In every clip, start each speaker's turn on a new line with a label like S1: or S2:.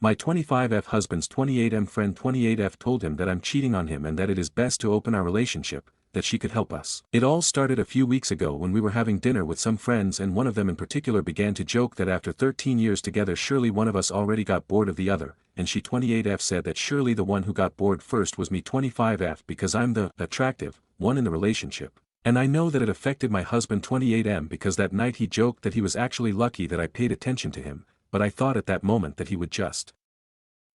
S1: My 25F husband's 28M friend 28F told him that I'm cheating on him and that it is best to open our relationship, that she could help us. It all started a few weeks ago when we were having dinner with some friends and one of them in particular began to joke that after 13 years together surely one of us already got bored of the other, and she 28F said that surely the one who got bored first was me 25F because I'm the attractive one in the relationship. And I know that it affected my husband 28M because that night he joked that he was actually lucky that I paid attention to him, but I thought at that moment that he would just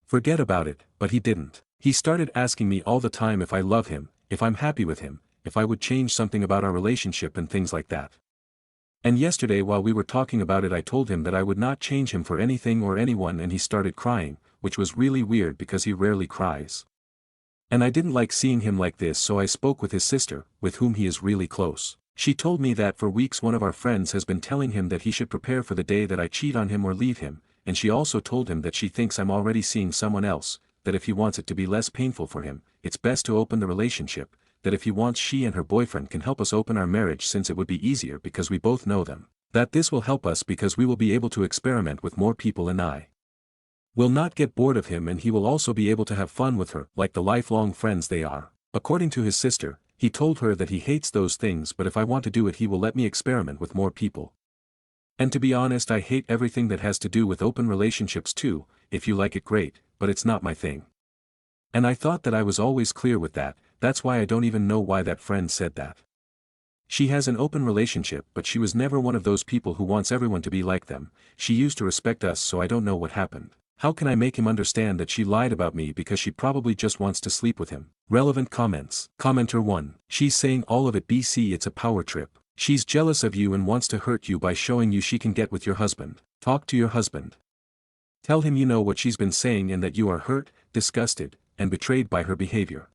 S1: forget about it, but he didn't. He started asking me all the time if I love him, if I'm happy with him, if I would change something about our relationship and things like that. And yesterday while we were talking about it I told him that I would not change him for anything or anyone and he started crying, which was really weird because he rarely cries. And I didn't like seeing him like this so I spoke with his sister, with whom he is really close. She told me that for weeks one of our friends has been telling him that he should prepare for the day that I cheat on him or leave him, and she also told him that she thinks I'm already seeing someone else, that if he wants it to be less painful for him, it's best to open the relationship, that if he wants she and her boyfriend can help us open our marriage since it would be easier because we both know them, that this will help us because we will be able to experiment with more people and I will not get bored of him and he will also be able to have fun with her like the lifelong friends they are. According to his sister, he told her that he hates those things but if I want to do it he will let me experiment with more people. And to be honest I hate everything that has to do with open relationships too, if you like it great, but it's not my thing. And I thought that I was always clear with that, that's why I don't even know why that friend said that. She has an open relationship but she was never one of those people who wants everyone to be like them, she used to respect us so I don't know what happened. How can I make him understand that she lied about me because she probably just wants to sleep with him? Relevant comments. Commenter 1. She's saying all of it BC it's a power trip. She's jealous of you and wants to hurt you by showing you she can get with your husband. Talk to your husband. Tell him you know what she's been saying and that you are hurt, disgusted, and betrayed by her behavior.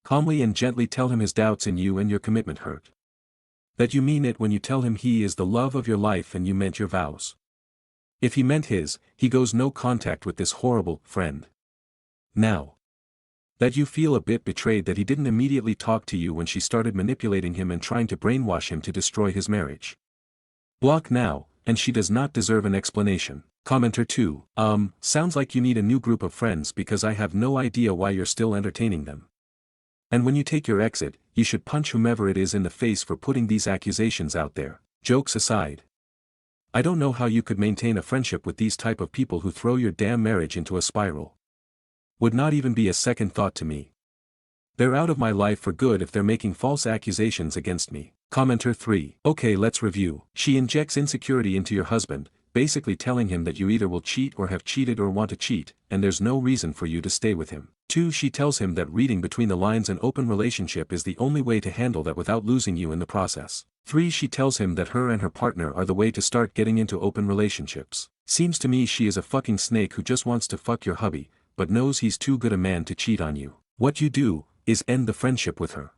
S1: Calmly and gently tell him his doubts in you and your commitment hurt. That you mean it when you tell him he is the love of your life and you meant your vows. If he meant his, he goes no contact with this horrible friend. Now. That you feel a bit betrayed that he didn't immediately talk to you when she started manipulating him and trying to brainwash him to destroy his marriage. Block now, and she does not deserve an explanation. Commenter 2. Sounds like you need a new group of friends because I have no idea why you're still entertaining them. And when you take your exit, you should punch whomever it is in the face for putting these accusations out there. Jokes aside. I don't know how you could maintain a friendship with these type of people who throw your damn marriage into a spiral. Would not even be a second thought to me. They're out of my life for good if they're making false accusations against me. Commenter 3. Okay, let's review. She injects insecurity into your husband, basically telling him that you either will cheat or have cheated or want to cheat, and there's no reason for you to stay with him. 2. She tells him that reading between the lines and open relationship is the only way to handle that without losing you in the process. 3. She tells him that her and her partner are the way to start getting into open relationships. Seems to me she is a fucking snake who just wants to fuck your hubby, but knows he's too good a man to cheat on you. What you do, is end the friendship with her.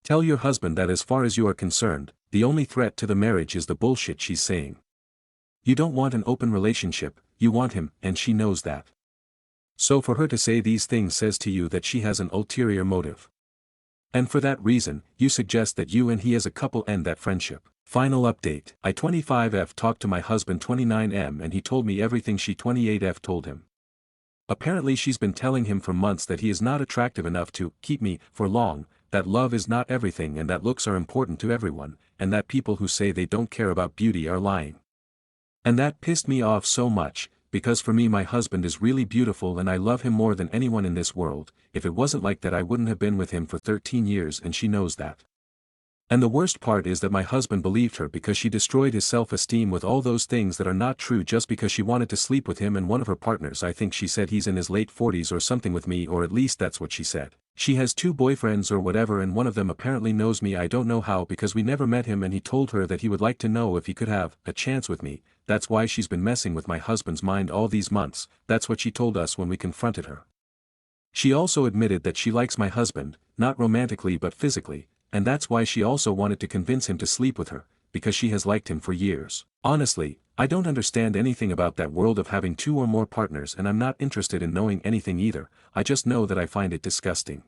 S1: Tell your husband that as far as you are concerned, the only threat to the marriage is the bullshit she's saying. You don't want an open relationship, you want him, and she knows that. So for her to say these things says to you that she has an ulterior motive. And for that reason, you suggest that you and he as a couple end that friendship. Final update. I 25F talked to my husband 29M and he told me everything she 28F told him. Apparently she's been telling him for months that he is not attractive enough to keep me for long, that love is not everything and that looks are important to everyone, and that people who say they don't care about beauty are lying. And that pissed me off so much, because for me my husband is really beautiful and I love him more than anyone in this world. If it wasn't like that I wouldn't have been with him for 13 years and she knows that. And the worst part is that my husband believed her because she destroyed his self-esteem with all those things that are not true just because she wanted to sleep with him and one of her partners. I think she said he's in his late 40s or something with me, or at least that's what she said. She has 2 boyfriends or whatever and one of them apparently knows me. I don't know how because we never met him and he told her that he would like to know if he could have a chance with me. That's why she's been messing with my husband's mind all these months. That's what she told us when we confronted her. She also admitted that she likes my husband, not romantically but physically, and that's why she also wanted to convince him to sleep with her, because she has liked him for years. Honestly, I don't understand anything about that world of having 2 or more partners and I'm not interested in knowing anything either. I just know that I find it disgusting.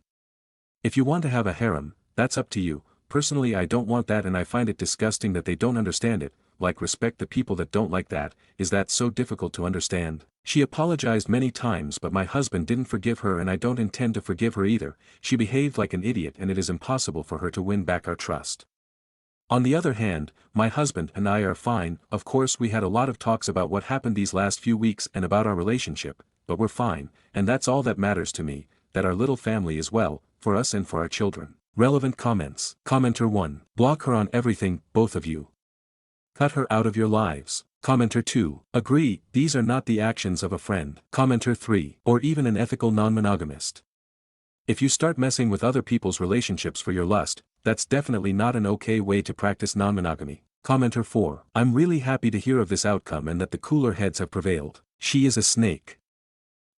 S1: If you want to have a harem, that's up to you. Personally I don't want that and I find it disgusting that they don't understand it. like respect the people that don't like that, is that so difficult to understand? She apologized many times but my husband didn't forgive her and I don't intend to forgive her either. She behaved like an idiot and it is impossible for her to win back our trust. On the other hand, my husband and I are fine. Of course we had a lot of talks about what happened these last few weeks and about our relationship, but we're fine, and that's all that matters to me, that our little family is well, for us and for our children. Relevant comments. Commenter 1. Block her on everything, both of you. Cut her out of your lives. Commenter 2. Agree, these are not the actions of a friend. Commenter 3. Or even an ethical non-monogamist. If you start messing with other people's relationships for your lust, that's definitely not an okay way to practice non-monogamy. Commenter 4. I'm really happy to hear of this outcome and that the cooler heads have prevailed. She is a snake.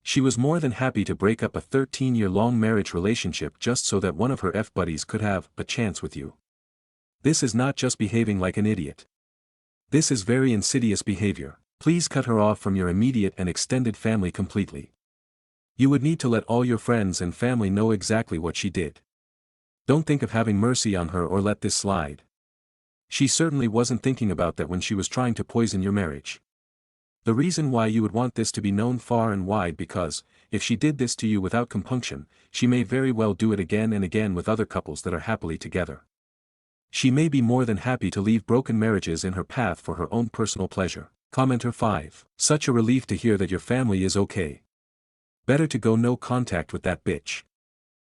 S1: She was more than happy to break up a 13-year-long marriage relationship just so that one of her F-buddies could have a chance with you. This is not just behaving like an idiot. This is very insidious behavior. Please cut her off from your immediate and extended family completely. You would need to let all your friends and family know exactly what she did. Don't think of having mercy on her or let this slide. She certainly wasn't thinking about that when she was trying to poison your marriage. The reason why you would want this to be known far and wide because, if she did this to you without compunction, she may very well do it again and again with other couples that are happily together. She may be more than happy to leave broken marriages in her path for her own personal pleasure. Commenter 5. Such a relief to hear that your family is okay. Better to go no contact with that bitch.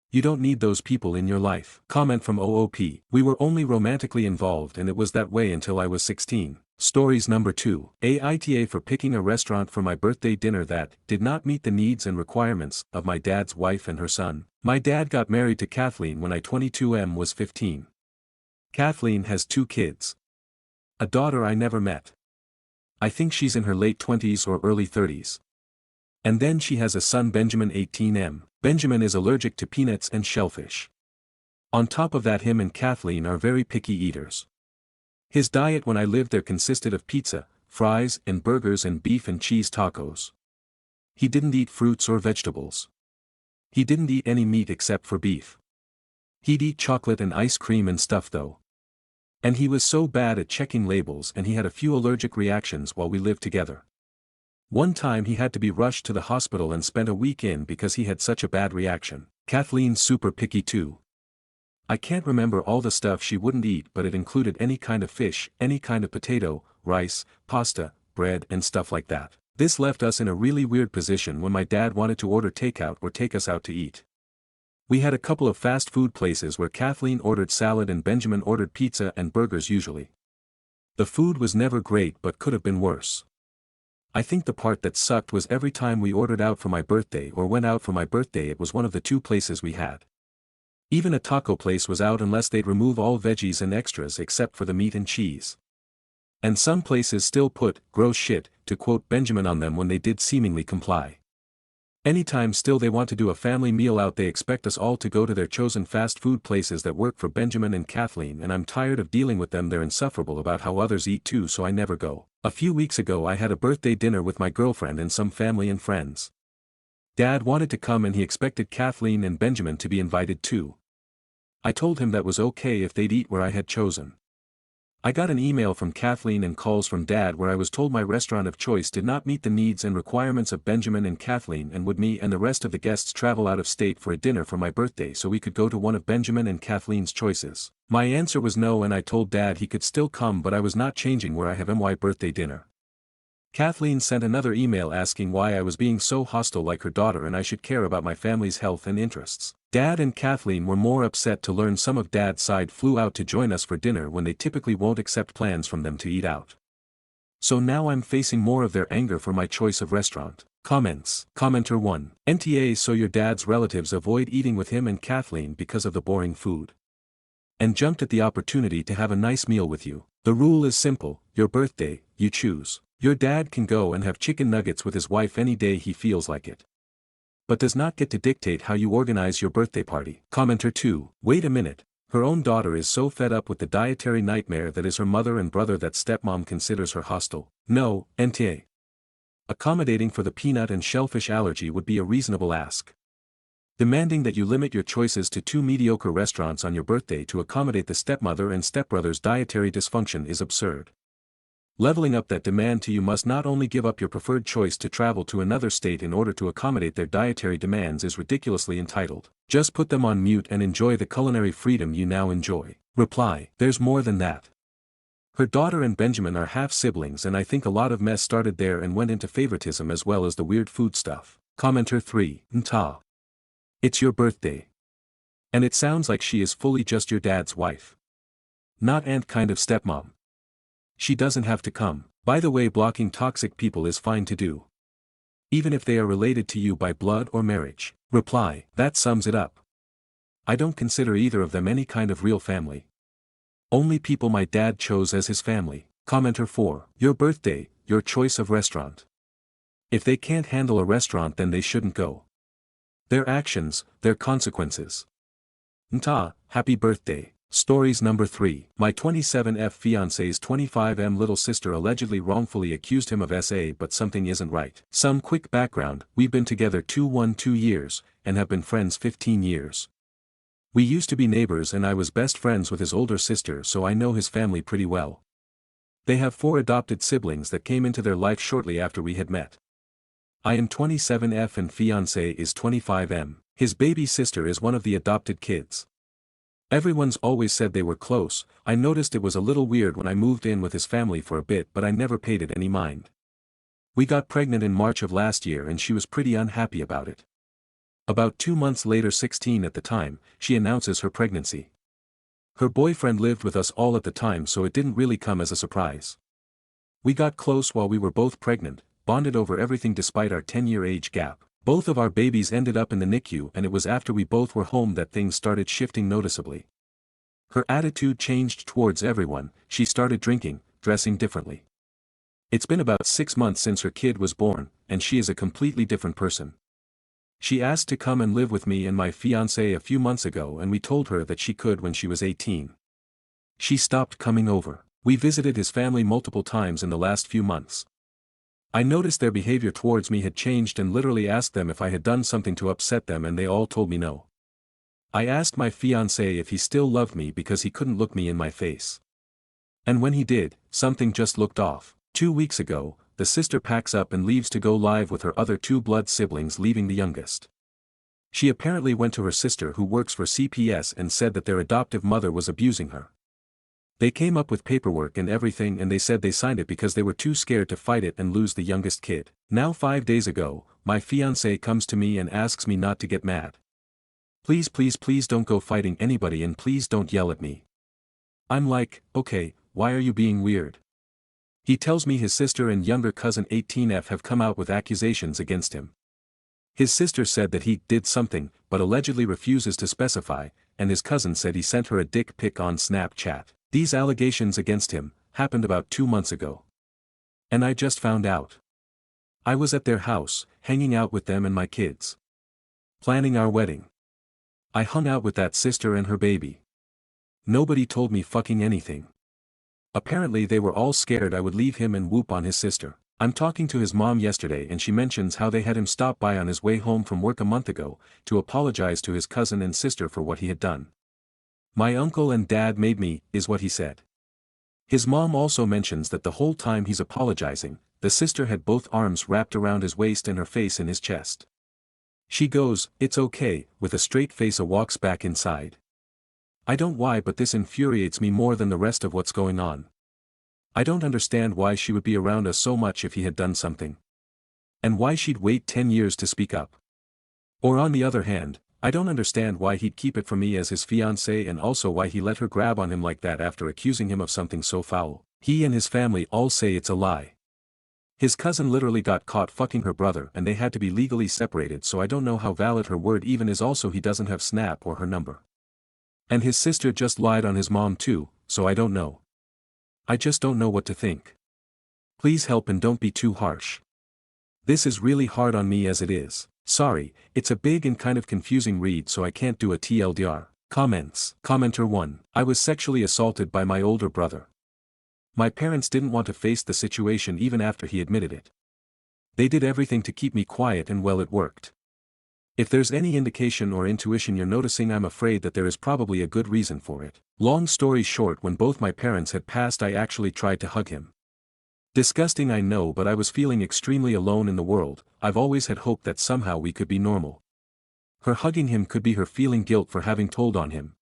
S1: You don't need those people in your life. Comment from OOP. We were only romantically involved and it was that way until I was 16. Stories number 2. Aita for picking a restaurant for my birthday dinner that did not meet the needs and requirements of my dad's wife and her son. My dad got married to Kathleen when I 22 was 15. Kathleen has 2 kids. A daughter I never met. I think she's in her late 20s or early 30s. And then she has a son Benjamin 18. Benjamin is allergic to peanuts and shellfish. On top of that him and Kathleen are very picky eaters. His diet when I lived there consisted of pizza, fries and burgers and beef and cheese tacos. He didn't eat fruits or vegetables. He didn't eat any meat except for beef. He'd eat chocolate and ice cream and stuff though. And he was so bad at checking labels and he had a few allergic reactions while we lived together. One time he had to be rushed to the hospital and spent a week in because he had such a bad reaction. Kathleen's super picky too. I can't remember all the stuff she wouldn't eat but it included any kind of fish, any kind of potato, rice, pasta, bread and stuff like that. This left us in a really weird position when my dad wanted to order takeout or take us out to eat. We had a couple of fast food places where Kathleen ordered salad and Benjamin ordered pizza and burgers usually. The food was never great but could have been worse. I think the part that sucked was every time we ordered out for my birthday or went out for my birthday it was one of the 2 places we had. Even a taco place was out unless they'd remove all veggies and extras except for the meat and cheese. And some places still put gross shit, to quote Benjamin, on them when they did seemingly comply. Anytime still they want to do a family meal out they expect us all to go to their chosen fast food places that work for Benjamin and Kathleen and I'm tired of dealing with them. They're insufferable about how others eat too so I never go. A few weeks ago I had a birthday dinner with my girlfriend and some family and friends. Dad wanted to come and he expected Kathleen and Benjamin to be invited too. I told him that was okay if they'd eat where I had chosen. I got an email from Kathleen and calls from Dad where I was told my restaurant of choice did not meet the needs and requirements of Benjamin and Kathleen and would me and the rest of the guests travel out of state for a dinner for my birthday so we could go to one of Benjamin and Kathleen's choices. My answer was no and I told Dad he could still come but I was not changing where I have my birthday dinner. Kathleen sent another email asking why I was being so hostile like her daughter and I should care about my family's health and interests. Dad and Kathleen were more upset to learn some of Dad's side flew out to join us for dinner when they typically won't accept plans from them to eat out. So now I'm facing more of their anger for my choice of restaurant. Comments. Commenter 1. NTA so your dad's relatives avoid eating with him and Kathleen because of the boring food. And jumped at the opportunity to have a nice meal with you. The rule is simple, your birthday, you choose. Your dad can go and have chicken nuggets with his wife any day he feels like it. But does not get to dictate how you organize your birthday party. Commenter 2. Wait a minute, her own daughter is so fed up with the dietary nightmare that is her mother and brother that stepmom considers her hostile. No, NTA. Accommodating for the peanut and shellfish allergy would be a reasonable ask. Demanding that you limit your choices to 2 mediocre restaurants on your birthday to accommodate the stepmother and stepbrother's dietary dysfunction is absurd. Leveling up that demand to you must not only give up your preferred choice to travel to another state in order to accommodate their dietary demands is ridiculously entitled. Just put them on mute and enjoy the culinary freedom you now enjoy. Reply, there's more than that. Her daughter and Benjamin are half-siblings and I think a lot of mess started there and went into favoritism as well as the weird food stuff. Commenter 3, Nta. It's your birthday. And it sounds like she is fully just your dad's wife. Not aunt kind of stepmom. She doesn't have to come. By the way, blocking toxic people is fine to do. Even if they are related to you by blood or marriage. Reply, that sums it up. I don't consider either of them any kind of real family. Only people my dad chose as his family. Commenter 4, your birthday, your choice of restaurant. If they can't handle a restaurant then they shouldn't go. Their actions, their consequences. Nta, happy birthday. Stories number 3. My 27F fiance's 25M little sister allegedly wrongfully accused him of SA, but something isn't right. Some quick background, we've been together 2 years, and have been friends 15 years. We used to be neighbors and I was best friends with his older sister, so I know his family pretty well. They have 4 adopted siblings that came into their life shortly after we had met. I am 27F and fiancé is 25M. His baby sister is one of the adopted kids. Everyone's always said they were close. I noticed it was a little weird when I moved in with his family for a bit, but I never paid it any mind. We got pregnant in March of last year and she was pretty unhappy about it. About 2 months later, 16 at the time, she announces her pregnancy. Her boyfriend lived with us all at the time, so it didn't really come as a surprise. We got close while we were both pregnant, bonded over everything despite our 10-year age gap. Both of our babies ended up in the NICU and it was after we both were home that things started shifting noticeably. Her attitude changed towards everyone, she started drinking, dressing differently. It's been about 6 months since her kid was born, and she is a completely different person. She asked to come and live with me and my fiancé a few months ago and we told her that she could when she was 18. She stopped coming over. We visited his family multiple times in the last few months. I noticed their behavior towards me had changed and literally asked them if I had done something to upset them and they all told me no. I asked my fiancé if he still loved me because he couldn't look me in my face. And when he did, something just looked off. 2 weeks ago, the sister packs up and leaves to go live with her other 2 blood siblings, leaving the youngest. She apparently went to her sister who works for CPS and said that their adoptive mother was abusing her. They came up with paperwork and everything and they said they signed it because they were too scared to fight it and lose the youngest kid. Now 5 days ago, my fiancé comes to me and asks me not to get mad. Please don't go fighting anybody and please don't yell at me. I'm like, okay, why are you being weird? He tells me his sister and younger cousin 18F have come out with accusations against him. His sister said that he did something, but allegedly refuses to specify, and his cousin said he sent her a dick pic on Snapchat. These allegations against him happened about 2 months ago. And I just found out. I was at their house, hanging out with them and my kids. Planning our wedding. I hung out with that sister and her baby. Nobody told me fucking anything. Apparently they were all scared I would leave him and whoop on his sister. I'm talking to his mom yesterday and she mentions how they had him stop by on his way home from work a month ago, to apologize to his cousin and sister for what he had done. My uncle and dad made me, is what he said. His mom also mentions that the whole time he's apologizing, the sister had both arms wrapped around his waist and her face in his chest. She goes, "It's okay," with a straight face and walks back inside. I don't why, but this infuriates me more than the rest of what's going on. I don't understand why she would be around us so much if he had done something. And why she'd wait 10 years to speak up. Or on the other hand, I don't understand why he'd keep it from me as his fiancé and also why he let her grab on him like that after accusing him of something so foul. He and his family all say it's a lie. His cousin literally got caught fucking her brother and they had to be legally separated, so I don't know how valid her word even is. Also, he doesn't have Snap or her number. And his sister just lied on his mom too, so I don't know. I just don't know what to think. Please help and don't be too harsh. This is really hard on me as it is. Sorry, it's a big and kind of confusing read, so I can't do a TLDR. Comments. Commenter 1. I was sexually assaulted by my older brother. My parents didn't want to face the situation even after he admitted it. They did everything to keep me quiet and well, it worked. If there's any indication or intuition you're noticing, I'm afraid that there is probably a good reason for it. Long story short, when both my parents had passed I actually tried to hug him. Disgusting, I know, but I was feeling extremely alone in the world. I've always had hope that somehow we could be normal. Her hugging him could be her feeling guilt for having told on him.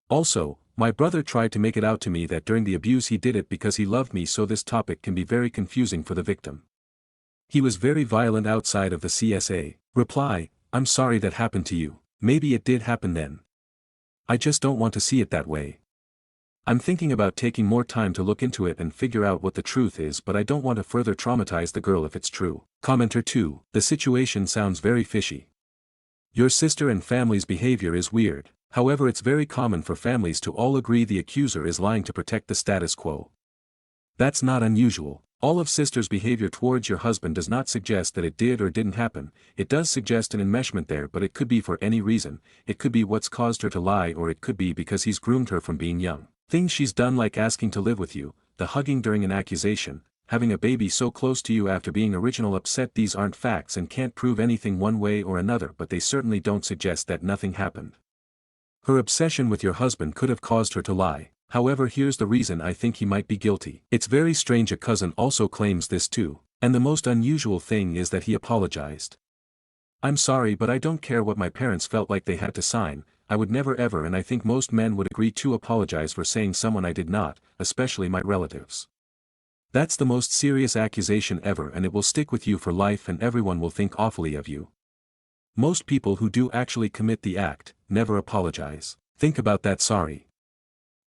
S1: Also, my brother tried to make it out to me that during the abuse he did it because he loved me, so this topic can be very confusing for the victim. He was very violent outside of the CSA. Reply, I'm sorry that happened to you. Maybe it did happen then. I just don't want to see it that way. I'm thinking about taking more time to look into it and figure out what the truth is, but I don't want to further traumatize the girl if it's true. Commenter 2. The situation sounds very fishy. Your sister and family's behavior is weird. However, it's very common for families to all agree the accuser is lying to protect the status quo. That's not unusual. All of sister's behavior towards your husband does not suggest that it did or didn't happen. It does suggest an enmeshment there, but it could be for any reason. It could be what's caused her to lie, or it could be because he's groomed her from being young. Things she's done, like asking to live with you, the hugging during an accusation, having a baby so close to you after being original upset. These aren't facts and can't prove anything one way or another, but they certainly don't suggest that nothing happened. Her obsession with your husband could have caused her to lie. However, here's the reason I think he might be guilty. It's very strange a cousin also claims this too, and the most unusual thing is that he apologized. I'm sorry, but I don't care what my parents felt like they had to sign. I would never ever, and I think most men would agree, to apologize for saying someone I did not, especially my relatives. That's the most serious accusation ever, and it will stick with you for life, and everyone will think awfully of you. Most people who do actually commit the act never apologize. Think about that. Sorry.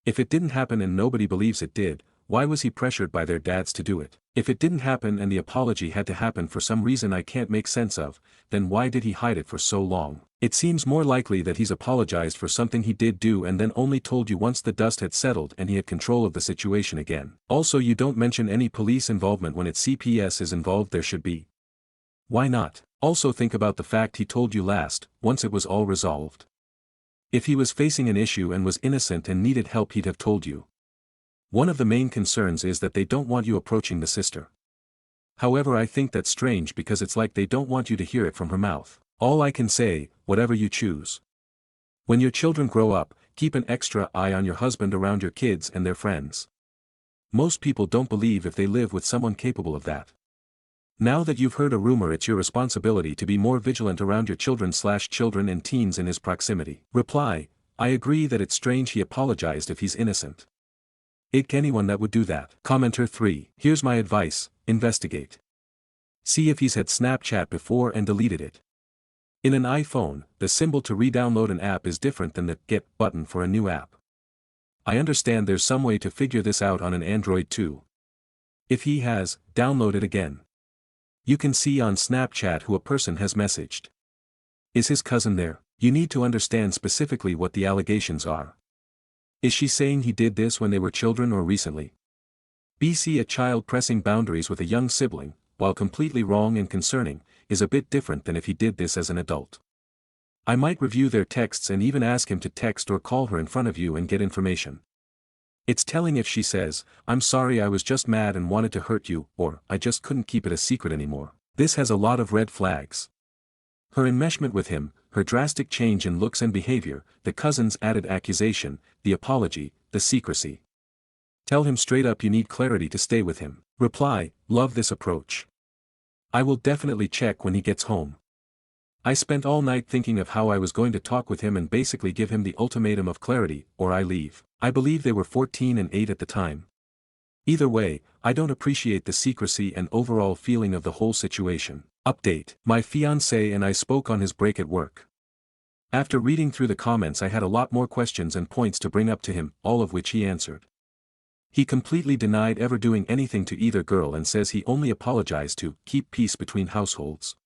S1: If it didn't happen and nobody believes it did, why was he pressured by their dads to do it? If it didn't happen and the apology had to happen for some reason I can't make sense of, then why did he hide it for so long? It seems more likely that he's apologized for something he did do and then only told you once the dust had settled and he had control of the situation again. Also, you don't mention any police involvement when it's CPS is involved. There should be. Why not? Also, think about the fact he told you last, once it was all resolved. If he was facing an issue and was innocent and needed help, he'd have told you. One of the main concerns is that they don't want you approaching the sister. However, I think that's strange because it's like they don't want you to hear it from her mouth. All I can say, whatever you choose. When your children grow up, keep an extra eye on your husband around your kids and their friends. Most people don't believe if they live with someone capable of that. Now that you've heard a rumor, it's your responsibility to be more vigilant around your children and teens in his proximity. Reply, I agree that it's strange he apologized if he's innocent. Anyone that would do that. Commenter 3. Here's my advice, investigate. See if he's had Snapchat before and deleted it. In an iPhone, the symbol to re-download an app is different than the Get button for a new app. I understand there's some way to figure this out on an Android too. If he has, download it again. You can see on Snapchat who a person has messaged. Is his cousin there? You need to understand specifically what the allegations are. Is she saying he did this when they were children or recently? A child pressing boundaries with a young sibling, while completely wrong and concerning, is a bit different than if he did this as an adult. I might review their texts and even ask him to text or call her in front of you and get information. It's telling if she says, I'm sorry, I was just mad and wanted to hurt you, or I just couldn't keep it a secret anymore. This has a lot of red flags. Her enmeshment with him, her drastic change in looks and behavior, the cousin's added accusation, the apology, the secrecy. Tell him straight up you need clarity to stay with him. Reply, love this approach. I will definitely check when he gets home. I spent all night thinking of how I was going to talk with him and basically give him the ultimatum of clarity, or I leave. I believe they were 14 and 8 at the time. Either way, I don't appreciate the secrecy and overall feeling of the whole situation. Update. My fiancé and I spoke on his break at work. After reading through the comments, I had a lot more questions and points to bring up to him, all of which he answered. He completely denied ever doing anything to either girl and says he only apologized to keep peace between households.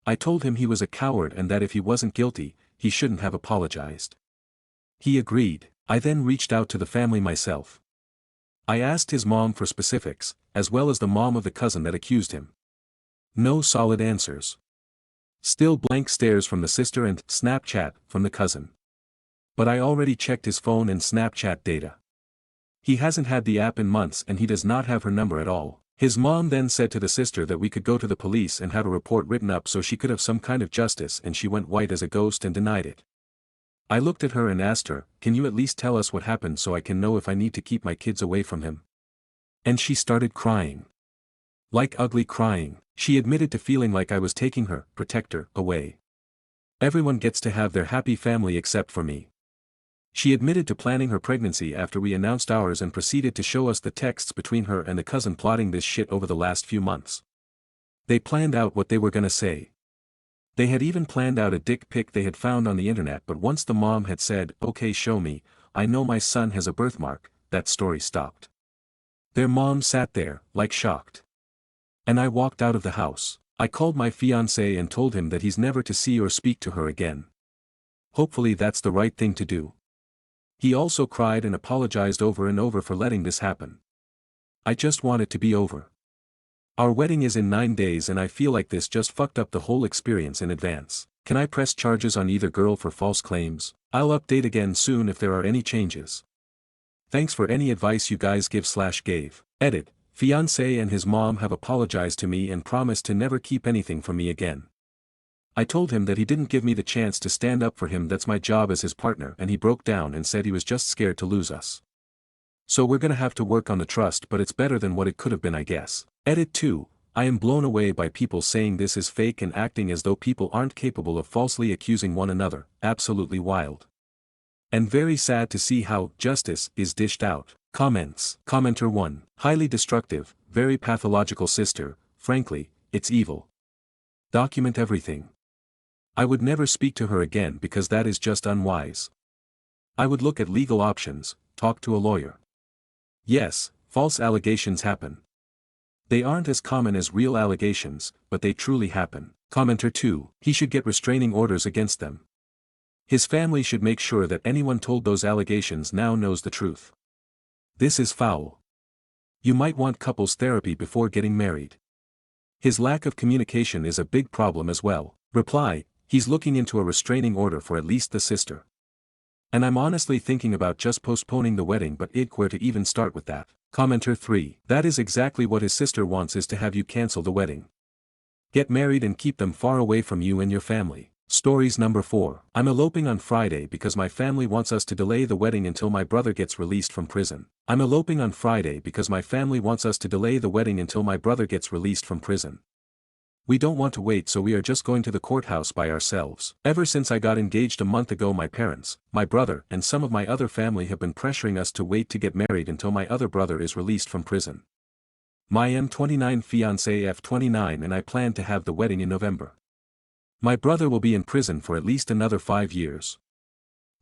S1: I told him he was a coward and that if he wasn't guilty, he shouldn't have apologized. He agreed. I then reached out to the family myself. I asked his mom for specifics, as well as the mom of the cousin that accused him. No solid answers. Still blank stares from the sister and Snapchat from the cousin. But I already checked his phone and Snapchat data. He hasn't had the app in months and he does not have her number at all. His mom then said to the sister that we could go to the police and have a report written up so she could have some kind of justice, and she went white as a ghost and denied it. I looked at her and asked her, can you at least tell us what happened so I can know if I need to keep my kids away from him? And she started crying. Like ugly crying, she admitted to feeling like I was taking her protector away. Everyone gets to have their happy family except for me. She admitted to planning her pregnancy after we announced ours and proceeded to show us the texts between her and the cousin plotting this shit over the last few months. They planned out what they were gonna say. They had even planned out a dick pic they had found on the internet, but once the mom had said, "Okay, show me, I know my son has a birthmark," that story stopped. Their mom sat there, like shocked. And I walked out of the house. I called my fiancé and told him that he's never to see or speak to her again. Hopefully that's the right thing to do. He also cried and apologized over and over for letting this happen. I just want it to be over. Our wedding is in 9 days and I feel like this just fucked up the whole experience in advance. Can I press charges on either girl for false claims? I'll update again soon if there are any changes. Thanks for any advice you guys give/gave. Edit. Fiancé and his mom have apologized to me and promised to never keep anything from me again. I told him that he didn't give me the chance to stand up for him, that's my job as his partner, and he broke down and said he was just scared to lose us. So we're gonna have to work on the trust, but it's better than what it could have been, I guess. Edit 2. I am blown away by people saying this is fake and acting as though people aren't capable of falsely accusing one another. Absolutely wild. And very sad to see how justice is dished out. Comments. Commenter 1. Highly destructive, very pathological sister, frankly, it's evil. Document everything. I would never speak to her again because that is just unwise. I would look at legal options, talk to a lawyer. Yes, false allegations happen. They aren't as common as real allegations, but they truly happen. Commenter 2. He should get restraining orders against them. His family should make sure that anyone told those allegations now knows the truth. This is foul. You might want couples therapy before getting married. His lack of communication is a big problem as well. Reply. He's looking into a restraining order for at least the sister. And I'm honestly thinking about just postponing the wedding, but where to even start with that. Commenter 3. That is exactly what his sister wants, is to have you cancel the wedding. Get married and keep them far away from you and your family. Stories number 4. I'm eloping on Friday because my family wants us to delay the wedding until my brother gets released from prison. I'm eloping on Friday because my family wants us to delay the wedding until my brother gets released from prison. We don't want to wait, so we are just going to the courthouse by ourselves. Ever since I got engaged a month ago, my parents, my brother, and some of my other family have been pressuring us to wait to get married until my other brother is released from prison. My M29 fiancé F29 and I plan to have the wedding in November. My brother will be in prison for at least another 5 years.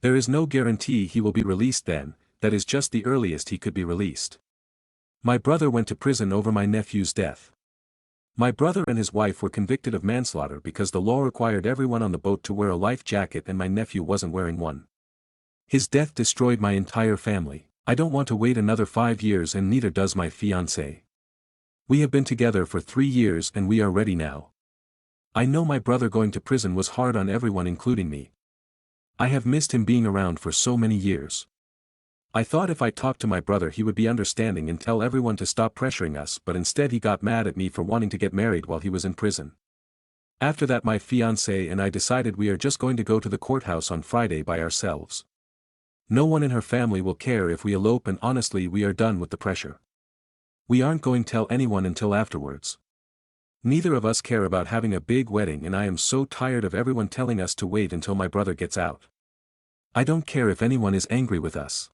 S1: There is no guarantee he will be released then, that is just the earliest he could be released. My brother went to prison over my nephew's death. My brother and his wife were convicted of manslaughter because the law required everyone on the boat to wear a life jacket and my nephew wasn't wearing one. His death destroyed my entire family. I don't want to wait another 5 years, and neither does my fiancé. We have been together for 3 years and we are ready now. I know my brother going to prison was hard on everyone, including me. I have missed him being around for so many years. I thought if I talked to my brother he would be understanding and tell everyone to stop pressuring us, but instead he got mad at me for wanting to get married while he was in prison. After that my fiancé and I decided we are just going to go to the courthouse on Friday by ourselves. No one in her family will care if we elope, and honestly we are done with the pressure. We aren't going to tell anyone until afterwards. Neither of us care about having a big wedding, and I am so tired of everyone telling us to wait until my brother gets out. I don't care if anyone is angry with us.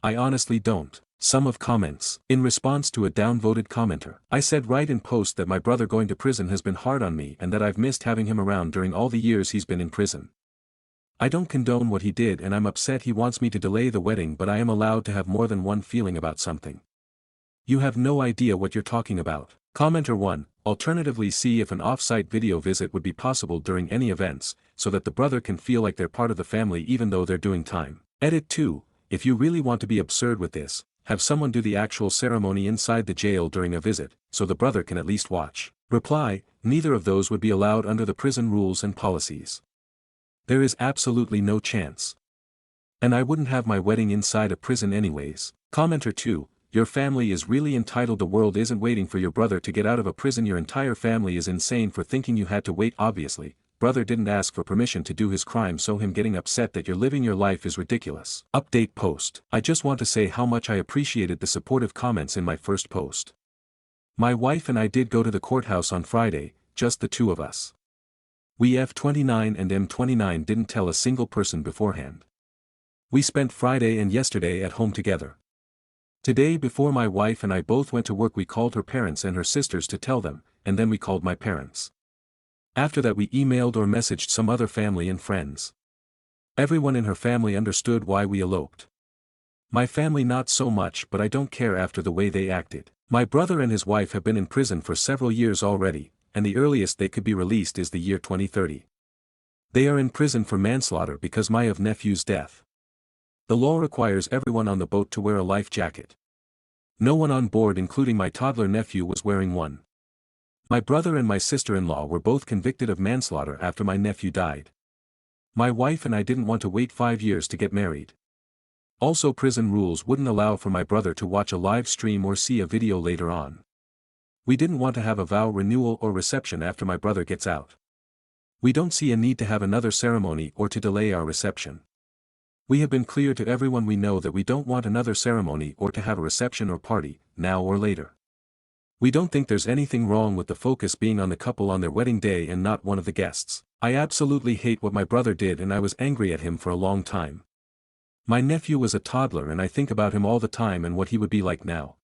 S1: I honestly don't. Some of comments. In response to a downvoted commenter, I said right in post that my brother going to prison has been hard on me and that I've missed having him around during all the years he's been in prison. I don't condone what he did and I'm upset he wants me to delay the wedding, but I am allowed to have more than one feeling about something. You have no idea what you're talking about. Commenter 1. Alternatively, see if an off-site video visit would be possible during any events, so that the brother can feel like they're part of the family even though they're doing time. Edit 2. If you really want to be absurd with this, have someone do the actual ceremony inside the jail during a visit, so the brother can at least watch. Reply. Neither of those would be allowed under the prison rules and policies. There is absolutely no chance. And I wouldn't have my wedding inside a prison anyways. Commenter 2. Your family is really entitled. The world isn't waiting for your brother to get out of a prison. Your entire family is insane for thinking you had to wait. Obviously, brother didn't ask for permission to do his crime, so him getting upset that you're living your life is ridiculous. Update post. I just want to say how much I appreciated the supportive comments in my first post. My wife and I did go to the courthouse on Friday, just the two of us. We F29 and M29 didn't tell a single person beforehand. We spent Friday and yesterday at home together. Today before my wife and I both went to work we called her parents and her sisters to tell them, and then we called my parents. After that we emailed or messaged some other family and friends. Everyone in her family understood why we eloped. My family not so much, but I don't care after the way they acted. My brother and his wife have been in prison for several years already, and the earliest they could be released is the year 2030. They are in prison for manslaughter because my nephew's death. The law requires everyone on the boat to wear a life jacket. No one on board including my toddler nephew was wearing one. My brother and my sister-in-law were both convicted of manslaughter after my nephew died. My wife and I didn't want to wait 5 years to get married. Also prison rules wouldn't allow for my brother to watch a live stream or see a video later on. We didn't want to have a vow renewal or reception after my brother gets out. We don't see a need to have another ceremony or to delay our reception. We have been clear to everyone we know that we don't want another ceremony or to have a reception or party, now or later. We don't think there's anything wrong with the focus being on the couple on their wedding day and not one of the guests. I absolutely hate what my brother did and I was angry at him for a long time. My nephew was a toddler and I think about him all the time and what he would be like now.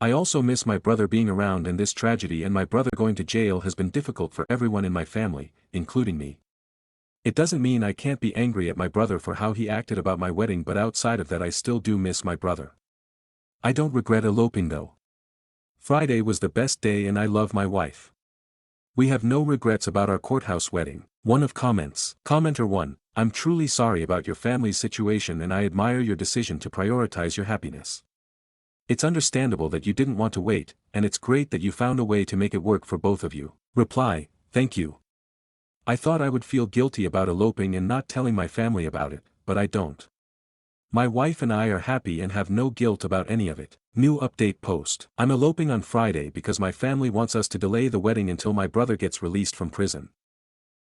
S1: I also miss my brother being around, and this tragedy and my brother going to jail has been difficult for everyone in my family, including me. It doesn't mean I can't be angry at my brother for how he acted about my wedding, but outside of that I still do miss my brother. I don't regret eloping though. Friday was the best day and I love my wife. We have no regrets about our courthouse wedding. One of comments. Commenter 1, I'm truly sorry about your family's situation and I admire your decision to prioritize your happiness. It's understandable that you didn't want to wait, and it's great that you found a way to make it work for both of you. Reply, thank you. I thought I would feel guilty about eloping and not telling my family about it, but I don't. My wife and I are happy and have no guilt about any of it. New update post. I'm eloping on Friday because my family wants us to delay the wedding until my brother gets released from prison.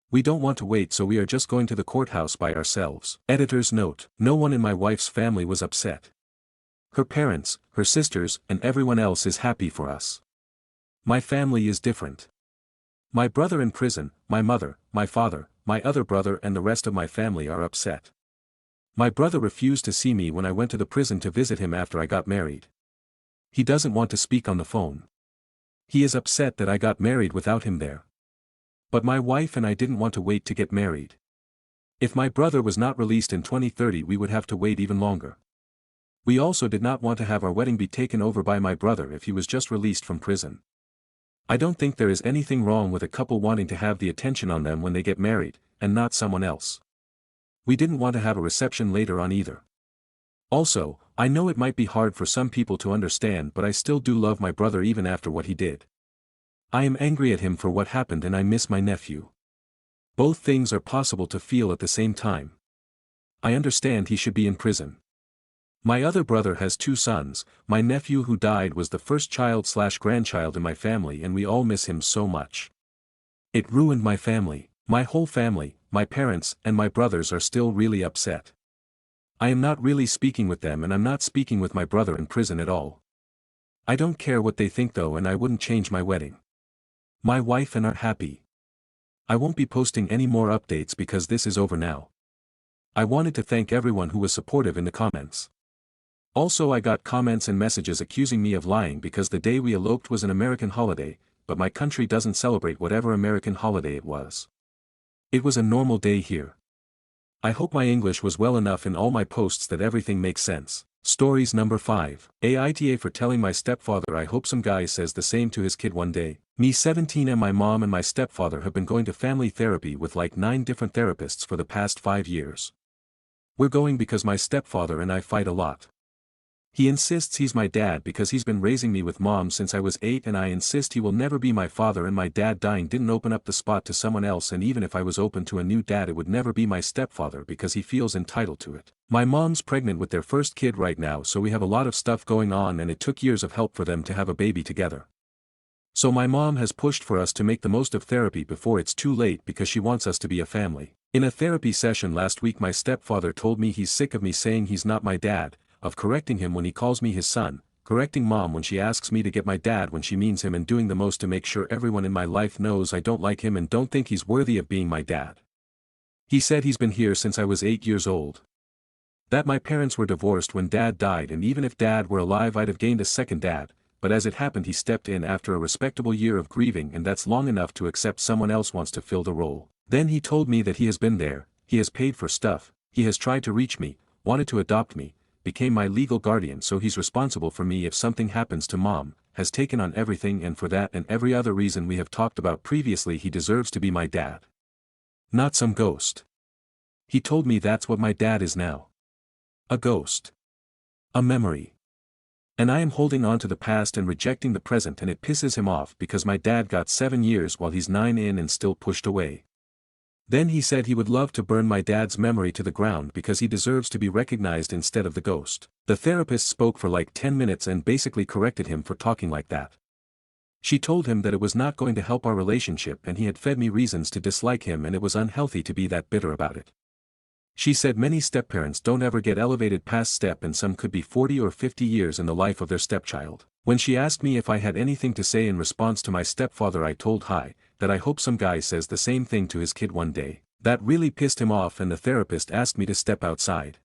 S1: We don't want to wait, so we are just going to the courthouse by ourselves. Editor's note. No one in my wife's family was upset. Her parents, her sisters, and everyone else is happy for us. My family is different. My brother in prison, my mother, my father, my other brother and the rest of my family are upset. My brother refused to see me when I went to the prison to visit him after I got married. He doesn't want to speak on the phone. He is upset that I got married without him there. But my wife and I didn't want to wait to get married. If my brother was not released in 2030 we would have to wait even longer. We also did not want to have our wedding be taken over by my brother if he was just released from prison. I don't think there is anything wrong with a couple wanting to have the attention on them when they get married, and not someone else. We didn't want to have a reception later on either. Also, I know it might be hard for some people to understand, but I still do love my brother even after what he did. I am angry at him for what happened and I miss my nephew. Both things are possible to feel at the same time. I understand he should be in prison. My other brother has 2 sons, my nephew who died was the first child/grandchild in my family and we all miss him so much. It ruined my family. My whole family, my parents and my brothers are still really upset. I am not really speaking with them and I'm not speaking with my brother in prison at all. I don't care what they think though, and I wouldn't change my wedding. My wife and I are happy. I won't be posting any more updates because this is over now. I wanted to thank everyone who was supportive in the comments. Also I got comments and messages accusing me of lying because the day we eloped was an American holiday, but my country doesn't celebrate whatever American holiday it was. It was a normal day here. I hope my English was well enough in all my posts that everything makes sense. Stories number 5. Aita for telling my stepfather. I hope some guy says the same to his kid one day. Me 17 and my mom and my stepfather have been going to family therapy with like 9 different therapists for the past 5 years. We're going because my stepfather and I fight a lot. He insists he's my dad because he's been raising me with mom since I was 8, and I insist he will never be my father, and my dad dying didn't open up the spot to someone else, and even if I was open to a new dad it would never be my stepfather because he feels entitled to it. My mom's pregnant with their first kid right now, so we have a lot of stuff going on and it took years of help for them to have a baby together. So my mom has pushed for us to make the most of therapy before it's too late because she wants us to be a family. In a therapy session last week my stepfather told me he's sick of me saying he's not my dad, of correcting him when he calls me his son, correcting mom when she asks me to get my dad when she means him, and doing the most to make sure everyone in my life knows I don't like him and don't think he's worthy of being my dad. He said he's been here since I was 8 years old. That my parents were divorced when dad died, and even if dad were alive I'd have gained a second dad, but as it happened he stepped in after a respectable year of grieving, and that's long enough to accept someone else wants to fill the role. Then he told me that he has been there, he has paid for stuff, he has tried to reach me, wanted to adopt me, became my legal guardian, so he's responsible for me if something happens to mom, has taken on everything, and for that and every other reason we have talked about previously he deserves to be my dad. Not some ghost. He told me that's what my dad is now. A ghost. A memory. And I am holding on to the past and rejecting the present, and it pisses him off because my dad got 7 years while he's 9 in and still pushed away. Then he said he would love to burn my dad's memory to the ground because he deserves to be recognized instead of the ghost. The therapist spoke for like 10 minutes and basically corrected him for talking like that. She told him that it was not going to help our relationship and he had fed me reasons to dislike him and it was unhealthy to be that bitter about it. She said many stepparents don't ever get elevated past step, and some could be 40 or 50 years in the life of their stepchild. When she asked me if I had anything to say in response to my stepfather, I told Hi that I hope some guy says the same thing to his kid one day. That really pissed him off and the therapist asked me to step outside.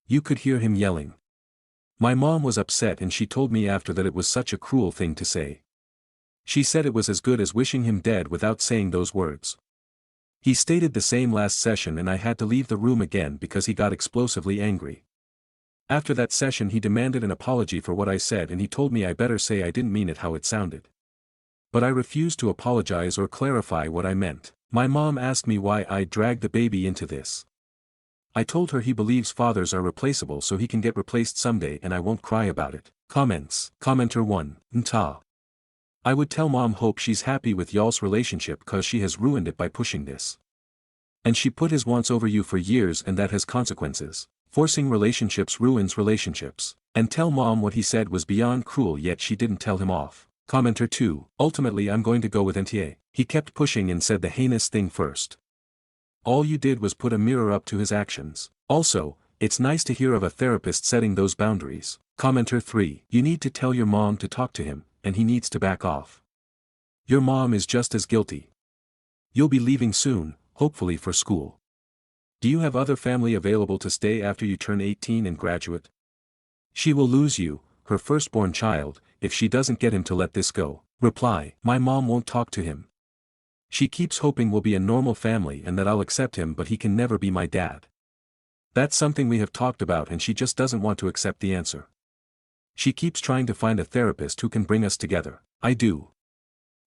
S1: You could hear him yelling. My mom was upset and she told me after that it was such a cruel thing to say. She said it was as good as wishing him dead without saying those words. He stated the same last session and I had to leave the room again because he got explosively angry. After that session he demanded an apology for what I said and he told me I better say I didn't mean it how it sounded. But I refused to apologize or clarify what I meant. My mom asked me why I dragged the baby into this. I told her he believes fathers are replaceable so he can get replaced someday and I won't cry about it. Comments. Commenter 1. Nta. I would tell mom hope she's happy with y'all's relationship cause she has ruined it by pushing this. And she put his wants over you for years and that has consequences. Forcing relationships ruins relationships. And tell mom what he said was beyond cruel yet she didn't tell him off. Commenter 2. Ultimately I'm going to go with NTA. He kept pushing and said the heinous thing first. All you did was put a mirror up to his actions. Also, it's nice to hear of a therapist setting those boundaries. Commenter 3. You need to tell your mom to talk to him, and he needs to back off. Your mom is just as guilty. You'll be leaving soon, hopefully for school. Do you have other family available to stay after you turn 18 and graduate? She will lose you, her firstborn child, if she doesn't get him to let this go. Reply. My mom won't talk to him. She keeps hoping we'll be a normal family and that I'll accept him, but he can never be my dad. That's something we have talked about and she just doesn't want to accept the answer. She keeps trying to find a therapist who can bring us together. I do.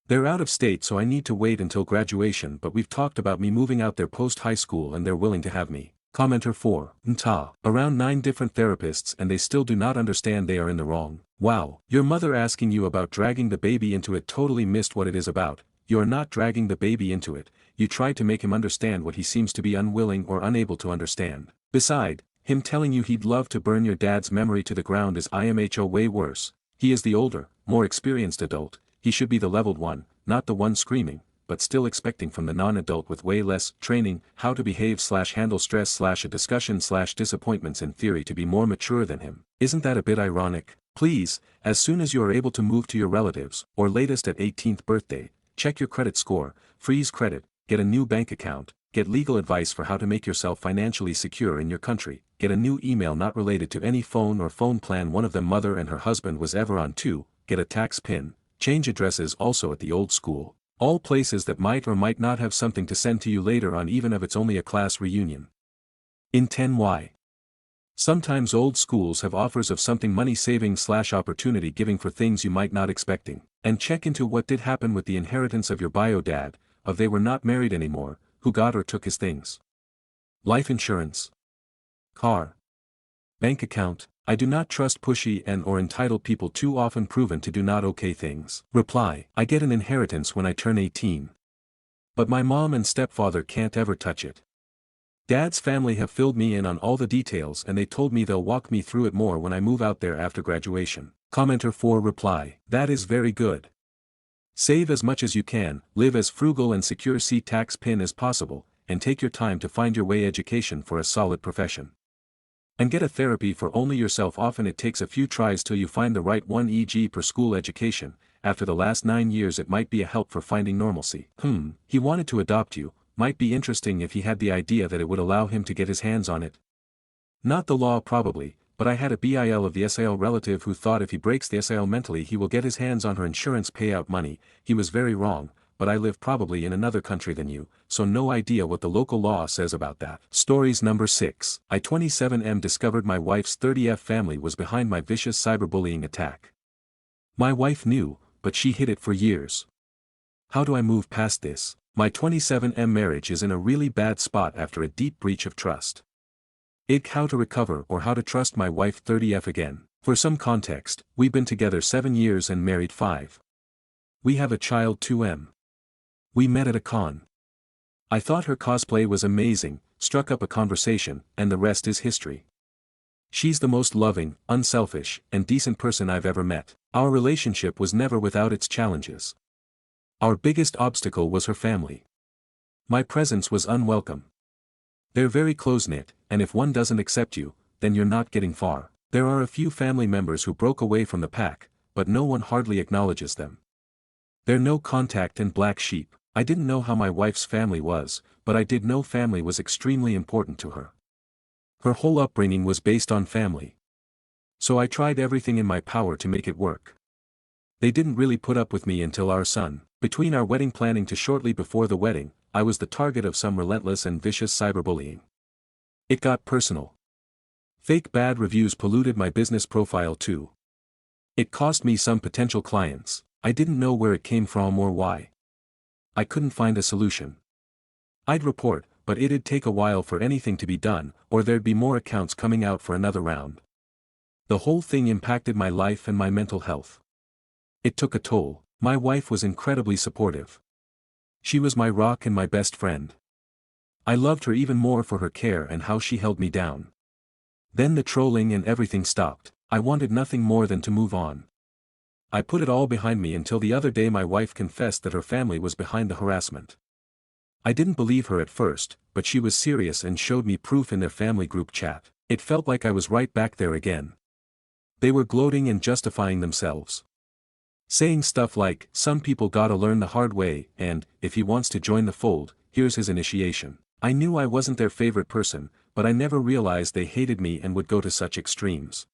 S1: They're out of state so I need to wait until graduation, but we've talked about me moving out there post-high school and they're willing to have me. Commenter 4. Nta. Around 9 different therapists and they still do not understand they are in the wrong. Wow. Your mother asking you about dragging the baby into it totally missed what it is about. You are not dragging the baby into it, you tried to make him understand what he seems to be unwilling or unable to understand. Beside, him telling you he'd love to burn your dad's memory to the ground is IMHO way worse. He is the older, more experienced adult, he should be the leveled one, not the one screaming, but still expecting from the non-adult with way less training how to behave/handle stress/a discussion/disappointments in theory to be more mature than him. Isn't that a bit ironic? Please, as soon as you are able to move to your relatives, or latest at 18th birthday, check your credit score, freeze credit, get a new bank account, get legal advice for how to make yourself financially secure in your country, get a new email not related to any phone or phone plan one of them mother and her husband was ever on to, get a tax PIN, change addresses also at the old school, all places that might or might not have something to send to you later on even if it's only a class reunion. In 10Y. Sometimes old schools have offers of something money saving/opportunity giving for things you might not expecting, and check into what did happen with the inheritance of your bio dad, of they were not married anymore, who got or took his things. Life insurance. Car. Bank account. I do not trust pushy and or entitled people too often proven to do not okay things. Reply. I get an inheritance when I turn 18. But my mom and stepfather can't ever touch it. Dad's family have filled me in on all the details and they told me they'll walk me through it more when I move out there after graduation. Commenter 4. Reply. That is very good. Save as much as you can, live as frugal and secure tax PIN as possible, and take your time to find your way education for a solid profession. And get a therapy for only yourself. Often it takes a few tries till you find the right one, e.g. per school education. After the last 9 years it might be a help for finding normalcy. He wanted to adopt you, might be interesting if he had the idea that it would allow him to get his hands on it. Not the law probably, but I had a BIL of the SIL relative who thought if he breaks the SIL mentally he will get his hands on her insurance payout money. He was very wrong, but I live probably in another country than you, so no idea what the local law says about that. Stories number 6. I 27M discovered my wife's 30F family was behind my vicious cyberbullying attack. My wife knew, but she hid it for years. How do I move past this? My 27M marriage is in a really bad spot after a deep breach of trust. How to recover or how to trust my wife 30F again. For some context, we've been together 7 years and married 5. We have a child 2M. We met at a con. I thought her cosplay was amazing, struck up a conversation, and the rest is history. She's the most loving, unselfish, and decent person I've ever met. Our relationship was never without its challenges. Our biggest obstacle was her family. My presence was unwelcome. They're very close-knit, and if one doesn't accept you, then you're not getting far. There are a few family members who broke away from the pack, but no one hardly acknowledges them. They're no contact and black sheep. I didn't know how my wife's family was, but I did know family was extremely important to her. Her whole upbringing was based on family. So I tried everything in my power to make it work. They didn't really put up with me until our son. Between our wedding planning to shortly before the wedding, I was the target of some relentless and vicious cyberbullying. It got personal. Fake bad reviews polluted my business profile too. It cost me some potential clients. I didn't know where it came from or why. I couldn't find a solution. I'd report, but it'd take a while for anything to be done, or there'd be more accounts coming out for another round. The whole thing impacted my life and my mental health. It took a toll. My wife was incredibly supportive. She was my rock and my best friend. I loved her even more for her care and how she held me down. Then the trolling and everything stopped. I wanted nothing more than to move on. I put it all behind me until the other day my wife confessed that her family was behind the harassment. I didn't believe her at first, but she was serious and showed me proof in their family group chat. It felt like I was right back there again. They were gloating and justifying themselves. Saying stuff like, some people gotta learn the hard way, and, if he wants to join the fold, here's his initiation. I knew I wasn't their favorite person, but I never realized they hated me and would go to such extremes.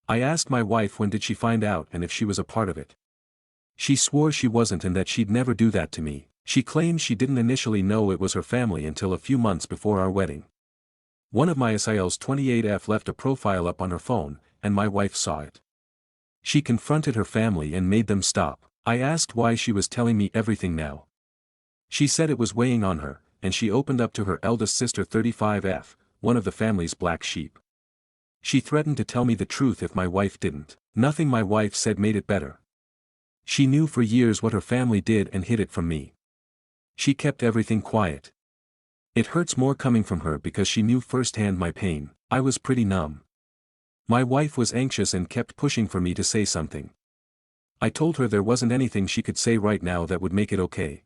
S1: I asked my wife when did she find out and if she was a part of it. She swore she wasn't and that she'd never do that to me. She claimed she didn't initially know it was her family until a few months before our wedding. One of my SIL's 28F left a profile up on her phone, and my wife saw it. She confronted her family and made them stop. I asked why she was telling me everything now. She said it was weighing on her, and she opened up to her eldest sister 35F, one of the family's black sheep. She threatened to tell me the truth if my wife didn't. Nothing my wife said made it better. She knew for years what her family did and hid it from me. She kept everything quiet. It hurts more coming from her because she knew firsthand my pain. I was pretty numb. My wife was anxious and kept pushing for me to say something. I told her there wasn't anything she could say right now that would make it okay.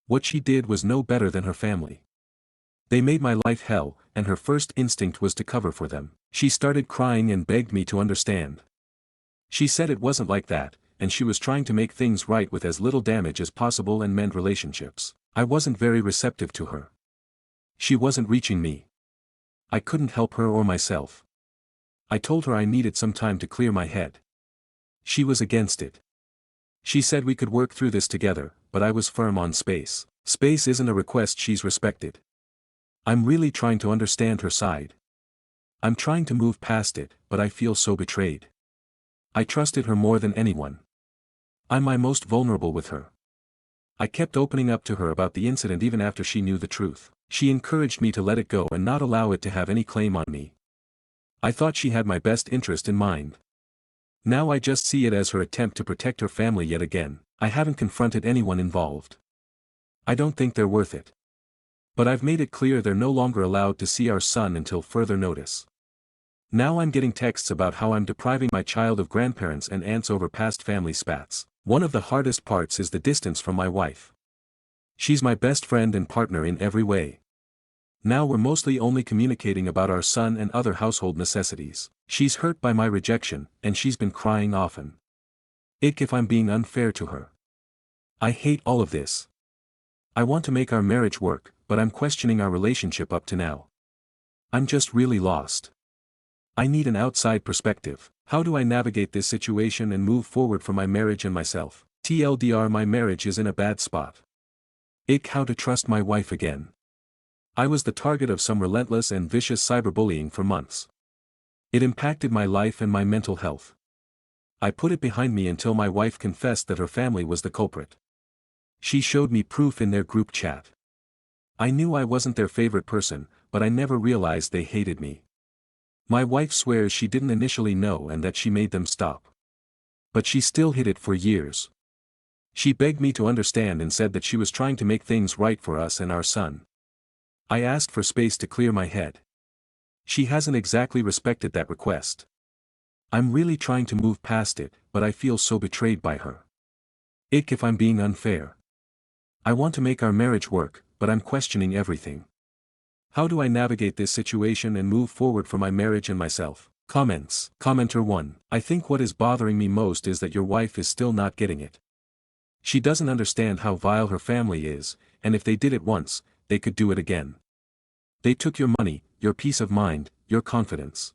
S1: What she did was no better than her family. They made my life hell, and her first instinct was to cover for them. She started crying and begged me to understand. She said it wasn't like that, and she was trying to make things right with as little damage as possible and mend relationships. I wasn't very receptive to her. She wasn't reaching me. I couldn't help her or myself. I told her I needed some time to clear my head. She was against it. She said we could work through this together, but I was firm on space. Space isn't a request she's respected. I'm really trying to understand her side. I'm trying to move past it, but I feel so betrayed. I trusted her more than anyone. I'm my most vulnerable with her. I kept opening up to her about the incident even after she knew the truth. She encouraged me to let it go and not allow it to have any claim on me. I thought she had my best interest in mind. Now I just see it as her attempt to protect her family yet again. I haven't confronted anyone involved. I don't think they're worth it. But I've made it clear they're no longer allowed to see our son until further notice. Now I'm getting texts about how I'm depriving my child of grandparents and aunts over past family spats. One of the hardest parts is the distance from my wife. She's my best friend and partner in every way. Now we're mostly only communicating about our son and other household necessities. She's hurt by my rejection, and she's been crying often. Ick if I'm being unfair to her. I hate all of this. I want to make our marriage work, but I'm questioning our relationship up to now. I'm just really lost. I need an outside perspective. How do I navigate this situation and move forward for my marriage and myself? TLDR, my marriage is in a bad spot. Ick, how to trust my wife again. I was the target of some relentless and vicious cyberbullying for months. It impacted my life and my mental health. I put it behind me until my wife confessed that her family was the culprit. She showed me proof in their group chat. I knew I wasn't their favorite person, but I never realized they hated me. My wife swears she didn't initially know and that she made them stop. But she still hid it for years. She begged me to understand and said that she was trying to make things right for us and our son. I asked for space to clear my head. She hasn't exactly respected that request. I'm really trying to move past it, but I feel so betrayed by her. Ick if I'm being unfair. I want to make our marriage work, but I'm questioning everything. How do I navigate this situation and move forward for my marriage and myself? Comments. Commenter 1. I think what is bothering me most is that your wife is still not getting it. She doesn't understand how vile her family is, and if they did it once, they could do it again. They took your money, your peace of mind, your confidence.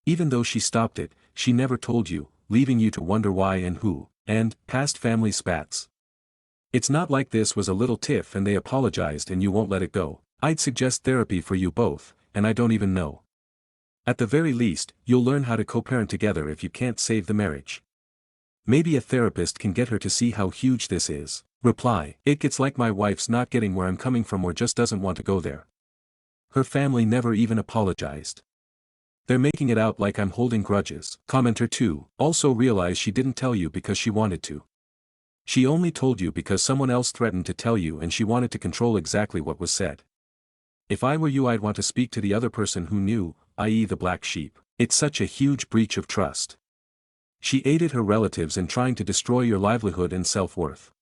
S1: Even though she stopped it, she never told you, leaving you to wonder why and who, and past family spats. It's not like this was a little tiff and they apologized and you won't let it go. I'd suggest therapy for you both, and I don't even know. At the very least, you'll learn how to co-parent together if you can't save the marriage. Maybe a therapist can get her to see how huge this is. Reply. It's like my wife's not getting where I'm coming from or just doesn't want to go there. Her family never even apologized. They're making it out like I'm holding grudges. Commenter 2. Also realize she didn't tell you because she wanted to. She only told you because someone else threatened to tell you and she wanted to control exactly what was said. If I were you, I'd want to speak to the other person who knew, i.e. the black sheep. It's such a huge breach of trust. She aided her relatives in trying to destroy your livelihood and self-worth.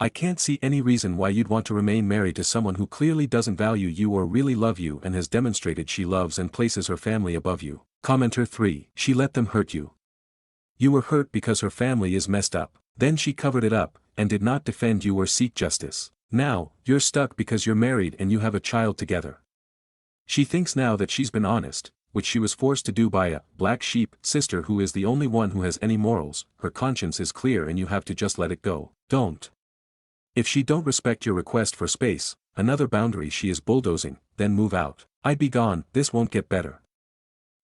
S1: I can't see any reason why you'd want to remain married to someone who clearly doesn't value you or really love you and has demonstrated she loves and places her family above you. Commenter 3. She let them hurt you. You were hurt because her family is messed up. Then she covered it up, and did not defend you or seek justice. Now, you're stuck because you're married and you have a child together. She thinks now that she's been honest, which she was forced to do by a black sheep sister who is the only one who has any morals. Her conscience is clear and you have to just let it go. Don't. If she don't respect your request for space, another boundary she is bulldozing, then move out. I'd be gone, this won't get better.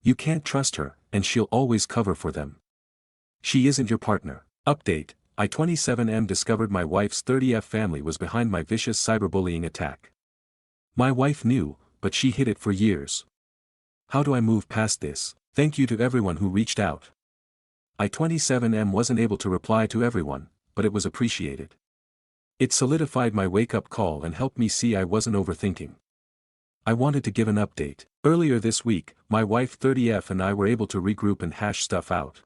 S1: You can't trust her, and she'll always cover for them. She isn't your partner. Update. I 27M discovered my wife's 30F family was behind my vicious cyberbullying attack. My wife knew, but she hid it for years. How do I move past this? Thank you to everyone who reached out. I 27M wasn't able to reply to everyone, but it was appreciated. It solidified my wake-up call and helped me see I wasn't overthinking. I wanted to give an update. Earlier this week, my wife 30F and I were able to regroup and hash stuff out.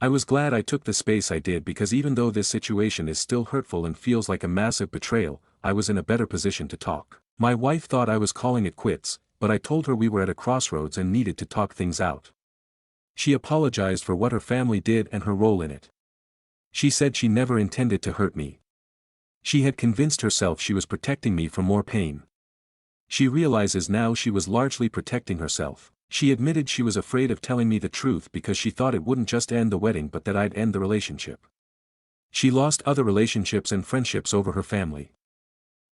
S1: I was glad I took the space I did because even though this situation is still hurtful and feels like a massive betrayal, I was in a better position to talk. My wife thought I was calling it quits, but I told her we were at a crossroads and needed to talk things out. She apologized for what her family did and her role in it. She said she never intended to hurt me. She had convinced herself she was protecting me from more pain. She realizes now she was largely protecting herself. She admitted she was afraid of telling me the truth because she thought it wouldn't just end the wedding but that I'd end the relationship. She lost other relationships and friendships over her family.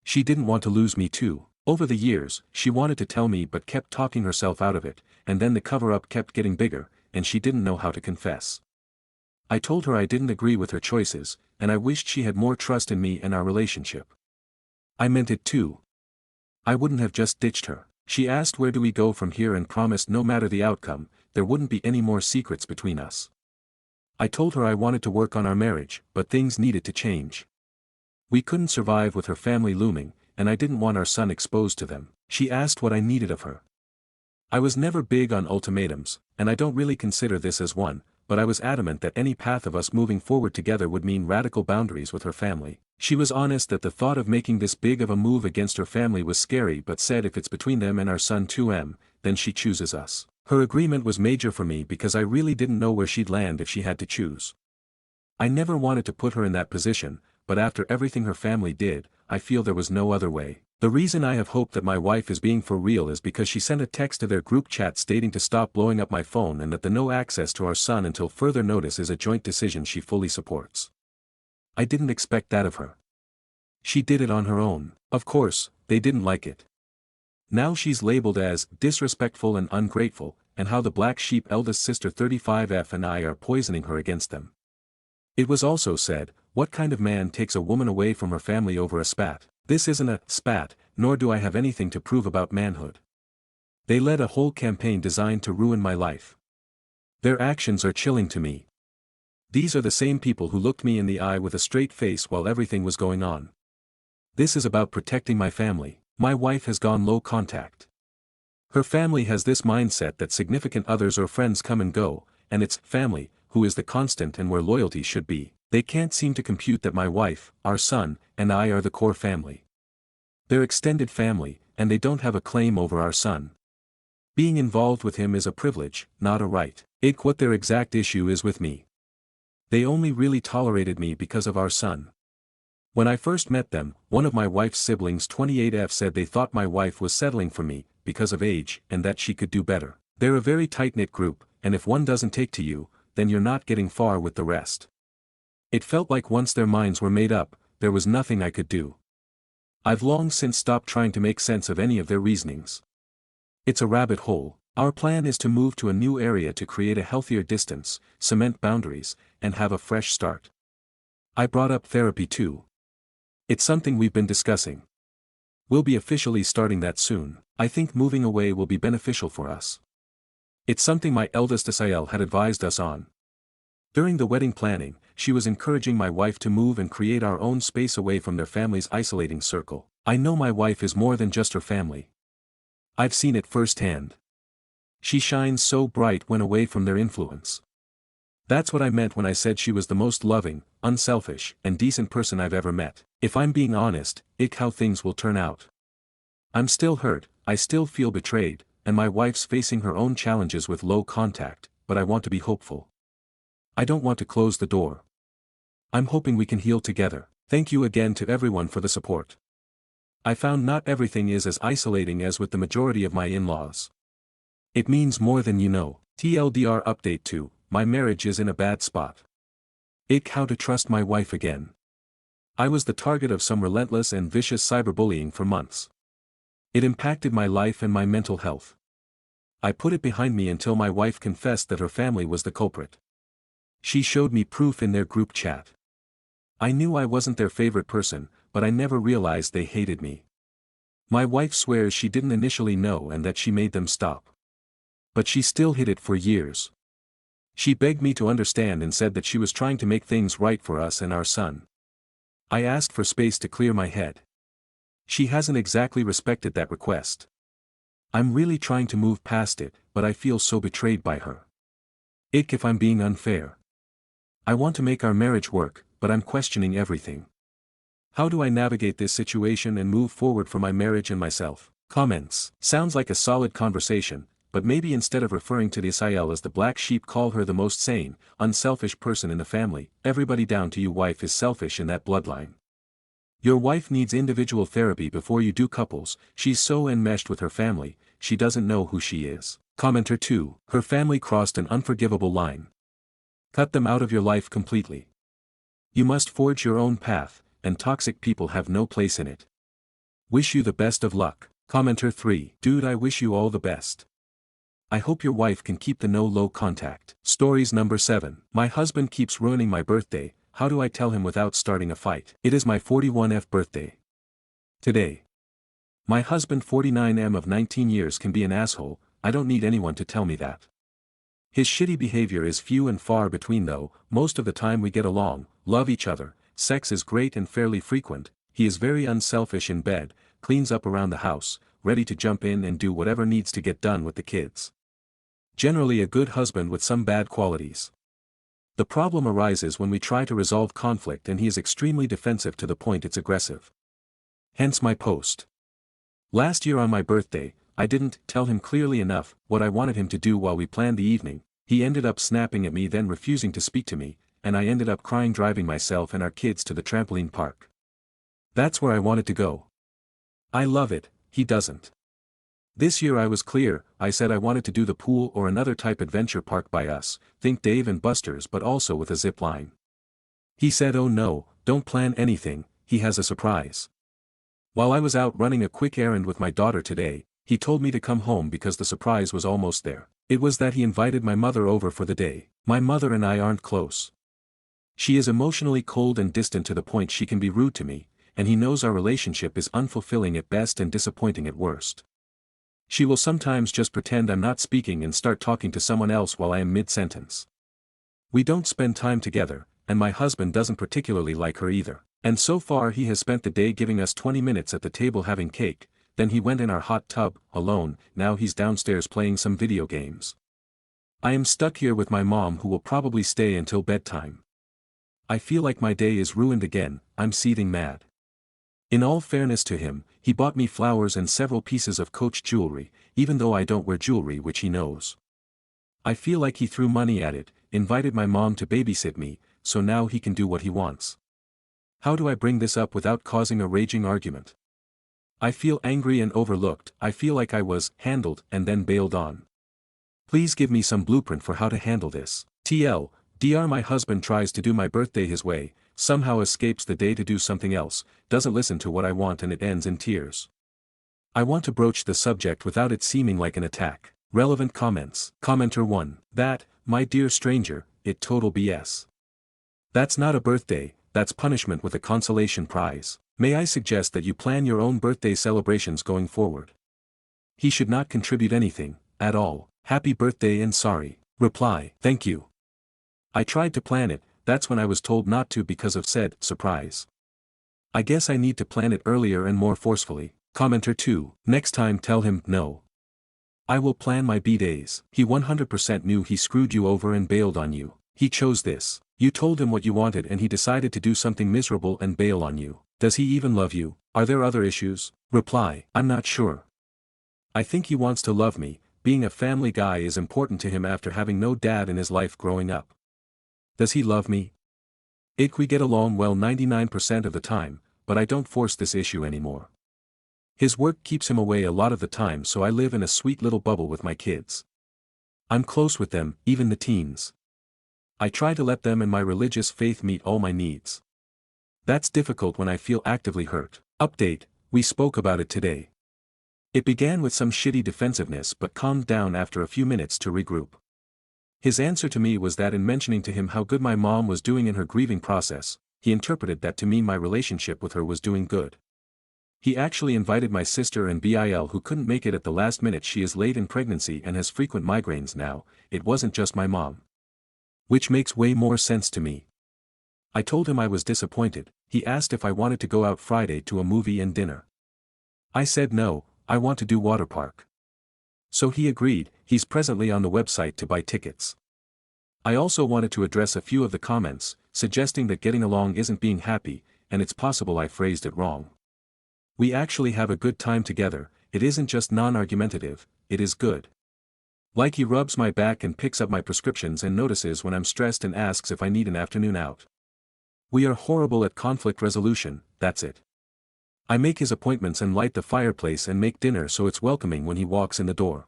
S1: She didn't want to lose me too. Over the years, she wanted to tell me but kept talking herself out of it, and then the cover-up kept getting bigger, and she didn't know how to confess. I told her I didn't agree with her choices, and I wished she had more trust in me and our relationship. I meant it too. I wouldn't have just ditched her. She asked where do we go from here and promised no matter the outcome, there wouldn't be any more secrets between us. I told her I wanted to work on our marriage, but things needed to change. We couldn't survive with her family looming, and I didn't want our son exposed to them. She asked what I needed of her. I was never big on ultimatums, and I don't really consider this as one, but I was adamant that any path of us moving forward together would mean radical boundaries with her family. She was honest that the thought of making this big of a move against her family was scary, but said if it's between them and our son 2M, then she chooses us. Her agreement was major for me because I really didn't know where she'd land if she had to choose. I never wanted to put her in that position, but after everything her family did, I feel there was no other way. The reason I have hope that my wife is being for real is because she sent a text to their group chat stating to stop blowing up my phone and that the no access to our son until further notice is a joint decision she fully supports. I didn't expect that of her. She did it on her own. Of course, they didn't like it. Now she's labeled as disrespectful and ungrateful, and how the black sheep eldest sister 35F and I are poisoning her against them. It was also said, what kind of man takes a woman away from her family over a spat? This isn't a spat, nor do I have anything to prove about manhood. They led a whole campaign designed to ruin my life. Their actions are chilling to me. These are the same people who looked me in the eye with a straight face while everything was going on. This is about protecting my family. My wife has gone low contact. Her family has this mindset that significant others or friends come and go, and it's family who is the constant and where loyalty should be. They can't seem to compute that my wife, our son, and I are the core family. They're extended family, and they don't have a claim over our son. Being involved with him is a privilege, not a right. It's what their exact issue is with me. They only really tolerated me because of our son. When I first met them, one of my wife's siblings 28F said they thought my wife was settling for me, because of age, and that she could do better. They're a very tight-knit group, and if one doesn't take to you, then you're not getting far with the rest. It felt like once their minds were made up, there was nothing I could do. I've long since stopped trying to make sense of any of their reasonings. It's a rabbit hole. Our plan is to move to a new area to create a healthier distance, cement boundaries, and have a fresh start. I brought up therapy too. It's something we've been discussing. We'll be officially starting that soon. I think moving away will be beneficial for us. It's something my eldest Asael had advised us on. During the wedding planning, she was encouraging my wife to move and create our own space away from their family's isolating circle. I know my wife is more than just her family. I've seen it firsthand. She shines so bright when away from their influence. That's what I meant when I said she was the most loving, unselfish, and decent person I've ever met. If I'm being honest, it's how things will turn out. I'm still hurt, I still feel betrayed, and my wife's facing her own challenges with low contact, but I want to be hopeful. I don't want to close the door. I'm hoping we can heal together. Thank you again to everyone for the support. I found not everything is as isolating as with the majority of my in-laws. It means more than you know. TLDR update 2. My marriage is in a bad spot. How to trust my wife again. I was the target of some relentless and vicious cyberbullying for months. It impacted my life and my mental health. I put it behind me until my wife confessed that her family was the culprit. She showed me proof in their group chat. I knew I wasn't their favorite person, but I never realized they hated me. My wife swears she didn't initially know and that she made them stop. But she still hid it for years. She begged me to understand and said that she was trying to make things right for us and our son. I asked for space to clear my head. She hasn't exactly respected that request. I'm really trying to move past it, but I feel so betrayed by her. If I'm being unfair. I want to make our marriage work, but I'm questioning everything. How do I navigate this situation and move forward for my marriage and myself? Comments. Sounds like a solid conversation, but maybe instead of referring to the Asael as the black sheep, call her the most sane, unselfish person in the family. Everybody down to you wife is selfish in that bloodline. Your wife needs individual therapy before you do couples. She's so enmeshed with her family, she doesn't know who she is. Commenter 2. Her family crossed an unforgivable line. Cut them out of your life completely. You must forge your own path, and toxic people have no place in it. Wish you the best of luck. Commenter 3. Dude, I wish you all the best. I hope your wife can keep the no low contact. Stories number 7. My husband keeps ruining my birthday. How do I tell him without starting a fight? It is my 41th birthday today. My husband 49M of 19 years can be an asshole. I don't need anyone to tell me that. His shitty behavior is few and far between though. Most of the time we get along, love each other, sex is great and fairly frequent. He is very unselfish in bed, cleans up around the house, ready to jump in and do whatever needs to get done with the kids. Generally a good husband with some bad qualities. The problem arises when we try to resolve conflict and he is extremely defensive to the point it's aggressive. Hence my post. Last year on my birthday, I didn't tell him clearly enough what I wanted him to do while we planned the evening. He ended up snapping at me, then refusing to speak to me, and I ended up crying driving myself and our kids to the trampoline park. That's where I wanted to go. I love it, he doesn't. This year I was clear, I said I wanted to do the pool or another type adventure park by us, think Dave and Buster's, but also with a zip line. He said, oh no, don't plan anything, he has a surprise. While I was out running a quick errand with my daughter today, he told me to come home because the surprise was almost there. It was that he invited my mother over for the day. My mother and I aren't close. She is emotionally cold and distant to the point she can be rude to me, and he knows our relationship is unfulfilling at best and disappointing at worst. She will sometimes just pretend I'm not speaking and start talking to someone else while I am mid-sentence. We don't spend time together, and my husband doesn't particularly like her either. And so far he has spent the day giving us 20 minutes at the table having cake, then he went in our hot tub, alone, now he's downstairs playing some video games. I am stuck here with my mom who will probably stay until bedtime. I feel like my day is ruined again, I'm seething mad. In all fairness to him, he bought me flowers and several pieces of Coach jewelry, even though I don't wear jewelry, which he knows. I feel like he threw money at it, invited my mom to babysit me, so now he can do what he wants. How do I bring this up without causing a raging argument? I feel angry and overlooked. I feel like I was handled and then bailed on. Please give me some blueprint for how to handle this. TLDR, my husband tries to do my birthday his way, somehow escapes the day to do something else, doesn't listen to what I want, and it ends in tears. I want to broach the subject without it seeming like an attack. Relevant comments. Commenter 1. That, my dear stranger, it total BS. That's not a birthday, that's punishment with a consolation prize. May I suggest that you plan your own birthday celebrations going forward? He should not contribute anything, at all. Happy birthday and sorry. Reply. Thank you. I tried to plan it, that's when I was told not to because of said surprise. I guess I need to plan it earlier and more forcefully. Commenter 2. Next time tell him no. I will plan my B-days. He 100% knew he screwed you over and bailed on you. He chose this. You told him what you wanted and he decided to do something miserable and bail on you. Does he even love you? Are there other issues? Reply. I'm not sure. I think he wants to love me. Being a family guy is important to him after having no dad in his life growing up. Does he love me? We get along well 99% of the time, but I don't force this issue anymore. His work keeps him away a lot of the time, so I live in a sweet little bubble with my kids. I'm close with them, even the teens. I try to let them and my religious faith meet all my needs. That's difficult when I feel actively hurt. Update, we spoke about it today. It began with some shitty defensiveness but calmed down after a few minutes to regroup. His answer to me was that in mentioning to him how good my mom was doing in her grieving process, he interpreted that to mean my relationship with her was doing good. He actually invited my sister and BIL, who couldn't make it at the last minute. She is late in pregnancy and has frequent migraines now. It wasn't just my mom. Which makes way more sense to me. I told him I was disappointed. He asked if I wanted to go out Friday to a movie and dinner. I said no, I want to do water park. So he agreed. He's presently on the website to buy tickets. I also wanted to address a few of the comments, suggesting that getting along isn't being happy, and it's possible I phrased it wrong. We actually have a good time together, it isn't just non-argumentative, it is good. Like he rubs my back and picks up my prescriptions and notices when I'm stressed and asks if I need an afternoon out. We are horrible at conflict resolution, that's it. I make his appointments and light the fireplace and make dinner so it's welcoming when he walks in the door.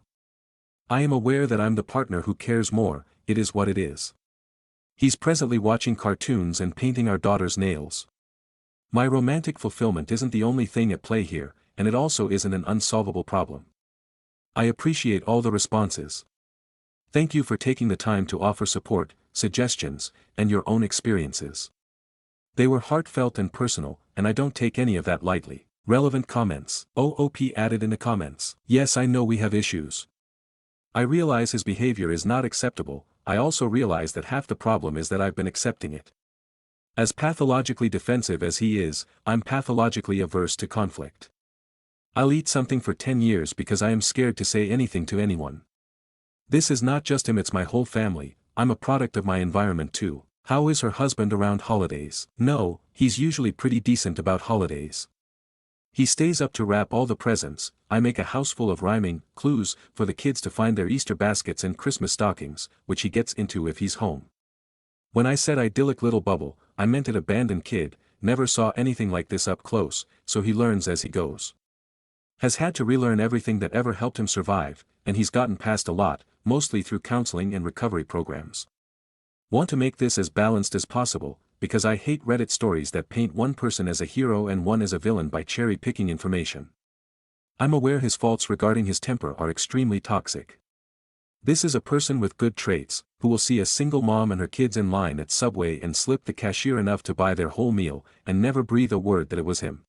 S1: I am aware that I'm the partner who cares more, it is what it is. He's presently watching cartoons and painting our daughter's nails. My romantic fulfillment isn't the only thing at play here, and it also isn't an unsolvable problem. I appreciate all the responses. Thank you for taking the time to offer support, suggestions, and your own experiences. They were heartfelt and personal, and I don't take any of that lightly. Relevant comments. OOP added in the comments. Yes, I know we have issues. I realize his behavior is not acceptable. I also realize that half the problem is that I've been accepting it. As pathologically defensive as he is, I'm pathologically averse to conflict. I'll eat something for 10 years because I am scared to say anything to anyone. This is not just him, it's my whole family. I'm a product of my environment too. How is her husband around holidays? No, he's usually pretty decent about holidays. He stays up to wrap all the presents. I make a house full of rhyming clues for the kids to find their Easter baskets and Christmas stockings, which he gets into if he's home. When I said idyllic little bubble, I meant an abandoned kid, never saw anything like this up close, so he learns as he goes. Has had to relearn everything that ever helped him survive, and he's gotten past a lot, mostly through counseling and recovery programs. Want to make this as balanced as possible, because I hate Reddit stories that paint one person as a hero and one as a villain by cherry-picking information. I'm aware his faults regarding his temper are extremely toxic. This is a person with good traits, who will see a single mom and her kids in line at Subway and slip the cashier enough to buy their whole meal, and never breathe a word that it was him.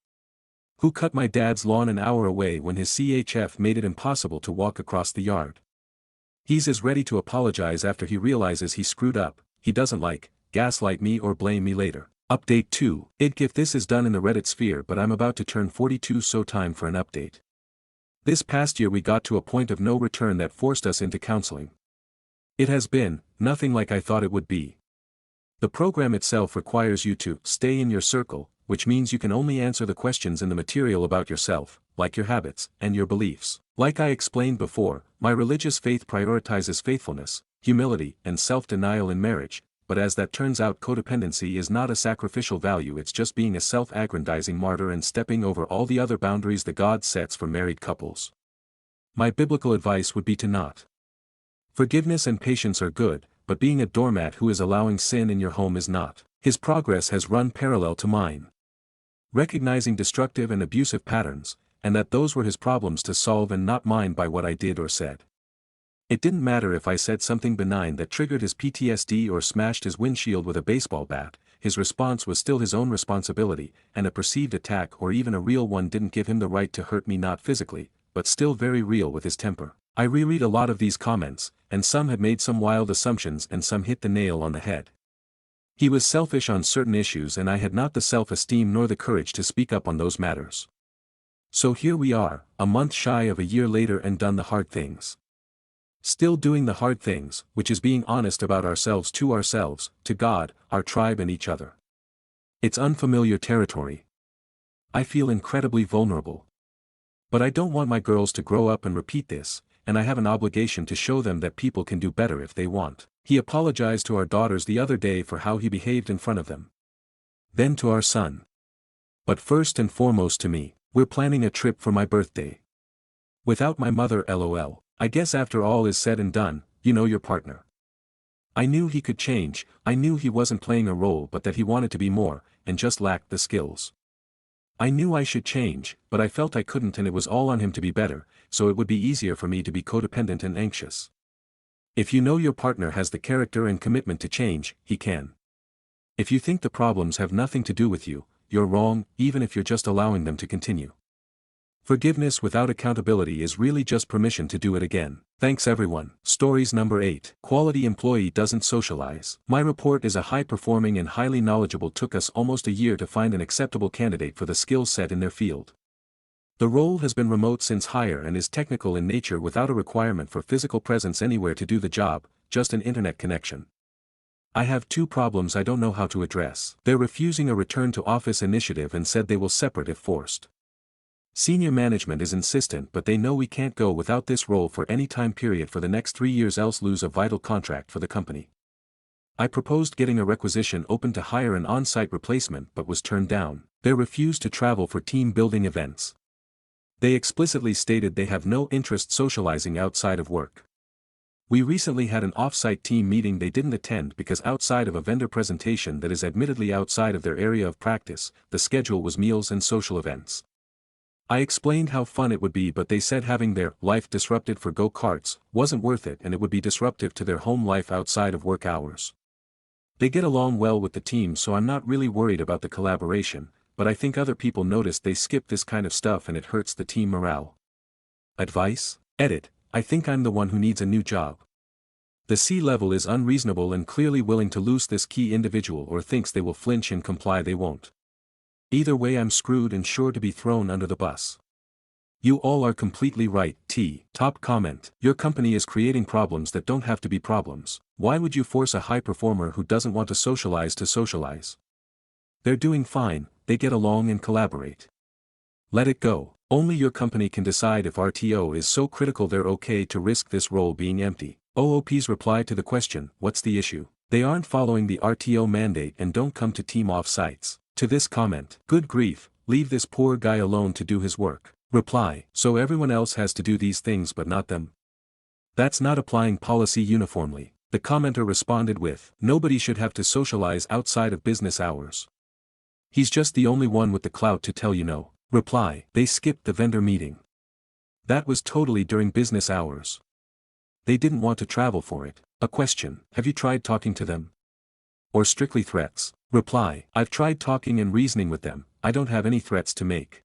S1: Who cut my dad's lawn an hour away when his CHF made it impossible to walk across the yard. He's as ready to apologize after he realizes he screwed up, he doesn't gaslight me or blame me later. Update 2. If this is done in the Reddit sphere, but I'm about to turn 42, so time for an update. This past year we got to a point of no return that forced us into counseling. It has been nothing like I thought it would be. The program itself requires you to stay in your circle, which means you can only answer the questions in the material about yourself, like your habits and your beliefs. Like I explained before, my religious faith prioritizes faithfulness, humility, and self-denial in marriage, but as that turns out, codependency is not a sacrificial value, it's just being a self-aggrandizing martyr and stepping over all the other boundaries that God sets for married couples. My biblical advice would be to not. Forgiveness and patience are good, but being a doormat who is allowing sin in your home is not. His progress has run parallel to mine. Recognizing destructive and abusive patterns, and that those were his problems to solve and not mine by what I did or said. It didn't matter if I said something benign that triggered his PTSD or smashed his windshield with a baseball bat, his response was still his own responsibility, and a perceived attack or even a real one didn't give him the right to hurt me, not physically, but still very real with his temper. I reread a lot of these comments, and some had made some wild assumptions and some hit the nail on the head. He was selfish on certain issues and I had not the self-esteem nor the courage to speak up on those matters. So here we are, a month shy of a year later, and done the hard things. Still doing the hard things, which is being honest about ourselves, to God, our tribe and each other. It's unfamiliar territory. I feel incredibly vulnerable. But I don't want my girls to grow up and repeat this, and I have an obligation to show them that people can do better if they want. He apologized to our daughters the other day for how he behaved in front of them. Then to our son. But first and foremost to me. We're planning a trip for my birthday. Without my mother, lol. I guess after all is said and done, you know your partner. I knew he could change, I knew he wasn't playing a role but that he wanted to be more, and just lacked the skills. I knew I should change, but I felt I couldn't, and it was all on him to be better, so it would be easier for me to be codependent and anxious. If you know your partner has the character and commitment to change, he can. If you think the problems have nothing to do with you, you're wrong, even if you're just allowing them to continue. Forgiveness without accountability is really just permission to do it again. Thanks everyone. Stories number 8. Quality employee doesn't socialize. My report is a high-performing and highly knowledgeable. Took us almost a year to find an acceptable candidate for the skill set in their field. The role has been remote since hire and is technical in nature without a requirement for physical presence anywhere to do the job, just an internet connection. I have 2 problems I don't know how to address. They're refusing a return to office initiative and said they will separate if forced. Senior management is insistent, but they know we can't go without this role for any time period for the next 3 years, else lose a vital contract for the company. I proposed getting a requisition open to hire an on-site replacement but was turned down. They refused to travel for team building events. They explicitly stated they have no interest socializing outside of work. We recently had an off-site team meeting they didn't attend because outside of a vendor presentation that is admittedly outside of their area of practice, the schedule was meals and social events. I explained how fun it would be, but they said having their life disrupted for go-karts wasn't worth it and it would be disruptive to their home life outside of work hours. They get along well with the team, so I'm not really worried about the collaboration, but I think other people noticed they skip this kind of stuff and it hurts the team morale. Advice? Edit. I think I'm the one who needs a new job. The C-level is unreasonable and clearly willing to lose this key individual, or thinks they will flinch and comply. They won't. Either way I'm screwed and sure to be thrown under the bus. You all are completely right, T. Top comment. Your company is creating problems that don't have to be problems. Why would you force a high performer who doesn't want to socialize to socialize? They're doing fine, they get along and collaborate. Let it go. Only your company can decide if RTO is so critical they're okay to risk this role being empty. OOP's reply to the question, what's the issue? They aren't following the RTO mandate and don't come to team off sites. To this comment, good grief, leave this poor guy alone to do his work. Reply, so everyone else has to do these things but not them? That's not applying policy uniformly. The commenter responded with, nobody should have to socialize outside of business hours. He's just the only one with the clout to tell you no. Reply, they skipped the vendor meeting. That was totally during business hours. They didn't want to travel for it. A question, have you tried talking to them? Or strictly threats? Reply, I've tried talking and reasoning with them, I don't have any threats to make.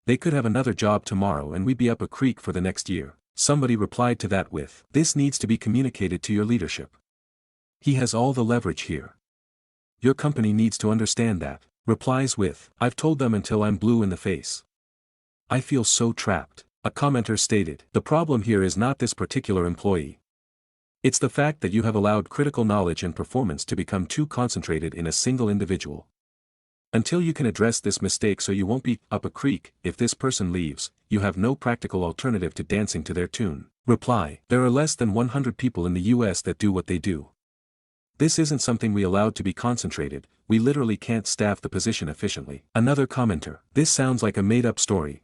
S1: They could have another job tomorrow and we'd be up a creek for the next year. Somebody replied to that with, this needs to be communicated to your leadership. He has all the leverage here. Your company needs to understand that. Replies with, I've told them until I'm blue in the face. I feel so trapped. A commenter stated, the problem here is not this particular employee. It's the fact that you have allowed critical knowledge and performance to become too concentrated in a single individual. Until you can address this mistake so you won't be up a creek, if this person leaves, you have no practical alternative to dancing to their tune. Reply, there are less than 100 people in the US that do what they do. This isn't something we allowed to be concentrated, we literally can't staff the position efficiently. Another commenter, this sounds like a made-up story.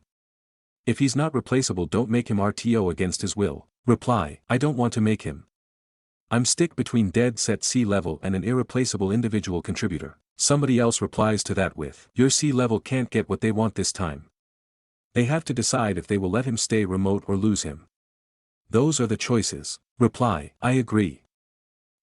S1: If he's not replaceable, don't make him RTO against his will. Reply, I don't want to make him. I'm stick between dead set C-level and an irreplaceable individual contributor. Somebody else replies to that with, your C-level can't get what they want this time. They have to decide if they will let him stay remote or lose him. Those are the choices. Reply, I agree.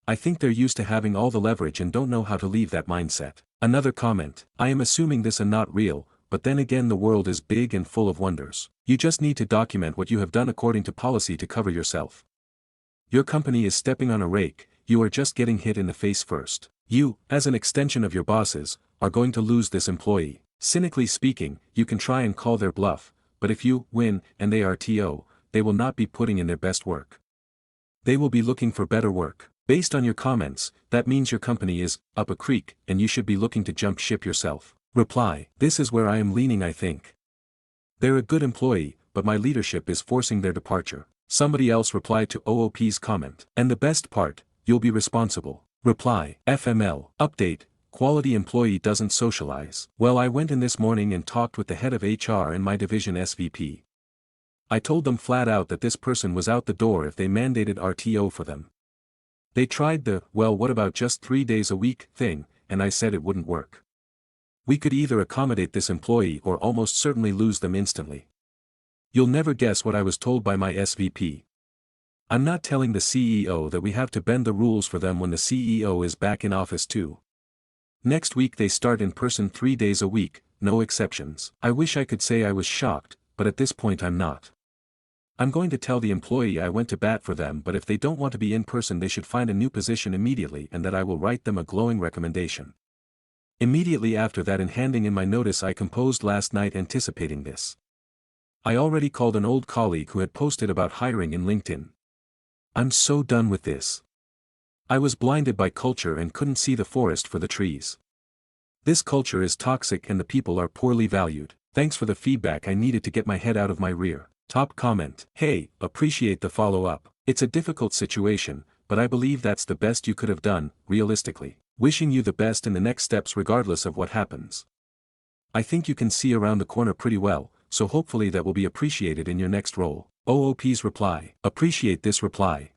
S1: I think they're used to having all the leverage and don't know how to leave that mindset. Another comment, I am assuming this is not real, but then again the world is big and full of wonders. You just need to document what you have done according to policy to cover yourself. Your company is stepping on a rake, you are just getting hit in the face first. You, as an extension of your bosses, are going to lose this employee. Cynically speaking, you can try and call their bluff, but if you win and they are TO, they will not be putting in their best work. They will be looking for better work. Based on your comments, that means your company is up a creek and you should be looking to jump ship yourself. Reply, this is where I am leaning. I think they're a good employee, but my leadership is forcing their departure. Somebody else replied to OOP's comment, and the best part, you'll be responsible. Reply, FML, update, quality employee doesn't socialize. Well, I went in this morning and talked with the head of HR and my division SVP. I told them flat out that this person was out the door if they mandated RTO for them. They tried the, well, what about just 3 days a week thing, and I said it wouldn't work. We could either accommodate this employee or almost certainly lose them instantly. You'll never guess what I was told by my SVP. I'm not telling the CEO that we have to bend the rules for them when the CEO is back in office too. Next week they start in person 3 days a week, no exceptions. I wish I could say I was shocked, but at this point I'm not. I'm going to tell the employee I went to bat for them, but if they don't want to be in person they should find a new position immediately and that I will write them a glowing recommendation. Immediately after that, in handing in my notice I composed last night anticipating this. I already called an old colleague who had posted about hiring in LinkedIn. I'm so done with this. I was blinded by culture and couldn't see the forest for the trees. This culture is toxic and the people are poorly valued. Thanks for the feedback, I needed to get my head out of my rear. Top comment, hey, appreciate the follow-up. It's a difficult situation, but I believe that's the best you could have done, realistically. Wishing you the best in the next steps regardless of what happens. I think you can see around the corner pretty well, so hopefully that will be appreciated in your next role. OOP's reply, appreciate this reply.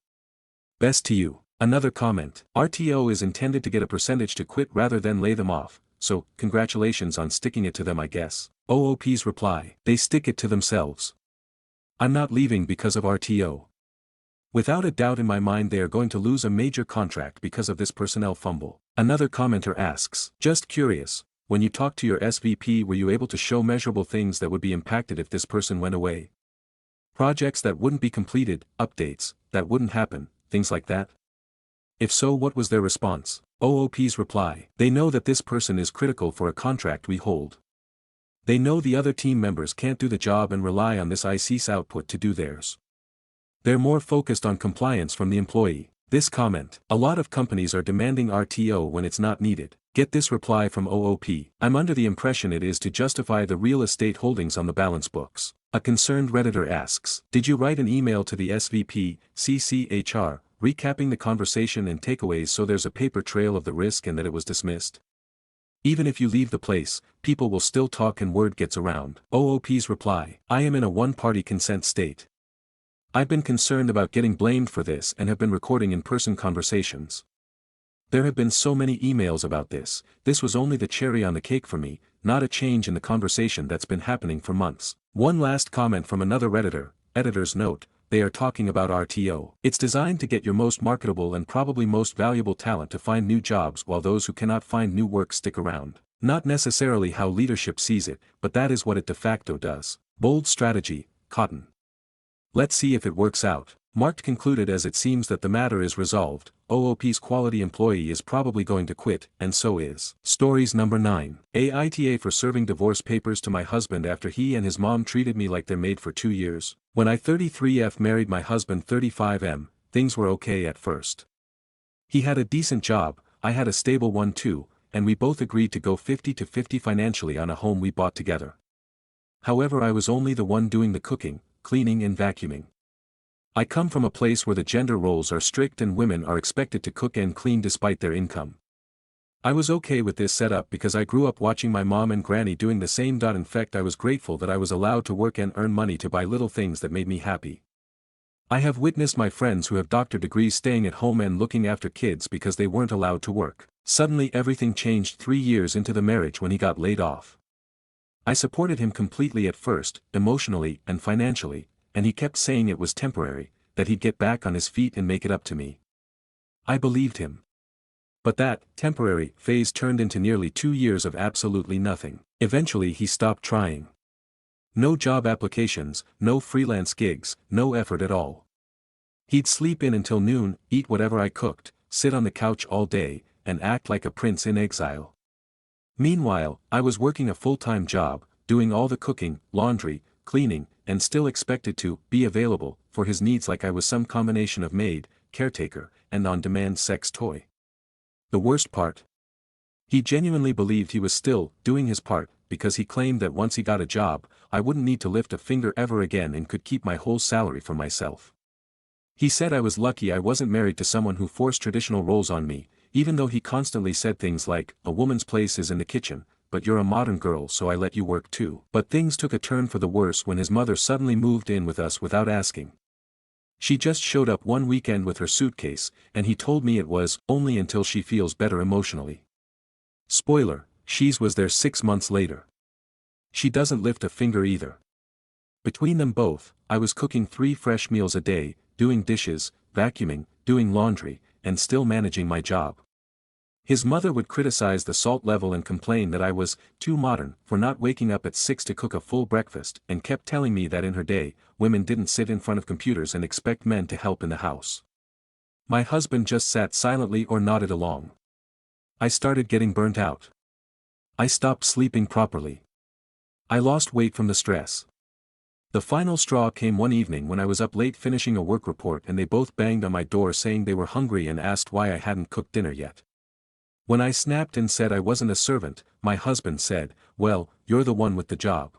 S1: Best to you. Another comment, RTO is intended to get a percentage to quit rather than lay them off, so congratulations on sticking it to them, I guess. OOP's reply, they stick it to themselves. I'm not leaving because of RTO. Without a doubt in my mind they are going to lose a major contract because of this personnel fumble. Another commenter asks, just curious, when you talked to your SVP were you able to show measurable things that would be impacted if this person went away? Projects that wouldn't be completed, updates, that wouldn't happen, things like that? If so, what was their response? OOP's reply, they know that this person is critical for a contract we hold. They know the other team members can't do the job and rely on this IC's output to do theirs. They're more focused on compliance from the employee. This comment: a lot of companies are demanding RTO when it's not needed. Get this reply from OOP: I'm under the impression it is to justify the real estate holdings on the balance books. A concerned Redditor asks, did you write an email to the SVP, CCHR, recapping the conversation and takeaways so there's a paper trail of the risk and that it was dismissed? Even if you leave the place, people will still talk and word gets around. OOP's reply: I am in a one-party consent state. I've been concerned about getting blamed for this and have been recording in-person conversations. There have been so many emails about this. This was only the cherry on the cake for me, not a change in the conversation that's been happening for months. One last comment from another Redditor: editor's note, they are talking about RTO. It's designed to get your most marketable and probably most valuable talent to find new jobs while those who cannot find new work stick around. Not necessarily how leadership sees it, but that is what it de facto does. Bold strategy, Cotton. Let's see if it works out. Marked concluded: as it seems that the matter is resolved, OOP's quality employee is probably going to quit, and so is. Stories number 9. Aita for serving divorce papers to my husband after he and his mom treated me like they're made for 2 years. When I 33F married my husband 35M, things were okay at first. He had a decent job, I had a stable one too, and we both agreed to go 50-50 financially on a home we bought together. However, I was only the one doing the cooking, cleaning and vacuuming. I come from a place where the gender roles are strict and women are expected to cook and clean despite their income. I was okay with this setup because I grew up watching my mom and granny doing the same. In fact, I was grateful that I was allowed to work and earn money to buy little things that made me happy. I have witnessed my friends who have doctor degrees staying at home and looking after kids because they weren't allowed to work. Suddenly everything changed 3 years into the marriage when he got laid off. I supported him completely at first, emotionally and financially, and he kept saying it was temporary, that he'd get back on his feet and make it up to me. I believed him. But that temporary phase turned into nearly 2 years of absolutely nothing. Eventually he stopped trying. No job applications, no freelance gigs, no effort at all. He'd sleep in until noon, eat whatever I cooked, sit on the couch all day, and act like a prince in exile. Meanwhile, I was working a full-time job, doing all the cooking, laundry, cleaning, and still expected to be available for his needs like I was some combination of maid, caretaker, and on-demand sex toy. The worst part? He genuinely believed he was still doing his part, because he claimed that once he got a job, I wouldn't need to lift a finger ever again and could keep my whole salary for myself. He said I was lucky I wasn't married to someone who forced traditional roles on me, even though he constantly said things like, a woman's place is in the kitchen, but you're a modern girl so I let you work too. But things took a turn for the worse when his mother suddenly moved in with us without asking. She just showed up one weekend with her suitcase, and he told me it was only until she feels better emotionally. Spoiler, she was there 6 months later. She doesn't lift a finger either. Between them both, I was cooking 3 fresh meals a day, doing dishes, vacuuming, doing laundry, and still managing my job. His mother would criticize the salt level and complain that I was too modern for not waking up at 6 to cook a full breakfast, and kept telling me that in her day, women didn't sit in front of computers and expect men to help in the house. My husband just sat silently or nodded along. I started getting burnt out. I stopped sleeping properly. I lost weight from the stress. The final straw came one evening when I was up late finishing a work report and they both banged on my door saying they were hungry and asked why I hadn't cooked dinner yet. When I snapped and said I wasn't a servant, my husband said, "Well, you're the one with the job.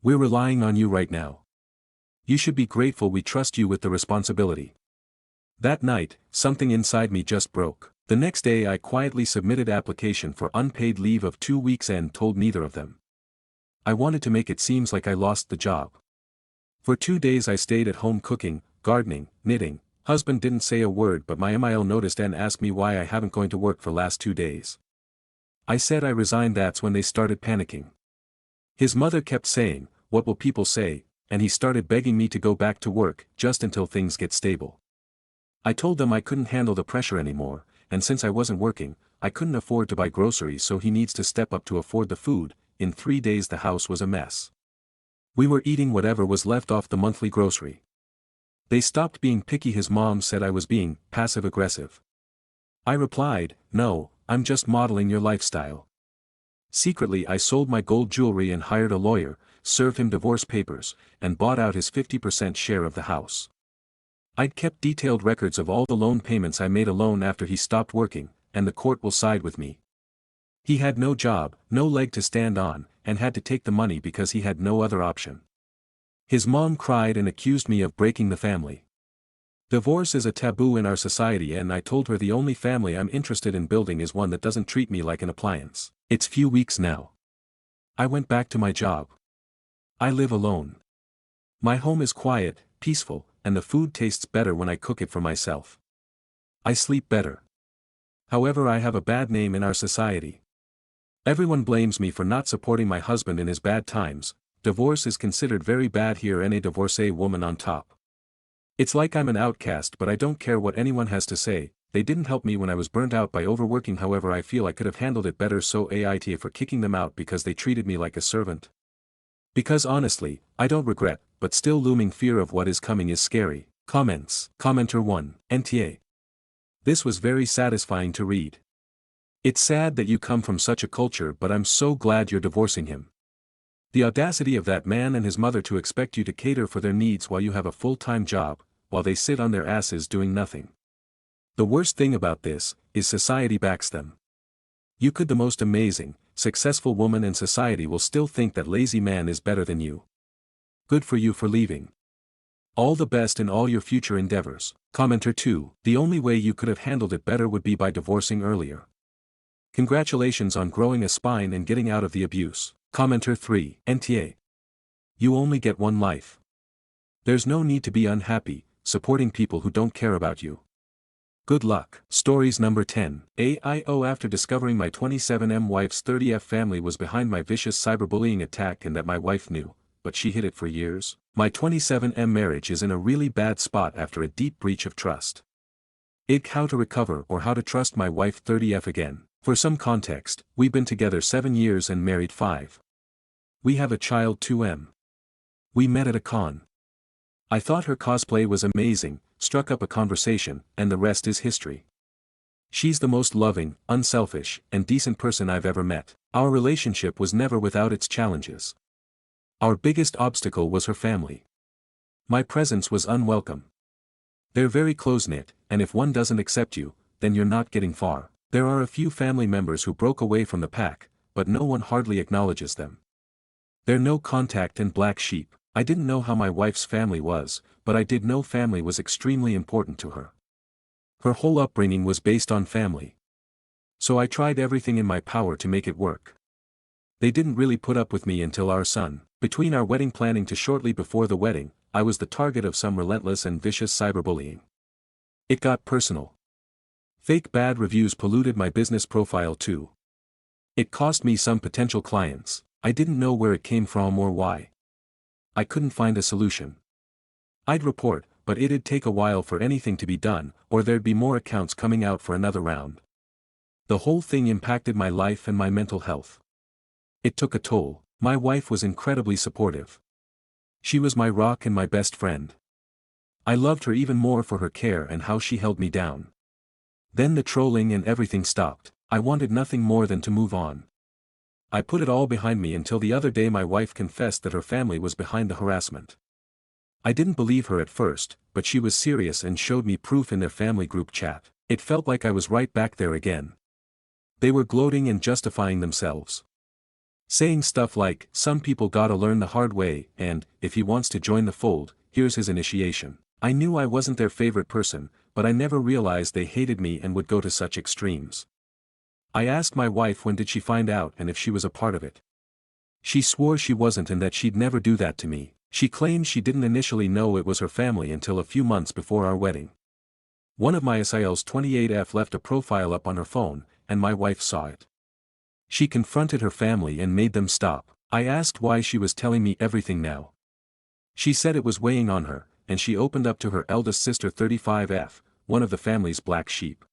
S1: We're relying on you right now. You should be grateful we trust you with the responsibility." That night, something inside me just broke. The next day I quietly submitted application for unpaid leave of 2 weeks and told neither of them. I wanted to make it seem like I lost the job. For 2 days I stayed at home cooking, gardening, knitting. Husband didn't say a word but my email noticed and asked me why I haven't going to work for last 2 days. I said I resigned. That's when they started panicking. His mother kept saying, "What will people say?" and he started begging me to go back to work, just until things get stable. I told them I couldn't handle the pressure anymore, and since I wasn't working, I couldn't afford to buy groceries so he needs to step up to afford the food. In 3 days the house was a mess. We were eating whatever was left off the monthly grocery. They stopped being picky. His mom said I was being passive-aggressive. I replied, "No, I'm just modeling your lifestyle." Secretly I sold my gold jewelry and hired a lawyer, served him divorce papers, and bought out his 50% share of the house. I'd kept detailed records of all the loan payments I made alone after he stopped working, and the court will side with me. He had no job, no leg to stand on, and had to take the money because he had no other option. His mom cried and accused me of breaking the family. Divorce is a taboo in our society, and I told her the only family I'm interested in building is one that doesn't treat me like an appliance. It's few weeks now. I went back to my job. I live alone. My home is quiet, peaceful, and the food tastes better when I cook it for myself. I sleep better. However, I have a bad name in our society. Everyone blames me for not supporting my husband in his bad times. Divorce is considered very bad here, and a divorcee woman on top. It's like I'm an outcast, but I don't care what anyone has to say. They didn't help me when I was burnt out by overworking. However, I feel I could have handled it better, so Aita for kicking them out because they treated me like a servant. Because honestly, I don't regret, but still looming fear of what is coming is scary. Comments. Commenter 1. NTA. This was very satisfying to read. It's sad that you come from such a culture, but I'm so glad you're divorcing him. The audacity of that man and his mother to expect you to cater for their needs while you have a full-time job, while they sit on their asses doing nothing. The worst thing about this is society backs them. You could be the most amazing, successful woman in society will still think that lazy man is better than you. Good for you for leaving. All the best in all your future endeavors. Commenter 2. The only way you could have handled it better would be by divorcing earlier. Congratulations on growing a spine and getting out of the abuse. Commenter 3. NTA. You only get one life. There's no need to be unhappy, supporting people who don't care about you. Good luck. Stories number 10. AIO. After discovering my 27M wife's 30F family was behind my vicious cyberbullying attack and that my wife knew, but she hid it for years, my 27M marriage is in a really bad spot after a deep breach of trust. How to recover or how to trust my wife 30F again. For some context, we've been together 7 years and married 5. We have a child 2M. We met at a con. I thought her cosplay was amazing, struck up a conversation, and the rest is history. She's the most loving, unselfish, and decent person I've ever met. Our relationship was never without its challenges. Our biggest obstacle was her family. My presence was unwelcome. They're very close-knit, and if one doesn't accept you, then you're not getting far. There are a few family members who broke away from the pack, but no one hardly acknowledges them. They're no contact and black sheep. I didn't know how my wife's family was, but I did know family was extremely important to her. Her whole upbringing was based on family. So I tried everything in my power to make it work. They didn't really put up with me until our son. Between our wedding planning to shortly before the wedding, I was the target of some relentless and vicious cyberbullying. It got personal. Fake bad reviews polluted my business profile too. It cost me some potential clients. I didn't know where it came from or why. I couldn't find a solution. I'd report, but it'd take a while for anything to be done, or there'd be more accounts coming out for another round. The whole thing impacted my life and my mental health. It took a toll. My wife was incredibly supportive. She was my rock and my best friend. I loved her even more for her care and how she held me down. Then the trolling and everything stopped. I wanted nothing more than to move on. I put it all behind me until the other day my wife confessed that her family was behind the harassment. I didn't believe her at first, but she was serious and showed me proof in their family group chat. It felt like I was right back there again. They were gloating and justifying themselves. Saying stuff like, some people gotta learn the hard way, and, if he wants to join the fold, here's his initiation. I knew I wasn't their favorite person, but I never realized they hated me and would go to such extremes. I asked my wife when did she find out and if she was a part of it. She swore she wasn't and that she'd never do that to me. She claimed she didn't initially know it was her family until a few months before our wedding. One of my SIL's 28F left a profile up on her phone, and my wife saw it. She confronted her family and made them stop. I asked why she was telling me everything now. She said it was weighing on her, and she opened up to her eldest sister 35F, one of the family's black sheep.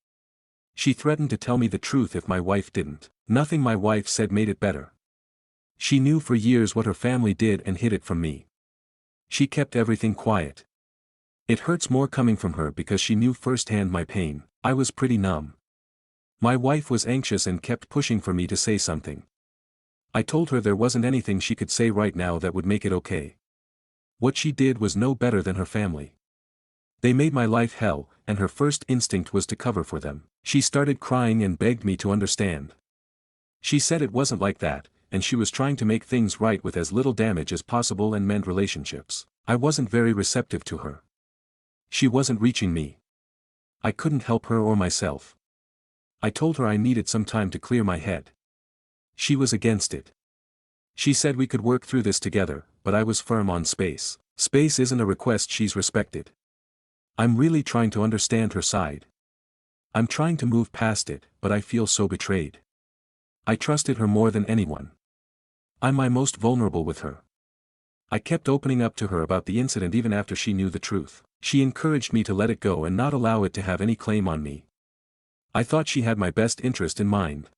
S1: She threatened to tell me the truth if my wife didn't. Nothing my wife said made it better. She knew for years what her family did and hid it from me. She kept everything quiet. It hurts more coming from her because she knew firsthand my pain. I was pretty numb. My wife was anxious and kept pushing for me to say something. I told her there wasn't anything she could say right now that would make it okay. What she did was no better than her family. They made my life hell, and her first instinct was to cover for them. She started crying and begged me to understand. She said it wasn't like that, and she was trying to make things right with as little damage as possible and mend relationships. I wasn't very receptive to her. She wasn't reaching me. I couldn't help her or myself. I told her I needed some time to clear my head. She was against it. She said we could work through this together, but I was firm on space. Space isn't a request she's respected. I'm really trying to understand her side. I'm trying to move past it, but I feel so betrayed. I trusted her more than anyone. I'm my most vulnerable with her. I kept opening up to her about the incident even after she knew the truth. She encouraged me to let it go and not allow it to have any claim on me. I thought she had my best interest in mind.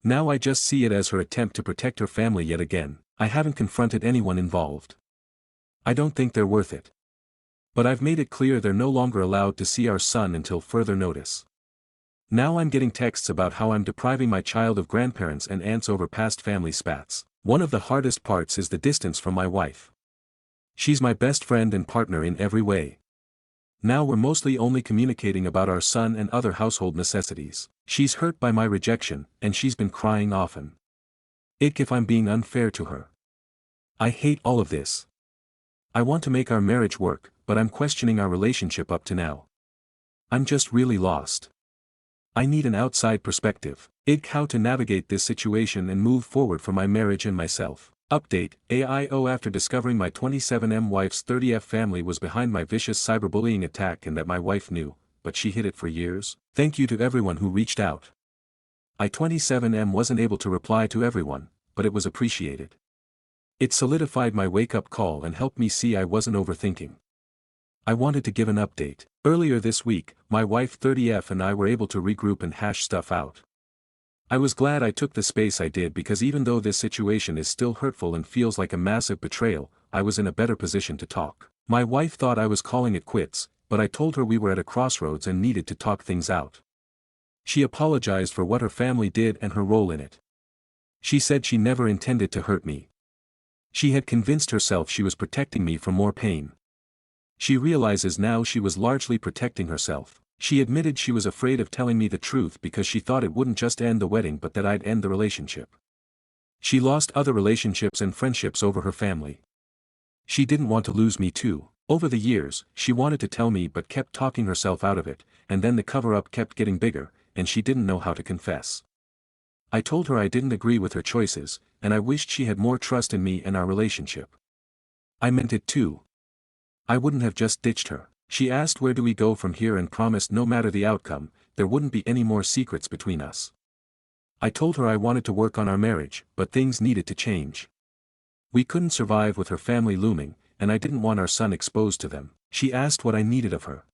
S1: Now I just see it as her attempt to protect her family yet again. I haven't confronted anyone involved. I don't think they're worth it. But I've made it clear they're no longer allowed to see our son until further notice. Now I'm getting texts about how I'm depriving my child of grandparents and aunts over past family spats. One of the hardest parts is the distance from my wife. She's my best friend and partner in every way. Now we're mostly only communicating about our son and other household necessities. She's hurt by my rejection, and she's been crying often. If I'm being unfair to her. I hate all of this. I want to make our marriage work, but I'm questioning our relationship up to now. I'm just really lost. I need an outside perspective. How to navigate this situation and move forward for my marriage and myself. Update, AIO after discovering my 27M wife's 30F family was behind my vicious cyberbullying attack and that my wife knew, but she hid it for years. Thank you to everyone who reached out. I 27M wasn't able to reply to everyone, but it was appreciated. It solidified my wake-up call and helped me see I wasn't overthinking. I wanted to give an update. Earlier this week, my wife 30F and I were able to regroup and hash stuff out. I was glad I took the space I did because even though this situation is still hurtful and feels like a massive betrayal, I was in a better position to talk. My wife thought I was calling it quits, but I told her we were at a crossroads and needed to talk things out. She apologized for what her family did and her role in it. She said she never intended to hurt me. She had convinced herself she was protecting me from more pain. She realizes now she was largely protecting herself. She admitted she was afraid of telling me the truth because she thought it wouldn't just end the wedding but that I'd end the relationship. She lost other relationships and friendships over her family. She didn't want to lose me too. Over the years, she wanted to tell me but kept talking herself out of it, and then the cover-up kept getting bigger, and she didn't know how to confess. I told her I didn't agree with her choices, and I wished she had more trust in me and our relationship. I meant it too. I wouldn't have just ditched her. She asked where do we go from here and promised no matter the outcome, there wouldn't be any more secrets between us. I told her I wanted to work on our marriage, but things needed to change. We couldn't survive with her family looming, and I didn't want our son exposed to them. She asked what I needed of her.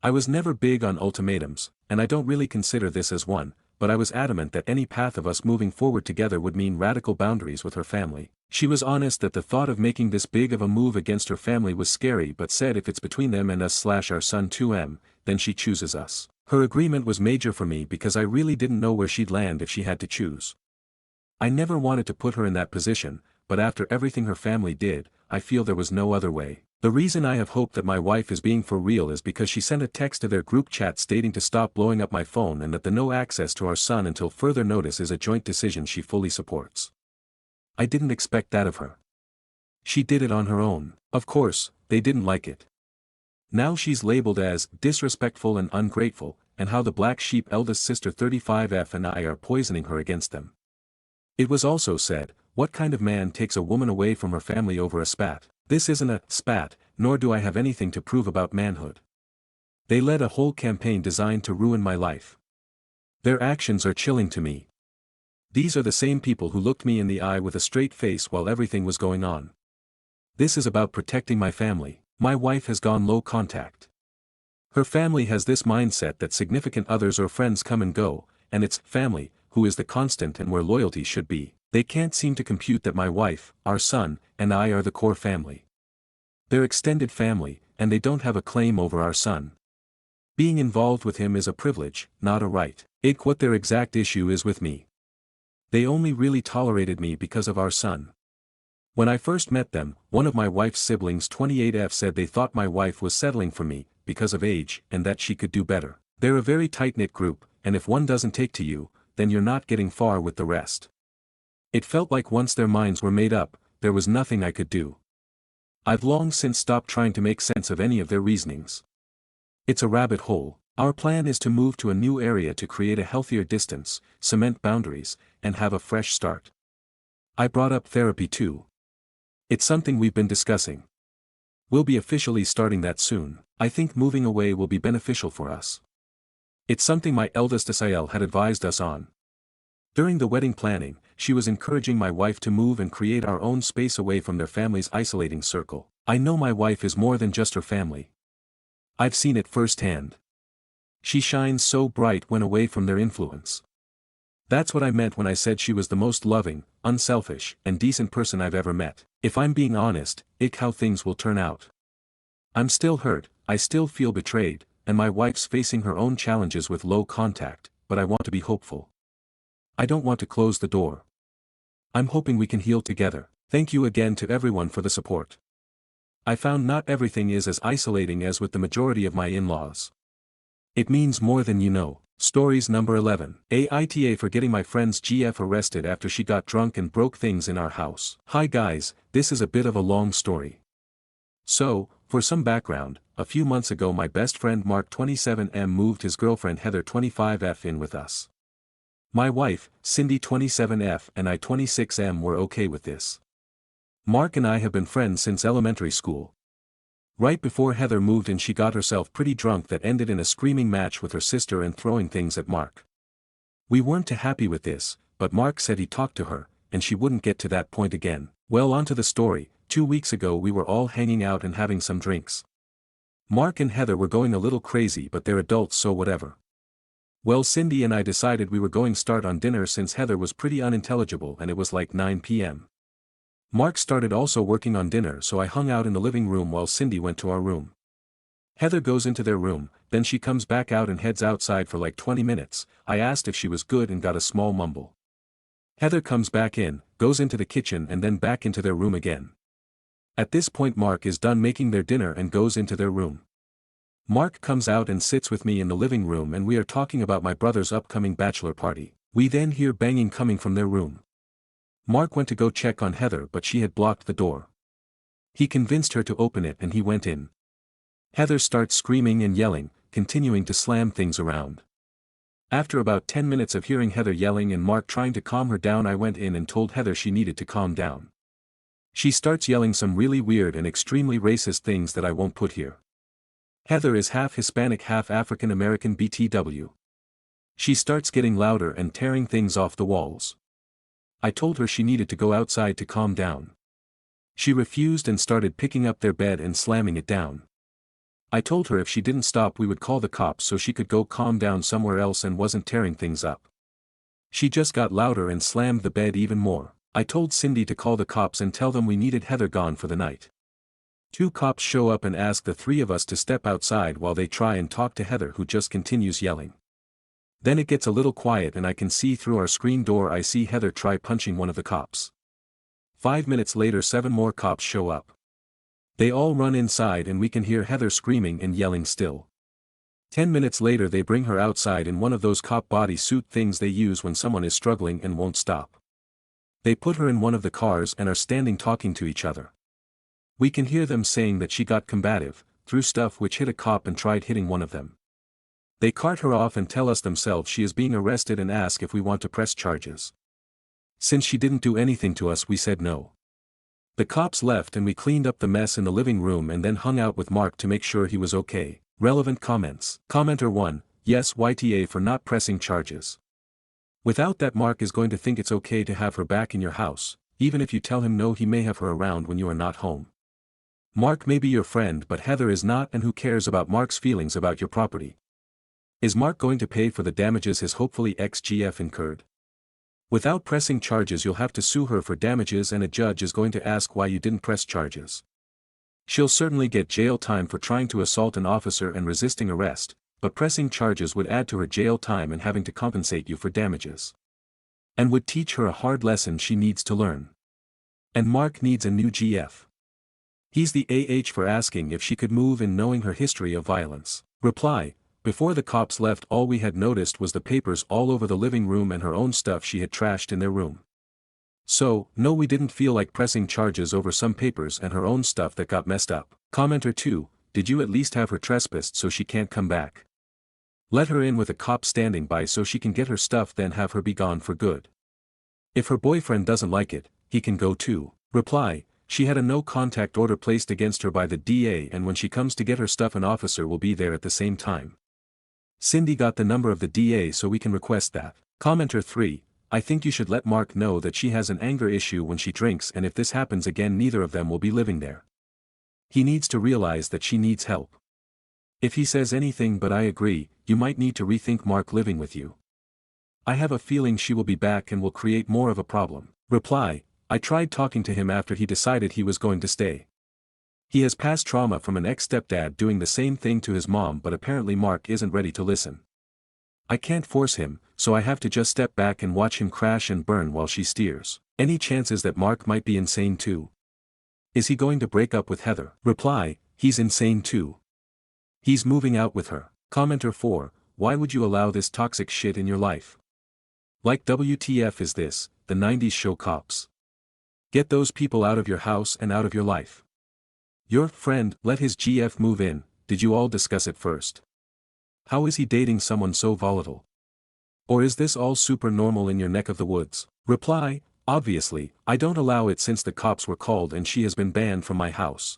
S1: I was never big on ultimatums, and I don't really consider this as one, but I was adamant that any path of us moving forward together would mean radical boundaries with her family. She was honest that the thought of making this big of a move against her family was scary but said if it's between them and us/our son 2M, then she chooses us. Her agreement was major for me because I really didn't know where she'd land if she had to choose. I never wanted to put her in that position, but after everything her family did, I feel there was no other way. The reason I have hope that my wife is being for real is because she sent a text to their group chat stating to stop blowing up my phone and that the no access to our son until further notice is a joint decision she fully supports. I didn't expect that of her. She did it on her own. Of course, they didn't like it. Now she's labeled as disrespectful and ungrateful, and how the black sheep eldest sister 35F and I are poisoning her against them. It was also said, what kind of man takes a woman away from her family over a spat? This isn't a spat, nor do I have anything to prove about manhood. They led a whole campaign designed to ruin my life. Their actions are chilling to me. These are the same people who looked me in the eye with a straight face while everything was going on. This is about protecting my family. My wife has gone low contact. Her family has this mindset that significant others or friends come and go, and it's family who is the constant and where loyalty should be. They can't seem to compute that my wife, our son, and I are the core family. They're extended family, and they don't have a claim over our son. Being involved with him is a privilege, not a right. What their exact issue is with me. They only really tolerated me because of our son. When I first met them, one of my wife's siblings 28F said they thought my wife was settling for me, because of age, and that she could do better. They're a very tight-knit group, and if one doesn't take to you, then you're not getting far with the rest. It felt like once their minds were made up, there was nothing I could do. I've long since stopped trying to make sense of any of their reasonings. It's a rabbit hole. Our plan is to move to a new area to create a healthier distance, cement boundaries, and have a fresh start. I brought up therapy too. It's something we've been discussing. We'll be officially starting that soon. I think moving away will be beneficial for us. It's something my eldest Asael had advised us on. During the wedding planning, she was encouraging my wife to move and create our own space away from their family's isolating circle. I know my wife is more than just her family. I've seen it firsthand. She shines so bright when away from their influence. That's what I meant when I said she was the most loving, unselfish, and decent person I've ever met. If I'm being honest, it's how things will turn out. I'm still hurt, I still feel betrayed, and my wife's facing her own challenges with low contact, but I want to be hopeful. I don't want to close the door. I'm hoping we can heal together. Thank you again to everyone for the support. I found not everything is as isolating as with the majority of my in-laws. It means more than you know. Stories number 11. Aita for getting my friend's GF arrested after she got drunk and broke things in our house. Hi guys, this is a bit of a long story. So, for some background, a few months ago my best friend Mark 27M moved his girlfriend Heather 25F in with us. My wife, Cindy 27F and I 26M were okay with this. Mark and I have been friends since elementary school. Right before Heather moved in she got herself pretty drunk that ended in a screaming match with her sister and throwing things at Mark. We weren't too happy with this, but Mark said he talked to her, and she wouldn't get to that point again. Well, on to the story. 2 weeks ago we were all hanging out and having some drinks. Mark and Heather were going a little crazy but they're adults so whatever. Well, Cindy and I decided we were going start on dinner since Heather was pretty unintelligible and it was like 9 p.m. Mark started also working on dinner so I hung out in the living room while Cindy went to our room. Heather goes into their room, then she comes back out and heads outside for like 20 minutes, I asked if she was good and got a small mumble. Heather comes back in, goes into the kitchen and then back into their room again. At this point Mark is done making their dinner and goes into their room. Mark comes out and sits with me in the living room and we are talking about my brother's upcoming bachelor party. We then hear banging coming from their room. Mark went to go check on Heather but she had blocked the door. He convinced her to open it and he went in. Heather starts screaming and yelling, continuing to slam things around. After about 10 minutes of hearing Heather yelling and Mark trying to calm her down I went in and told Heather she needed to calm down. She starts yelling some really weird and extremely racist things that I won't put here. Heather is half Hispanic half African American BTW. She starts getting louder and tearing things off the walls. I told her she needed to go outside to calm down. She refused and started picking up their bed and slamming it down. I told her if she didn't stop we would call the cops so she could go calm down somewhere else and wasn't tearing things up. She just got louder and slammed the bed even more. I told Cindy to call the cops and tell them we needed Heather gone for the night. 2 cops show up and ask the 3 of us to step outside while they try and talk to Heather who just continues yelling. Then it gets a little quiet and I can see through our screen door I see Heather try punching one of the cops. 5 minutes later 7 more cops show up. They all run inside and we can hear Heather screaming and yelling still. 10 minutes later they bring her outside in one of those cop bodysuit things they use when someone is struggling and won't stop. They put her in one of the cars and are standing talking to each other. We can hear them saying that she got combative, threw stuff which hit a cop and tried hitting one of them. They cart her off and tell us themselves she is being arrested and ask if we want to press charges. Since she didn't do anything to us we said no. The cops left and we cleaned up the mess in the living room and then hung out with Mark to make sure he was okay. Relevant comments. Commenter 1, yes YTA for not pressing charges. Without that Mark is going to think it's okay to have her back in your house, even if you tell him no he may have her around when you are not home. Mark may be your friend but Heather is not and who cares about Mark's feelings about your property? Is Mark going to pay for the damages his hopefully ex-GF incurred? Without pressing charges you'll have to sue her for damages and a judge is going to ask why you didn't press charges. She'll certainly get jail time for trying to assault an officer and resisting arrest, but pressing charges would add to her jail time and having to compensate you for damages. and would teach her a hard lesson she needs to learn. And Mark needs a new GF. He's the AH for asking if she could move in knowing her history of violence. Reply, before the cops left all we had noticed was the papers all over the living room and her own stuff she had trashed in their room. So, no, we didn't feel like pressing charges over some papers and her own stuff that got messed up. Commenter 2, did you at least have her trespassed so she can't come back? Let her in with a cop standing by so she can get her stuff, then have her be gone for good. If her boyfriend doesn't like it, he can go too. Reply, she had a no-contact order placed against her by the DA, and when she comes to get her stuff an officer will be there at the same time. Cindy got the number of the DA so we can request that. Commenter 3, I think you should let Mark know that she has an anger issue when she drinks, and if this happens again neither of them will be living there. He needs to realize that she needs help. If he says anything but I agree, you might need to rethink Mark living with you. I have a feeling she will be back and will create more of a problem. Reply, I tried talking to him after he decided he was going to stay. He has past trauma from an ex-stepdad doing the same thing to his mom, but apparently Mark isn't ready to listen. I can't force him, so I have to just step back and watch him crash and burn while she steers. Any chances that Mark might be insane too? Is he going to break up with Heather? Reply, he's insane too. He's moving out with her. Commenter 4, why would you allow this toxic shit in your life? Like WTF is this, the 90s show Cops. Get those people out of your house and out of your life. Your friend let his GF move in, did you all discuss it first? How is he dating someone so volatile? Or is this all super normal in your neck of the woods? Reply, obviously, I don't allow it since the cops were called and she has been banned from my house.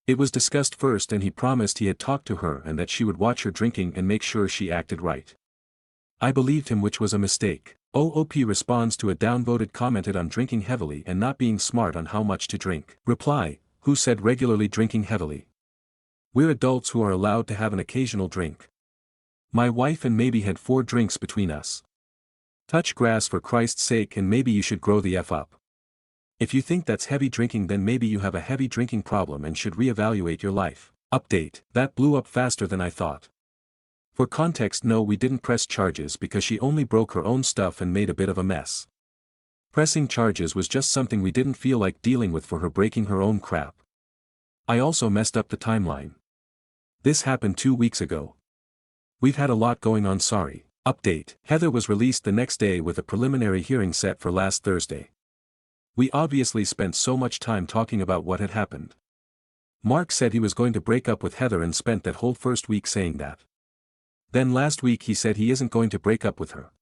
S1: It was discussed first and he promised he had talked to her and that she would watch her drinking and make sure she acted right. I believed him, which was a mistake. OOP responds to a downvoted commented on drinking heavily and not being smart on how much to drink. Reply, who said regularly drinking heavily? We're adults who are allowed to have an occasional drink. My wife and maybe had 4 drinks between us. Touch grass for Christ's sake, and maybe you should grow the F up. If you think that's heavy drinking, then maybe you have a heavy drinking problem and should reevaluate your life. Update, that blew up faster than I thought. For context, no, we didn't press charges because she only broke her own stuff and made a bit of a mess. Pressing charges was just something we didn't feel like dealing with for her breaking her own crap. I also messed up the timeline. This happened 2 weeks ago. We've had a lot going on, sorry. Update, Heather was released the next day with a preliminary hearing set for last Thursday. We obviously spent so much time talking about what had happened. Mark said he was going to break up with Heather and spent that whole first week saying that. Then last week he said he isn't going to break up with her.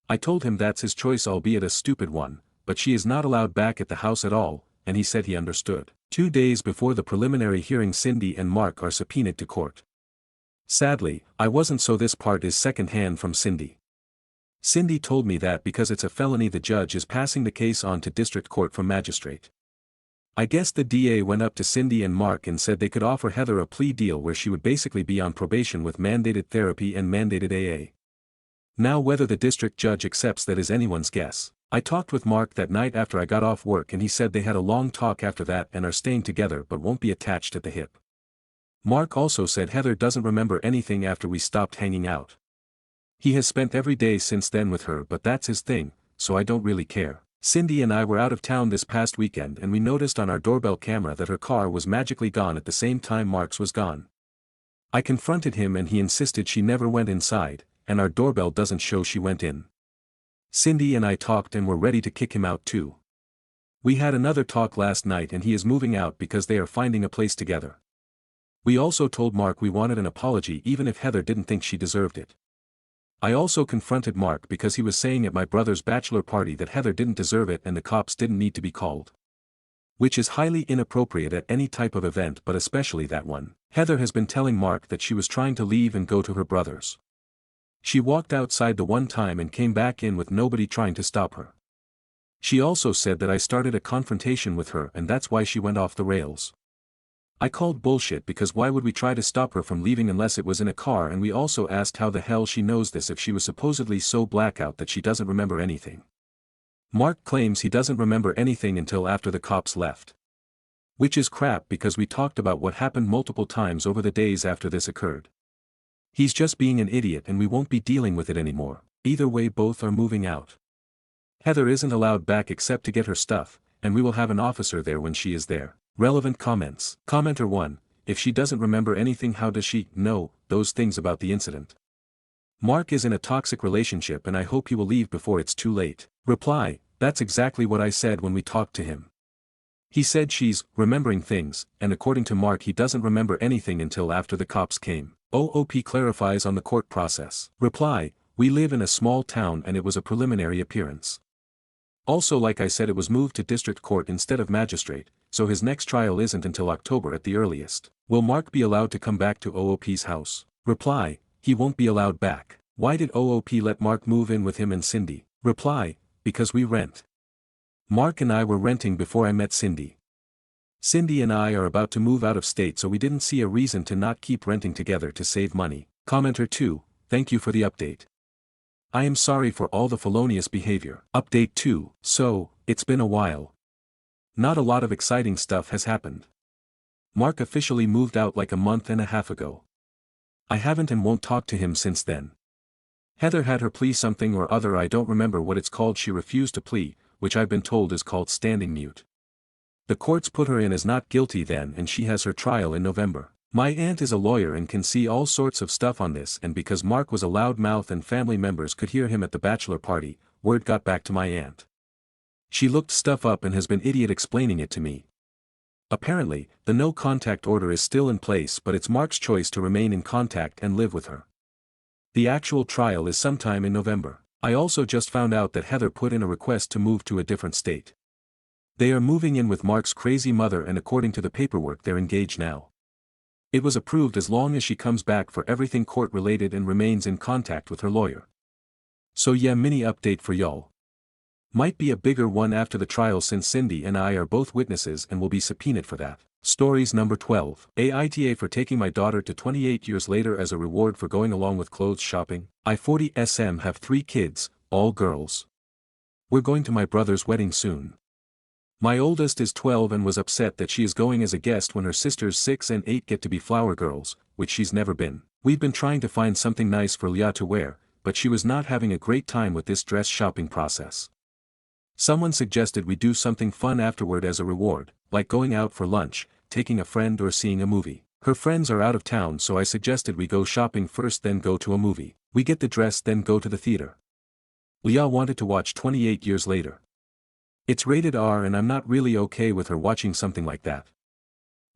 S1: I told him that's his choice, albeit a stupid one, but she is not allowed back at the house at all, and he said he understood. 2 days before the preliminary hearing, Cindy and Mark are subpoenaed to court. Sadly, I wasn't, so this part is second-hand from Cindy. Cindy told me that because it's a felony the judge is passing the case on to district court from magistrate. I guess the DA went up to Cindy and Mark and said they could offer Heather a plea deal where she would basically be on probation with mandated therapy and mandated AA. Now whether the district judge accepts that is anyone's guess. I talked with Mark that night after I got off work and he said they had a long talk after that and are staying together but won't be attached at the hip. Mark also said Heather doesn't remember anything after we stopped hanging out. He has spent every day since then with her, but that's his thing, so I don't really care. Cindy and I were out of town this past weekend and we noticed on our doorbell camera that her car was magically gone at the same time Mark's was gone. I confronted him and he insisted she never went inside, and our doorbell doesn't show she went in. Cindy and I talked and were ready to kick him out too. We had another talk last night and he is moving out because they are finding a place together. We also told Mark we wanted an apology even if Heather didn't think she deserved it. I also confronted Mark because he was saying at my brother's bachelor party that Heather didn't deserve it and the cops didn't need to be called. Which is highly inappropriate at any type of event, but especially that one. Heather has been telling Mark that she was trying to leave and go to her brother's. She walked outside the one time and came back in with nobody trying to stop her. She also said that I started a confrontation with her and that's why she went off the rails. I called bullshit because why would we try to stop her from leaving unless it was in a car, and we also asked how the hell she knows this if she was supposedly so blackout that she doesn't remember anything. Mark claims he doesn't remember anything until after the cops left. Which is crap because we talked about what happened multiple times over the days after this occurred. He's just being an idiot and we won't be dealing with it anymore. Either way, both are moving out. Heather isn't allowed back except to get her stuff, and we will have an officer there when she is there. Relevant comments. Commenter 1. If she doesn't remember anything, how does she know those things about the incident? Mark is in a toxic relationship and I hope he will leave before it's too late. Reply, that's exactly what I said when we talked to him. He said she's remembering things, and according to Mark he doesn't remember anything until after the cops came. OOP clarifies on the court process. Reply, we live in a small town and it was a preliminary appearance. Also, like I said, it was moved to district court instead of magistrate, so his next trial isn't until October at the earliest. Will Mark be allowed to come back to OOP's house? Reply, he won't be allowed back. Why did OOP let Mark move in with him and Cindy? Reply, because we rent. Mark and I were renting before I met Cindy. Cindy and I are about to move out of state, so we didn't see a reason to not keep renting together to save money. Commenter 2, thank you for the update. I am sorry for all the felonious behavior. Update 2, so, it's been a while. Not a lot of exciting stuff has happened. Mark officially moved out like a month and a half ago. I haven't and won't talk to him since then. Heather had her plea something or other, I don't remember what it's called. She refused to plea, which I've been told is called standing mute. The courts put her in as not guilty then and she has her trial in November. My aunt is a lawyer and can see all sorts of stuff on this, and because Mark was a loud mouth and family members could hear him at the bachelor party, word got back to my aunt. She looked stuff up and has been idiot explaining it to me. Apparently, the no contact order is still in place, but it's Mark's choice to remain in contact and live with her. The actual trial is sometime in November. I also just found out that Heather put in a request to move to a different state. They are moving in with Mark's crazy mother and according to the paperwork they're engaged now. It was approved as long as she comes back for everything court related and remains in contact with her lawyer. So yeah, mini update for y'all. Might be a bigger one after the trial since Cindy and I are both witnesses and will be subpoenaed for that. Stories number 12. Aita for taking my daughter to 28 years later as a reward for going along with clothes shopping. I 40 SM have 3 kids, all girls. We're going to my brother's wedding soon. My oldest is 12 and was upset that she is going as a guest when her sisters 6 and 8 get to be flower girls, which she's never been. We've been trying to find something nice for Leah to wear, but she was not having a great time with this dress shopping process. Someone suggested we do something fun afterward as a reward, like going out for lunch, taking a friend or seeing a movie. Her friends are out of town, so I suggested we go shopping first then go to a movie. We get the dress then go to the theater. Leah wanted to watch 28 Years Later. It's rated R and I'm not really okay with her watching something like that.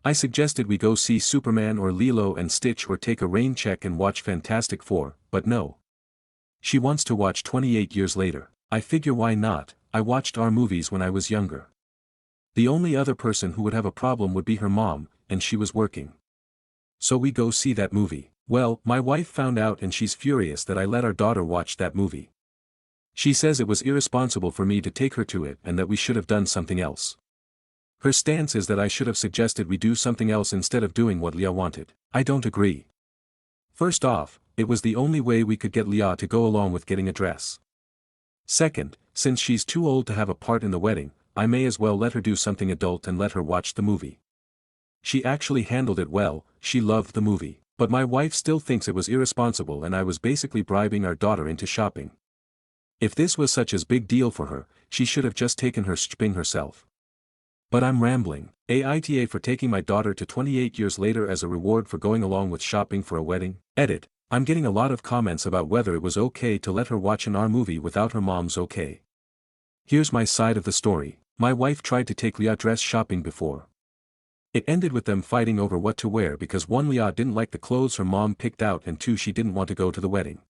S1: I suggested we go see Superman or Lilo and Stitch or take a rain check and watch Fantastic Four, but no. She wants to watch 28 Years Later. I figure why not, I watched R movies when I was younger. The only other person who would have a problem would be her mom, and she was working. So we go see that movie. Well, my wife found out and she's furious that I let our daughter watch that movie. She says it was irresponsible for me to take her to it and that we should have done something else. Her stance is that I should have suggested we do something else instead of doing what Leah wanted. I don't agree. First off, it was the only way we could get Leah to go along with getting a dress. Second, since she's too old to have a part in the wedding, I may as well let her do something adult and let her watch the movie. She actually handled it well, she loved the movie. But my wife still thinks it was irresponsible and I was basically bribing our daughter into shopping. If this was such a big deal for her, she should have just taken her shopping herself. But I'm rambling. Aita for taking my daughter to 28 Years Later as a reward for going along with shopping for a wedding. Edit. I'm getting a lot of comments about whether it was okay to let her watch an R movie without her mom's okay. Here's my side of the story. My wife tried to take Leah dress shopping before. It ended with them fighting over what to wear because 1, Leah didn't like the clothes her mom picked out, and 2, she didn't want to go to the wedding.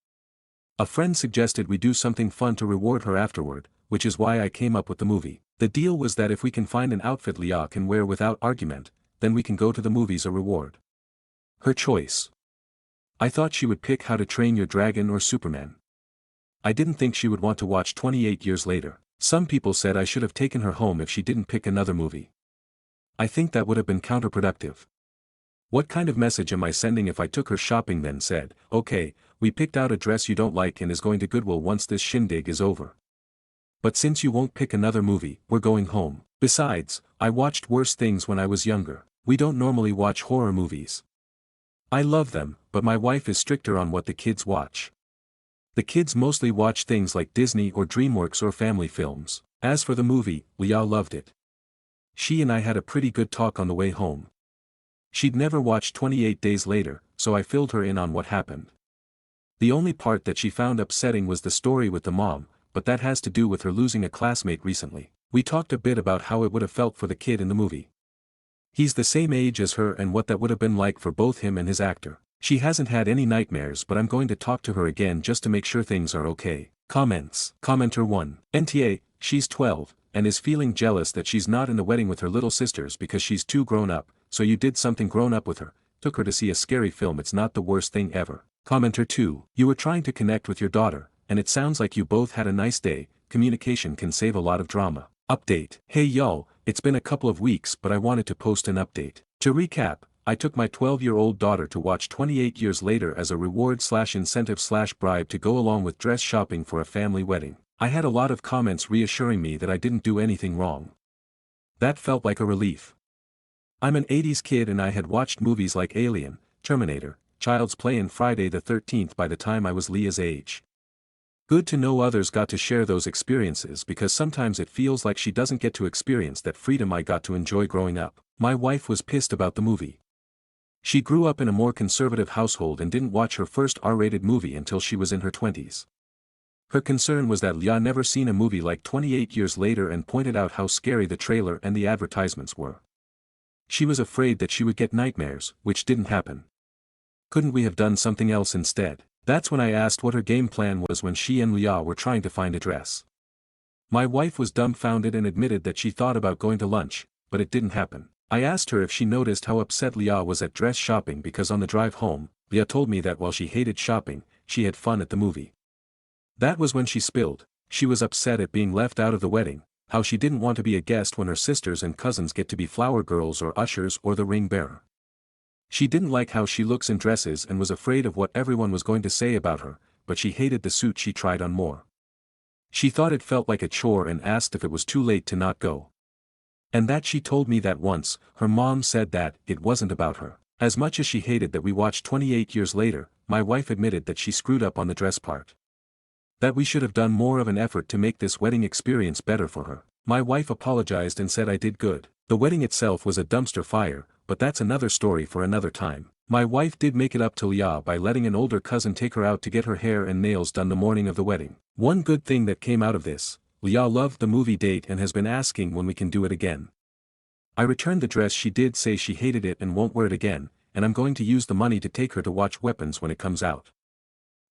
S1: A friend suggested we do something fun to reward her afterward, which is why I came up with the movie. The deal was that if we can find an outfit Leah can wear without argument, then we can go to the movies a reward. Her choice. I thought she would pick How to Train Your Dragon or Superman. I didn't think she would want to watch 28 Years Later. Some people said I should have taken her home if she didn't pick another movie. I think that would have been counterproductive. What kind of message am I sending if I took her shopping then said, okay, we picked out a dress you don't like and is going to Goodwill once this shindig is over. But since you won't pick another movie, we're going home. Besides, I watched worse things when I was younger. We don't normally watch horror movies. I love them, but my wife is stricter on what the kids watch. The kids mostly watch things like Disney or DreamWorks or family films. As for the movie, Leah loved it. She and I had a pretty good talk on the way home. She'd never watched 28 Days Later, so I filled her in on what happened. The only part that she found upsetting was the story with the mom, but that has to do with her losing a classmate recently. We talked a bit about how it would have felt for the kid in the movie. He's the same age as her and what that would have been like for both him and his actor. She hasn't had any nightmares, but I'm going to talk to her again just to make sure things are okay. Comments. Commenter 1. NTA, she's 12, and is feeling jealous that she's not in the wedding with her little sisters because she's too grown up, so you did something grown up with her, took her to see a scary film. It's not the worst thing ever. Commenter 2. You were trying to connect with your daughter, and it sounds like you both had a nice day. Communication can save a lot of drama. Update. Hey y'all, it's been a couple of weeks but I wanted to post an update. To recap, I took my 12-year-old daughter to watch 28 Years Later as a reward/incentive/bribe to go along with dress shopping for a family wedding. I had a lot of comments reassuring me that I didn't do anything wrong. That felt like a relief. I'm an 80s kid and I had watched movies like Alien, Terminator, Child's Play and Friday the 13th by the time I was Leah's age. Good to know others got to share those experiences because sometimes it feels like she doesn't get to experience that freedom I got to enjoy growing up. My wife was pissed about the movie. She grew up in a more conservative household and didn't watch her first R-rated movie until she was in her 20s. Her concern was that Leah never seen a movie like 28 Years Later and pointed out how scary the trailer and the advertisements were. She was afraid that she would get nightmares, which didn't happen. Couldn't we have done something else instead? That's when I asked what her game plan was when she and Leah were trying to find a dress. My wife was dumbfounded and admitted that she thought about going to lunch, but it didn't happen. I asked her if she noticed how upset Leah was at dress shopping because on the drive home, Leah told me that while she hated shopping, she had fun at the movie. That was when she spilled. She was upset at being left out of the wedding, how she didn't want to be a guest when her sisters and cousins get to be flower girls or ushers or the ring bearer. She didn't like how she looks in dresses and was afraid of what everyone was going to say about her, but she hated the suit she tried on more. She thought it felt like a chore and asked if it was too late to not go. And that she told me that once, her mom said that it wasn't about her. As much as she hated that we watched 28 Years Later, my wife admitted that she screwed up on the dress part. That we should have done more of an effort to make this wedding experience better for her. My wife apologized and said I did good. The wedding itself was a dumpster fire, but that's another story for another time. My wife did make it up to Leah by letting an older cousin take her out to get her hair and nails done the morning of the wedding. One good thing that came out of this, Leah loved the movie date and has been asking when we can do it again. I returned the dress. She did say she hated it and won't wear it again, and I'm going to use the money to take her to watch Weapons when it comes out.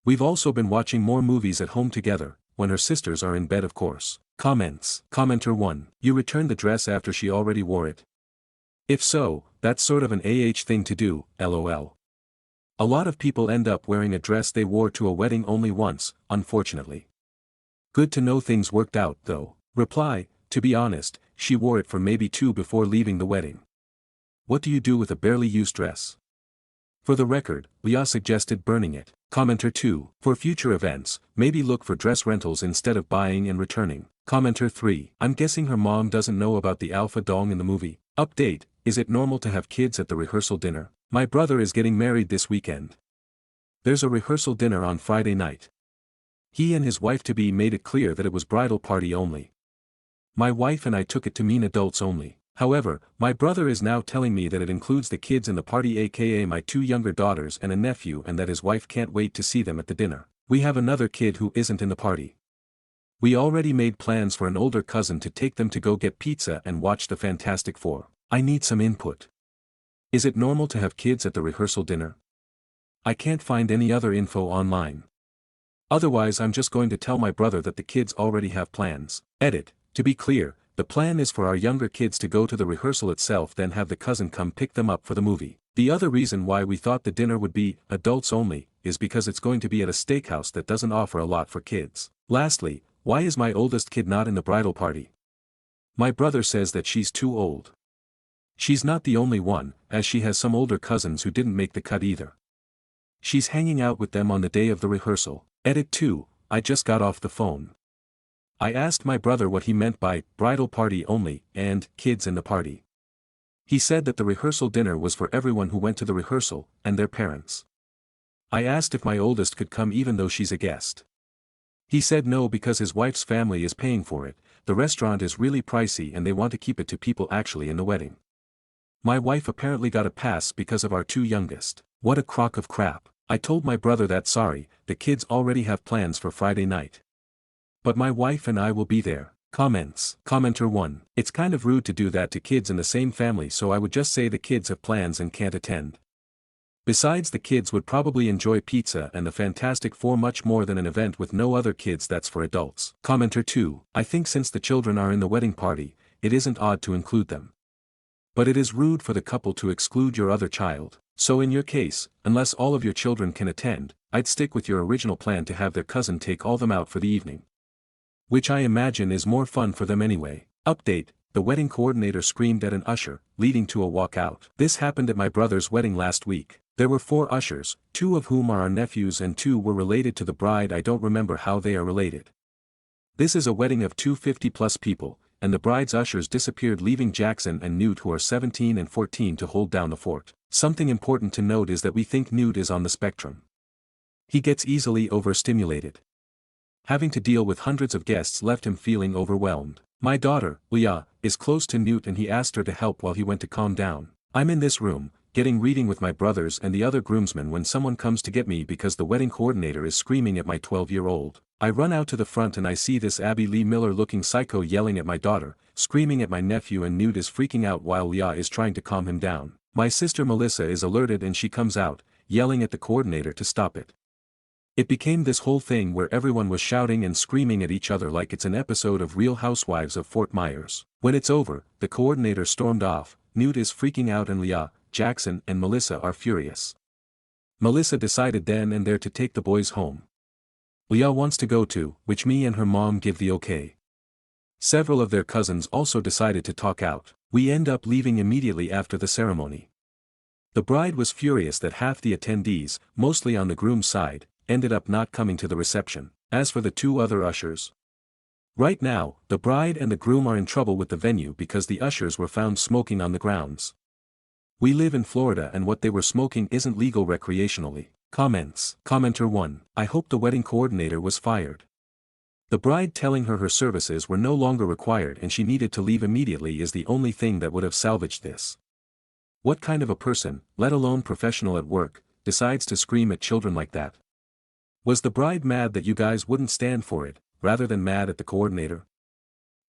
S1: We've also been watching more movies at home together, when her sisters are in bed of course. Comments. Commenter 1. You returned the dress after she already wore it? If so, that's sort of an thing to do, lol. A lot of people end up wearing a dress they wore to a wedding only once, unfortunately. Good to know things worked out though. Reply, to be honest, she wore it for maybe 2 before leaving the wedding. What do you do with a barely used dress? For the record, Leah suggested burning it. Commenter 2. For future events, maybe look for dress rentals instead of buying and returning. Commenter 3. I'm guessing her mom doesn't know about the alpha dong in the movie. Update. Is it normal to have kids at the rehearsal dinner? My brother is getting married this weekend. There's a rehearsal dinner on Friday night. He and his wife-to-be made it clear that it was bridal party only. My wife and I took it to mean adults only. However, my brother is now telling me that it includes the kids in the party, aka my 2 younger daughters and a nephew, and that his wife can't wait to see them at the dinner. We have another kid who isn't in the party. We already made plans for an older cousin to take them to go get pizza and watch the Fantastic Four. I need some input. Is it normal to have kids at the rehearsal dinner? I can't find any other info online. Otherwise I'm just going to tell my brother that the kids already have plans. Edit. To be clear, the plan is for our younger kids to go to the rehearsal itself, then have the cousin come pick them up for the movie. The other reason why we thought the dinner would be adults only is because it's going to be at a steakhouse that doesn't offer a lot for kids. Lastly, why is my oldest kid not in the bridal party? My brother says that she's too old. She's not the only one, as she has some older cousins who didn't make the cut either. She's hanging out with them on the day of the rehearsal. Edit 2. I just got off the phone. I asked my brother what he meant by bridal party only and kids in the party. He said that the rehearsal dinner was for everyone who went to the rehearsal and their parents. I asked if my oldest could come even though she's a guest. He said no because his wife's family is paying for it, the restaurant is really pricey and they want to keep it to people actually in the wedding. My wife apparently got a pass because of our two youngest. What a crock of crap. I told my brother that sorry, the kids already have plans for Friday night. But my wife and I will be there. Comments. Commenter 1. It's kind of rude to do that to kids in the same family, so I would just say the kids have plans and can't attend. Besides, the kids would probably enjoy pizza and the Fantastic Four much more than an event with no other kids that's for adults. Commenter 2. I think since the children are in the wedding party, it isn't odd to include them. But it is rude for the couple to exclude your other child. So in your case, unless all of your children can attend, I'd stick with your original plan to have their cousin take all them out for the evening. Which I imagine is more fun for them anyway. Update, the wedding coordinator screamed at an usher, leading to a walkout. This happened at my brother's wedding last week. There were 4 ushers, 2 of whom are our nephews and 2 were related to the bride. I don't remember how they are related. This is a wedding of 250+ people, and the bride's ushers disappeared, leaving Jackson and Newt, who are 17 and 14, to hold down the fort. Something important to note is that we think Newt is on the spectrum. He gets easily overstimulated. Having to deal with hundreds of guests left him feeling overwhelmed. My daughter, Leah, is close to Newt and he asked her to help while he went to calm down. I'm in this room, getting reading with my brothers and the other groomsmen when someone comes to get me because the wedding coordinator is screaming at my 12-year-old. I run out to the front and I see this Abby Lee Miller-looking psycho yelling at my daughter, screaming at my nephew, and Newt is freaking out while Leah is trying to calm him down. My sister Melissa is alerted and she comes out, yelling at the coordinator to stop it. It became this whole thing where everyone was shouting and screaming at each other like it's an episode of Real Housewives of Fort Myers. When it's over, the coordinator stormed off, Newt is freaking out and Leah, Jackson and Melissa are furious. Melissa decided then and there to take the boys home. Leah wants to go too, which me and her mom give the okay. Several of their cousins also decided to talk out. We end up leaving immediately after the ceremony. The bride was furious that half the attendees, mostly on the groom's side, ended up not coming to the reception. As for the 2 other ushers, right now, the bride and the groom are in trouble with the venue because the ushers were found smoking on the grounds. We live in Florida and what they were smoking isn't legal recreationally. Comments. Commenter 1. I hope the wedding coordinator was fired. The bride telling her services were no longer required and she needed to leave immediately is the only thing that would have salvaged this. What kind of a person, let alone professional at work, decides to scream at children like that? Was the bride mad that you guys wouldn't stand for it, rather than mad at the coordinator?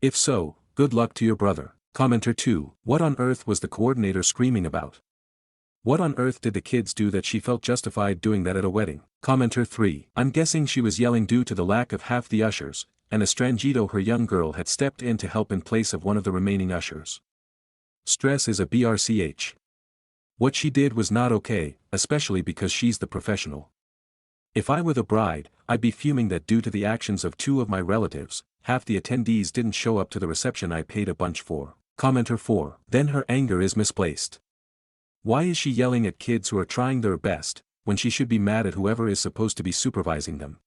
S1: If so, good luck to your brother. Commenter 2. What on earth was the coordinator screaming about? What on earth did the kids do that she felt justified doing that at a wedding? Commenter 3. I'm guessing she was yelling due to the lack of half the ushers, and Estrangito, her young girl, had stepped in to help in place of one of the remaining ushers. Stress is a BRCH. What she did was not okay, especially because she's the professional. If I were the bride, I'd be fuming that due to the actions of 2 of my relatives, half the attendees didn't show up to the reception I paid a bunch for. Commenter 4. Then her anger is misplaced. Why is she yelling at kids who are trying their best, when she should be mad at whoever is supposed to be supervising them?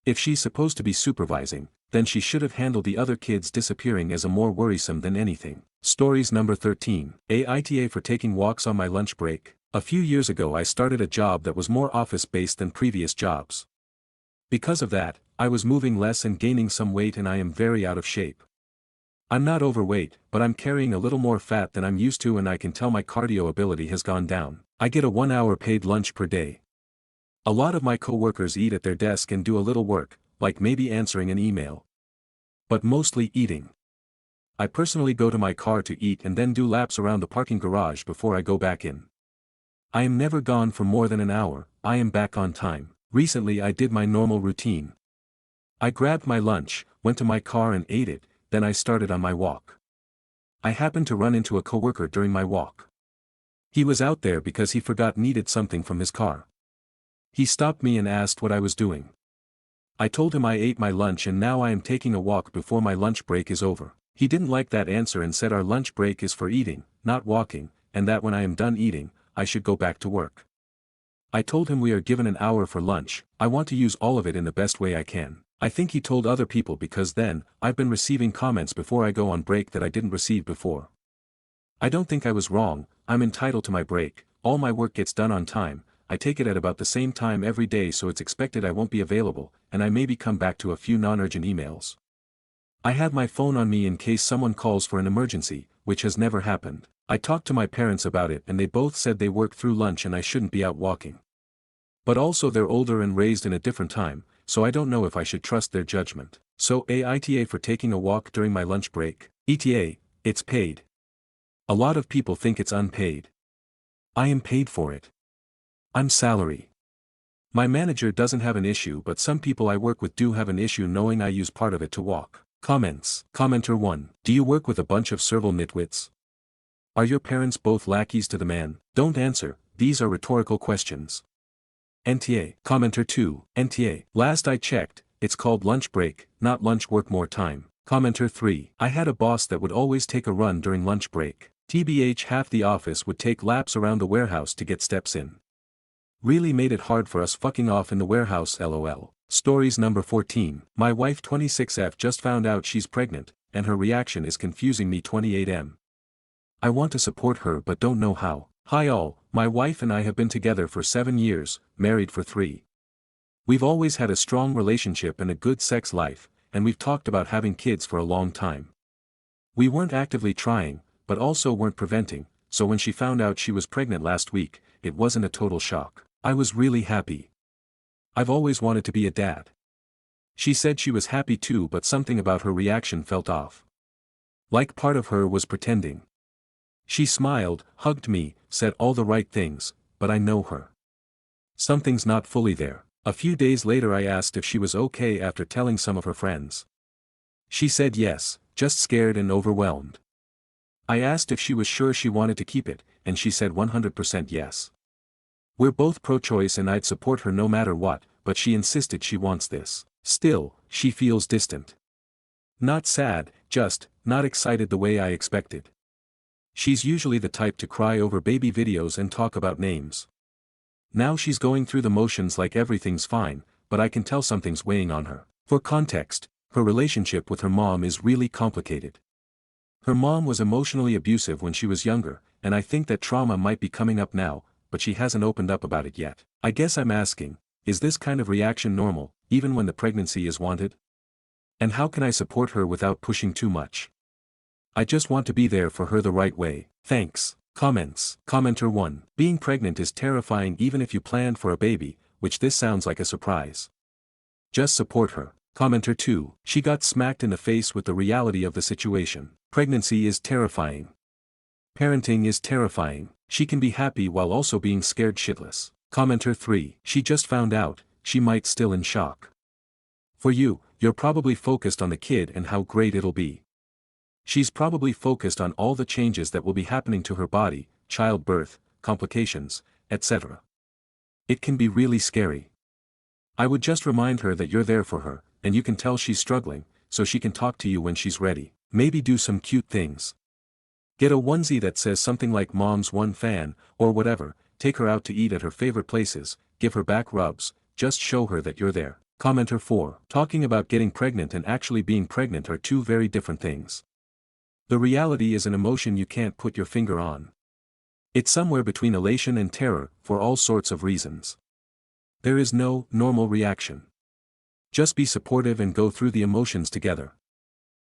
S1: If she's supposed to be supervising, then she should have handled the other kids disappearing as a more worrisome than anything. Stories number 13. Aita for taking walks on my lunch break. A few years ago I started a job that was more office-based than previous jobs. Because of that, I was moving less and gaining some weight and I am very out of shape. I'm not overweight, but I'm carrying a little more fat than I'm used to and I can tell my cardio ability has gone down. I get a 1-hour paid lunch per day. A lot of my coworkers eat at their desk and do a little work, like maybe answering an email. But mostly eating. I personally go to my car to eat and then do laps around the parking garage before I go back in. I am never gone for more than an hour, I am back on time. Recently I did my normal routine. I grabbed my lunch, went to my car and ate it, then I started on my walk. I happened to run into a coworker during my walk. He was out there because he needed something from his car. He stopped me and asked what I was doing. I told him I ate my lunch and now I am taking a walk before my lunch break is over. He didn't like that answer and said our lunch break is for eating, not walking, and that when I am done eating, I should go back to work. I told him we are given an hour for lunch, I want to use all of it in the best way I can. I think he told other people because then, I've been receiving comments before I go on break that I didn't receive before. I don't think I was wrong, I'm entitled to my break, all my work gets done on time, I take it at about the same time every day, so it's expected I won't be available, and I maybe come back to a few non-urgent emails. I have my phone on me in case someone calls for an emergency, which has never happened. I talked to my parents about it and they both said they work through lunch and I shouldn't be out walking. But also they're older and raised in a different time, so I don't know if I should trust their judgment. So AITA for taking a walk during my lunch break. ETA, it's paid. A lot of people think it's unpaid. I am paid for it. I'm salary. My manager doesn't have an issue, but some people I work with do have an issue knowing I use part of it to walk. Comments. Commenter 1. Do you work with a bunch of serval nitwits? Are your parents both lackeys to the man? Don't answer, these are rhetorical questions. NTA. Commenter 2. NTA. Last I checked, it's called lunch break, not lunch work more time. Commenter 3. I had a boss that would always take a run during lunch break. TBH, half the office would take laps around the warehouse to get steps in. Really made it hard for us fucking off in the warehouse, lol. Stories number 14. My wife 26F just found out she's pregnant, and her reaction is confusing me 28M. I want to support her but don't know how. Hi all, my wife and I have been together for 7 years, married for 3. We've always had a strong relationship and a good sex life, and we've talked about having kids for a long time. We weren't actively trying, but also weren't preventing, so when she found out she was pregnant last week, it wasn't a total shock. I was really happy. I've always wanted to be a dad. She said she was happy too, but something about her reaction felt off. Like part of her was pretending. She smiled, hugged me, said all the right things, but I know her. Something's not fully there. A few days later I asked if she was okay after telling some of her friends. She said yes, just scared and overwhelmed. I asked if she was sure she wanted to keep it, and she said 100% yes. We're both pro-choice and I'd support her no matter what, but she insisted she wants this. Still, she feels distant. Not sad, just, not excited the way I expected. She's usually the type to cry over baby videos and talk about names. Now she's going through the motions like everything's fine, but I can tell something's weighing on her. For context, her relationship with her mom is really complicated. Her mom was emotionally abusive when she was younger, and I think that trauma might be coming up now, but she hasn't opened up about it yet. I guess I'm asking, is this kind of reaction normal, even when the pregnancy is wanted? And how can I support her without pushing too much? I just want to be there for her the right way. Thanks. Comments. Commenter 1. Being pregnant is terrifying even if you planned for a baby, which this sounds like a surprise. Just support her. Commenter 2. She got smacked in the face with the reality of the situation. Pregnancy is terrifying. Parenting is terrifying. She can be happy while also being scared shitless. Commenter 3. She just found out, she might still in shock. For you, you're probably focused on the kid and how great it'll be. She's probably focused on all the changes that will be happening to her body, childbirth, complications, etc. It can be really scary. I would just remind her that you're there for her, and you can tell she's struggling, so she can talk to you when she's ready. Maybe do some cute things. Get a onesie that says something like Mom's one fan, or whatever, take her out to eat at her favorite places, give her back rubs, just show her that you're there. Commenter 4. Talking about getting pregnant and actually being pregnant are two very different things. The reality is an emotion you can't put your finger on. It's somewhere between elation and terror, for all sorts of reasons. There is no normal reaction. Just be supportive and go through the emotions together.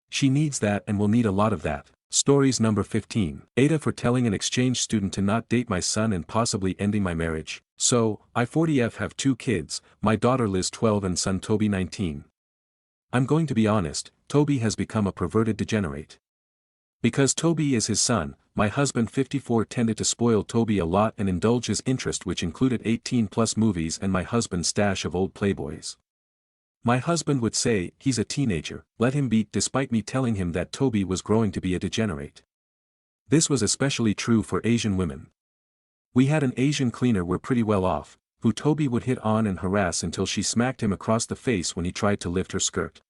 S1: She needs that and will need a lot of that. Stories number 15. Aita for telling an exchange student to not date my son and possibly ending my marriage. So, I 40F have 2 kids, my daughter Liz 12 and son Toby 19. I'm going to be honest, Toby has become a perverted degenerate. Because Toby is his son, my husband 54 tended to spoil Toby a lot and indulge his interest, which included 18+ movies and my husband's stash of old Playboys. My husband would say, he's a teenager, let him be, despite me telling him that Toby was growing to be a degenerate. This was especially true for Asian women. We had an Asian cleaner we're pretty well off, who Toby would hit on and harass until she smacked him across the face when he tried to lift her skirt.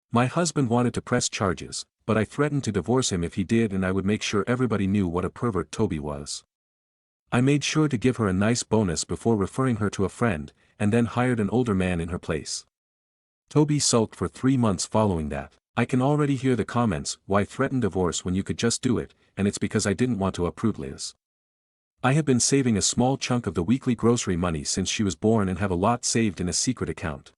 S1: My husband wanted to press charges, but I threatened to divorce him if he did, and I would make sure everybody knew what a pervert Toby was. I made sure to give her a nice bonus before referring her to a friend, and then hired an older man in her place. Toby sulked for 3 months following that. I can already hear the comments, why threaten divorce when you could just do it, and it's because I didn't want to uproot Liz. I have been saving a small chunk of the weekly grocery money since she was born and have a lot saved in a secret account.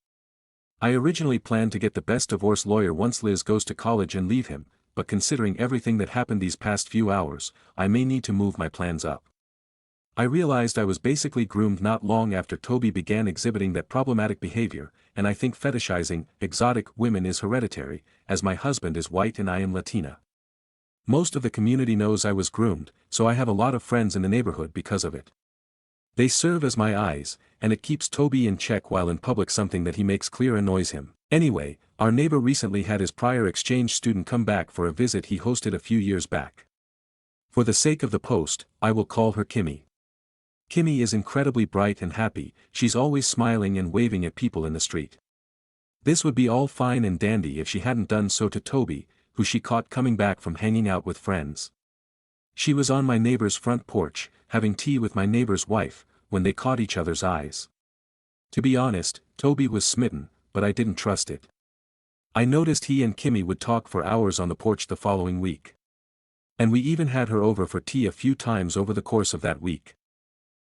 S1: I originally planned to get the best divorce lawyer once Liz goes to college and leave him, but considering everything that happened these past few hours, I may need to move my plans up. I realized I was basically groomed not long after Toby began exhibiting that problematic behavior, and I think fetishizing exotic women is hereditary, as my husband is white and I am Latina. Most of the community knows I was groomed, so I have a lot of friends in the neighborhood because of it. They serve as my eyes, and it keeps Toby in check while in public, something that he makes clear annoys him. Anyway, our neighbor recently had his prior exchange student come back for a visit he hosted a few years back. For the sake of the post, I will call her Kimmy. Kimmy is incredibly bright and happy, she's always smiling and waving at people in the street. This would be all fine and dandy if she hadn't done so to Toby, who she caught coming back from hanging out with friends. She was on my neighbor's front porch, having tea with my neighbor's wife, when they caught each other's eyes. To be honest, Toby was smitten, but I didn't trust it. I noticed he and Kimmy would talk for hours on the porch the following week. And we even had her over for tea a few times over the course of that week.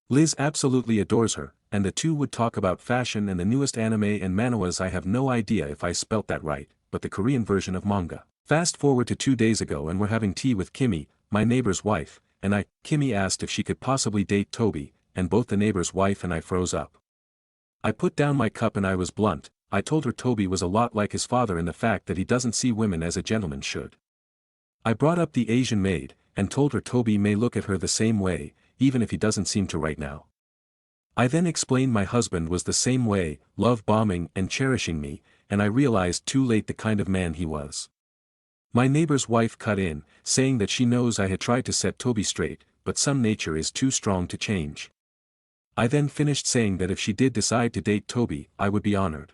S1: Liz absolutely adores her, and the two would talk about fashion and the newest anime and manhwas. I have no idea if I spelt that right, but the Korean version of manga. Fast forward to 2 days ago and we're having tea with Kimmy, my neighbor's wife, and Kimmy asked if she could possibly date Toby, and both the neighbor's wife and I froze up. I put down my cup and I was blunt. I told her Toby was a lot like his father in the fact that he doesn't see women as a gentleman should. I brought up the Asian maid, and told her Toby may look at her the same way, even if he doesn't seem to right now. I then explained my husband was the same way, love bombing and cherishing me, and I realized too late the kind of man he was. My neighbor's wife cut in, saying that she knows I had tried to set Toby straight, but some nature is too strong to change. I then finished saying that if she did decide to date Toby, I would be honored.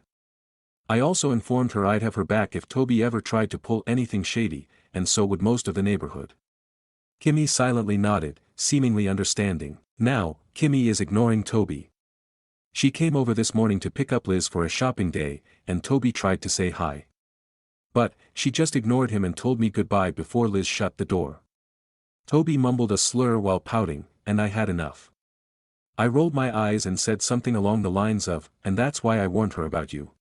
S1: I also informed her I'd have her back if Toby ever tried to pull anything shady, and so would most of the neighborhood. Kimmy silently nodded, seemingly understanding. Now, Kimmy is ignoring Toby. She came over this morning to pick up Liz for a shopping day, and Toby tried to say hi. But, she just ignored him and told me goodbye before Liz shut the door. Toby mumbled a slur while pouting, and I had enough. I rolled my eyes and said something along the lines of, "And that's why I warned her about you."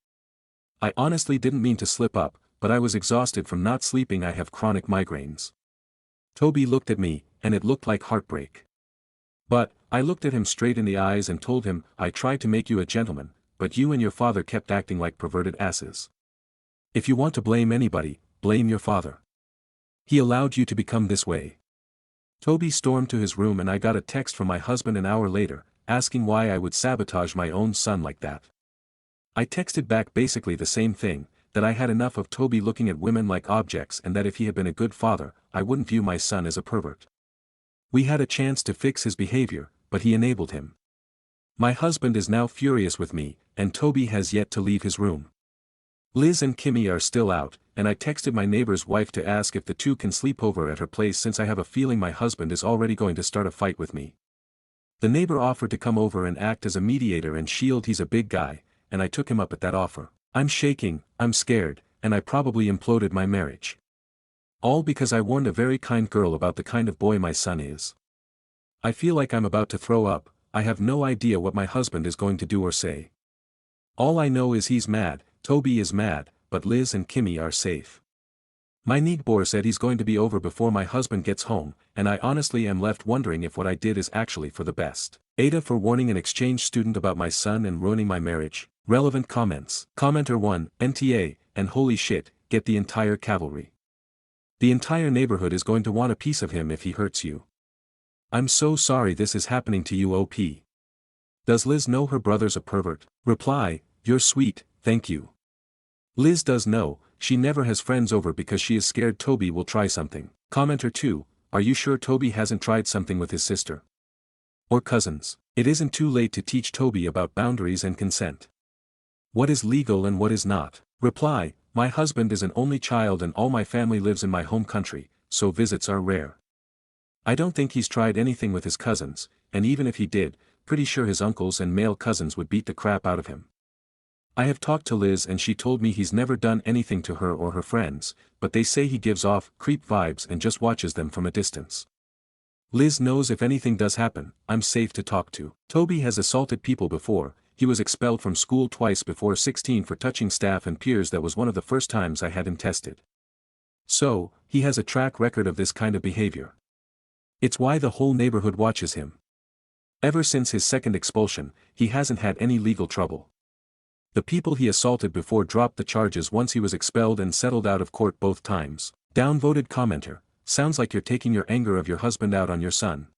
S1: I honestly didn't mean to slip up, but I was exhausted from not sleeping. I have chronic migraines. Toby looked at me, and it looked like heartbreak. But, I looked at him straight in the eyes and told him, "I tried to make you a gentleman, but you and your father kept acting like perverted asses. If you want to blame anybody, blame your father. He allowed you to become this way." Toby stormed to his room and I got a text from my husband an hour later, asking why I would sabotage my own son like that. I texted back basically the same thing, that I had enough of Toby looking at women like objects and that if he had been a good father, I wouldn't view my son as a pervert. We had a chance to fix his behavior, but he enabled him. My husband is now furious with me, and Toby has yet to leave his room. Liz and Kimmy are still out, and I texted my neighbor's wife to ask if the two can sleep over at her place since I have a feeling my husband is already going to start a fight with me. The neighbor offered to come over and act as a mediator and shield. He's a big guy, and I took him up at that offer. I'm shaking, I'm scared, and I probably imploded my marriage. All because I warned a very kind girl about the kind of boy my son is. I feel like I'm about to throw up. I have no idea what my husband is going to do or say. All I know is he's mad, Toby is mad, but Liz and Kimmy are safe. My neighbor said he's going to be over before my husband gets home, and I honestly am left wondering if what I did is actually for the best. Aita for warning an exchange student about my son and ruining my marriage. Relevant comments. Commenter 1, NTA, and holy shit, get the entire cavalry. The entire neighborhood is going to want a piece of him if he hurts you. I'm so sorry this is happening to you OP. Does Liz know her brother's a pervert? Reply, you're sweet, thank you. Liz does know, she never has friends over because she is scared Toby will try something. Commenter 2, are you sure Toby hasn't tried something with his sister? Or cousins? It isn't too late to teach Toby about boundaries and consent. What is legal and what is not? Reply, my husband is an only child and all my family lives in my home country, so visits are rare. I don't think he's tried anything with his cousins, and even if he did, pretty sure his uncles and male cousins would beat the crap out of him. I have talked to Liz and she told me he's never done anything to her or her friends, but they say he gives off creep vibes and just watches them from a distance. Liz knows if anything does happen, I'm safe to talk to. Toby has assaulted people before. He was expelled from school twice before 16 for touching staff and peers. That was one of the first times I had him tested. So, he has a track record of this kind of behavior. It's why the whole neighborhood watches him. Ever since his second expulsion, he hasn't had any legal trouble. The people he assaulted before dropped the charges once he was expelled and settled out of court both times. Downvoted commenter, sounds like you're taking your anger of your husband out on your son.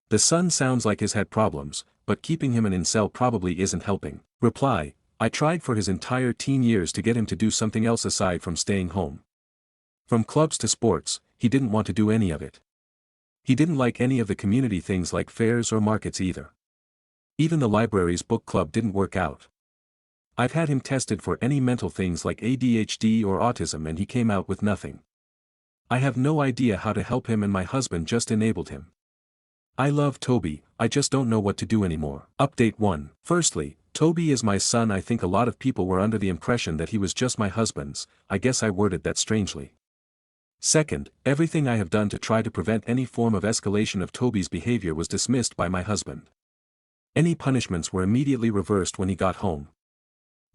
S1: The son sounds like he's had problems, but keeping him an incel probably isn't helping. Reply, I tried for his entire teen years to get him to do something else aside from staying home. From clubs to sports, he didn't want to do any of it. He didn't like any of the community things like fairs or markets either. Even the library's book club didn't work out. I've had him tested for any mental things like ADHD or autism and he came out with nothing. I have no idea how to help him and my husband just enabled him. I love Toby, I just don't know what to do anymore. Update 1. Firstly, Toby is my son. I think a lot of people were under the impression that he was just my husband's. I guess I worded that strangely. Second, everything I have done to try to prevent any form of escalation of Toby's behavior was dismissed by my husband. Any punishments were immediately reversed when he got home.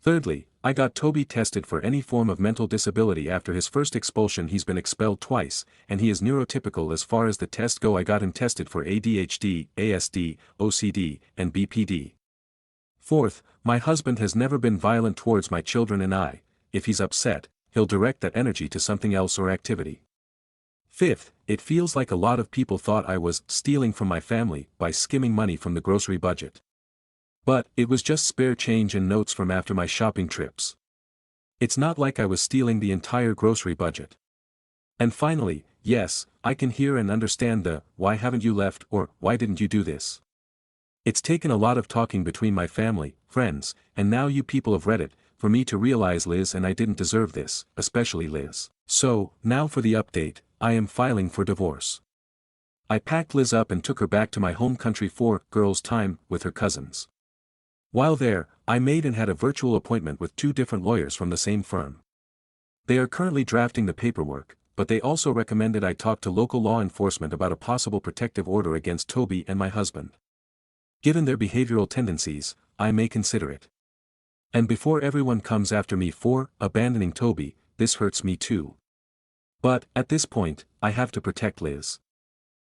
S1: Thirdly, I got Toby tested for any form of mental disability after his first expulsion. He's been expelled twice, and he is neurotypical as far as the tests go. I got him tested for ADHD, ASD, OCD, and BPD. Fourth, my husband has never been violent towards my children and if he's upset, he'll direct that energy to something else or activity. Fifth, it feels like a lot of people thought I was stealing from my family by skimming money from the grocery budget. But it was just spare change and notes from after my shopping trips. It's not like I was stealing the entire grocery budget. And finally, yes, I can hear and understand the "why haven't you left" or "why didn't you do this?" It's taken a lot of talking between my family, friends, and now you people of Reddit, for me to realize Liz and I didn't deserve this, especially Liz. So, now for the update, I am filing for divorce. I packed Liz up and took her back to my home country for girls' time with her cousins. While there, I made and had a virtual appointment with 2 different lawyers from the same firm. They are currently drafting the paperwork, but they also recommended I talk to local law enforcement about a possible protective order against Toby and my husband. Given their behavioral tendencies, I may consider it. And before everyone comes after me for abandoning Toby, this hurts me too. But, at this point, I have to protect Liz.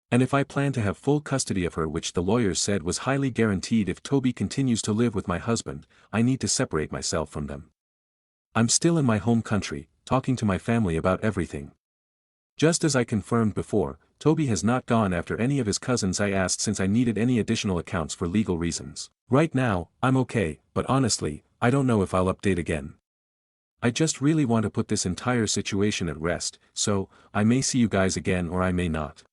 S1: And if I plan to have full custody of her, which the lawyers said was highly guaranteed if Toby continues to live with my husband, I need to separate myself from them. I'm still in my home country, talking to my family about everything. Just as I confirmed before, Toby has not gone after any of his cousins I asked since I needed any additional accounts for legal reasons. Right now, I'm okay, but honestly, I don't know if I'll update again. I just really want to put this entire situation at rest, so, I may see you guys again or I may not.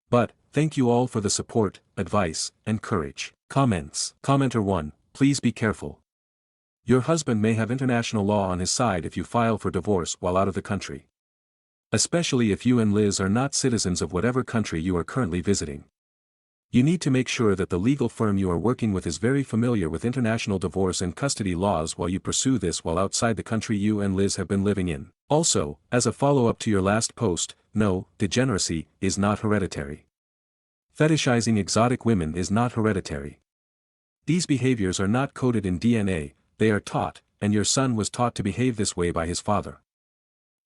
S1: But, thank you all for the support, advice, and courage. Comments. Commenter 1, please be careful. Your husband may have international law on his side if you file for divorce while out of the country. Especially if you and Liz are not citizens of whatever country you are currently visiting. You need to make sure that the legal firm you are working with is very familiar with international divorce and custody laws while you pursue this while outside the country you and Liz have been living in. Also, as a follow-up to your last post, no, degeneracy is not hereditary. Fetishizing exotic women is not hereditary. These behaviors are not coded in DNA, they are taught, and your son was taught to behave this way by his father.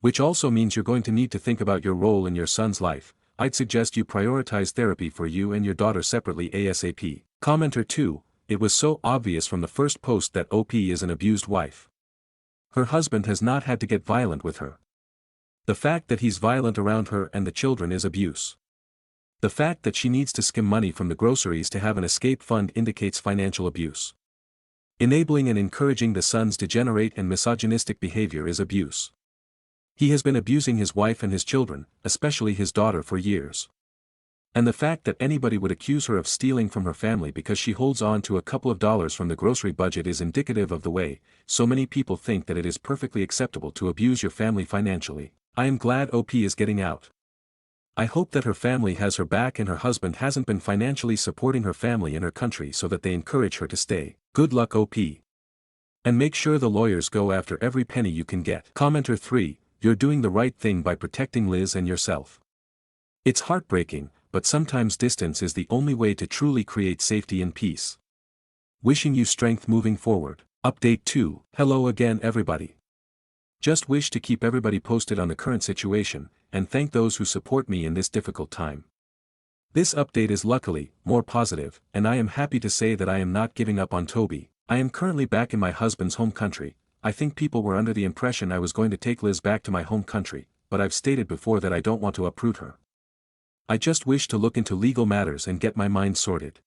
S1: Which also means you're going to need to think about your role in your son's life. I'd suggest you prioritize therapy for you and your daughter separately ASAP. Commenter 2, it was so obvious from the first post that OP is an abused wife. Her husband has not had to get violent with her. The fact that he's violent around her and the children is abuse. The fact that she needs to skim money from the groceries to have an escape fund indicates financial abuse. Enabling and encouraging the son's degenerate and misogynistic behavior is abuse. He has been abusing his wife and his children, especially his daughter, for years. And the fact that anybody would accuse her of stealing from her family because she holds on to a couple of dollars from the grocery budget is indicative of the way so many people think that it is perfectly acceptable to abuse your family financially. I am glad OP is getting out. I hope that her family has her back and her husband hasn't been financially supporting her family in her country so that they encourage her to stay. Good luck OP. And make sure the lawyers go after every penny you can get. Commenter 3, you're doing the right thing by protecting Liz and yourself. It's heartbreaking, but sometimes distance is the only way to truly create safety and peace. Wishing you strength moving forward. Update 2. Hello again everybody. Just wish to keep everybody posted on the current situation, and thank those who support me in this difficult time. This update is luckily more positive, and I am happy to say that I am not giving up on Toby. I am currently back in my husband's home country. I think people were under the impression I was going to take Liz back to my home country, but I've stated before that I don't want to uproot her. I just wish to look into legal matters and get my mind sorted.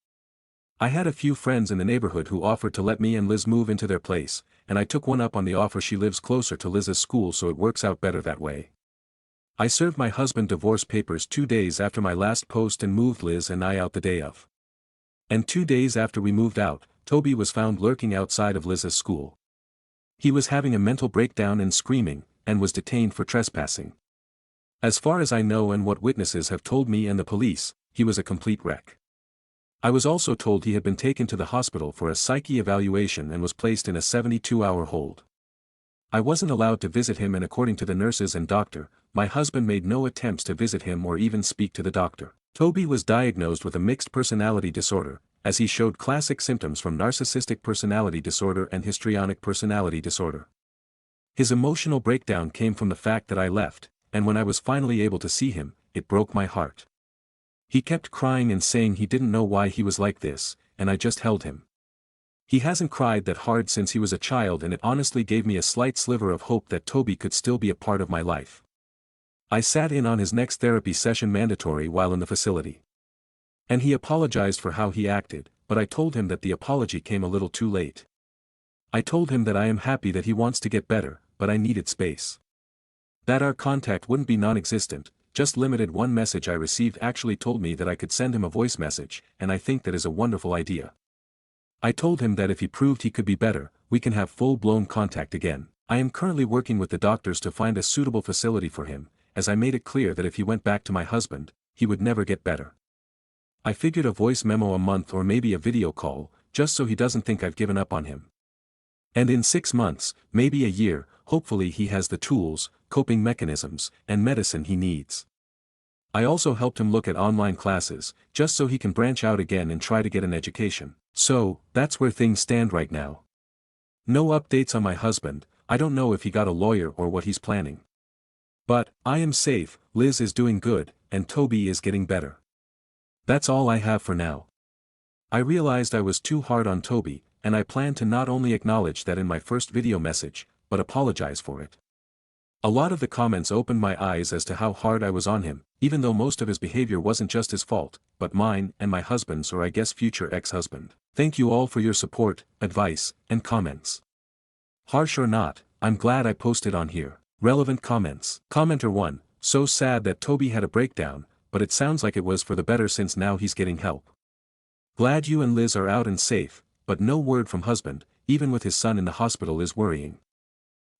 S1: I had a few friends in the neighborhood who offered to let me and Liz move into their place, and I took one up on the offer. She lives closer to Liz's school, so it works out better that way. I served my husband divorce papers 2 days after my last post and moved Liz and I out the day of. And 2 days after we moved out, Toby was found lurking outside of Liz's school. He was having a mental breakdown and screaming, and was detained for trespassing. As far as I know and what witnesses have told me and the police, he was a complete wreck. I was also told he had been taken to the hospital for a psyche evaluation and was placed in a 72-hour hold. I wasn't allowed to visit him, and according to the nurses and doctor, my husband made no attempts to visit him or even speak to the doctor. Toby was diagnosed with a mixed personality disorder, as he showed classic symptoms from narcissistic personality disorder and histrionic personality disorder. His emotional breakdown came from the fact that I left, and when I was finally able to see him, it broke my heart. He kept crying and saying he didn't know why he was like this, and I just held him. He hasn't cried that hard since he was a child, and it honestly gave me a slight sliver of hope that Toby could still be a part of my life. I sat in on his next therapy session, mandatory, while in the facility. And he apologized for how he acted, but I told him that the apology came a little too late. I told him that I am happy that he wants to get better, but I needed space. That our contact wouldn't be non-existent, just limited. One message I received actually told me that I could send him a voice message, and I think that is a wonderful idea. I told him that if he proved he could be better, we can have full-blown contact again. I am currently working with the doctors to find a suitable facility for him, as I made it clear that if he went back to my husband, he would never get better. I figured a voice memo a month or maybe a video call, just so he doesn't think I've given up on him. And in 6 months, maybe a year, hopefully he has the tools, coping mechanisms, and medicine he needs. I also helped him look at online classes, just so he can branch out again and try to get an education. So, that's where things stand right now. No updates on my husband. I don't know if he got a lawyer or what he's planning. But, I am safe, Liz is doing good, and Toby is getting better. That's all I have for now. I realized I was too hard on Toby, and I plan to not only acknowledge that in my first video message, but apologize for it. A lot of the comments opened my eyes as to how hard I was on him, even though most of his behavior wasn't just his fault, but mine and my husband's, or I guess future ex-husband. Thank you all for your support, advice, and comments. Harsh or not, I'm glad I posted on here. Relevant comments. Commenter 1, so sad that Toby had a breakdown, but it sounds like it was for the better since now he's getting help. Glad you and Liz are out and safe, but no word from husband, even with his son in the hospital, is worrying.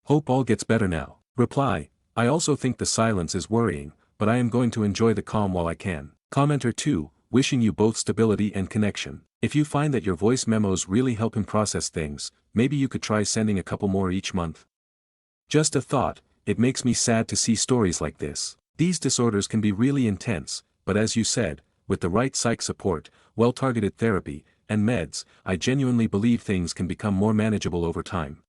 S1: Hope all gets better now. Reply, I also think the silence is worrying, but I am going to enjoy the calm while I can. Commenter 2, wishing you both stability and connection. If you find that your voice memos really help him process things, maybe you could try sending a couple more each month. Just a thought, it makes me sad to see stories like this. These disorders can be really intense, but as you said, with the right psych support, well-targeted therapy, and meds, I genuinely believe things can become more manageable over time.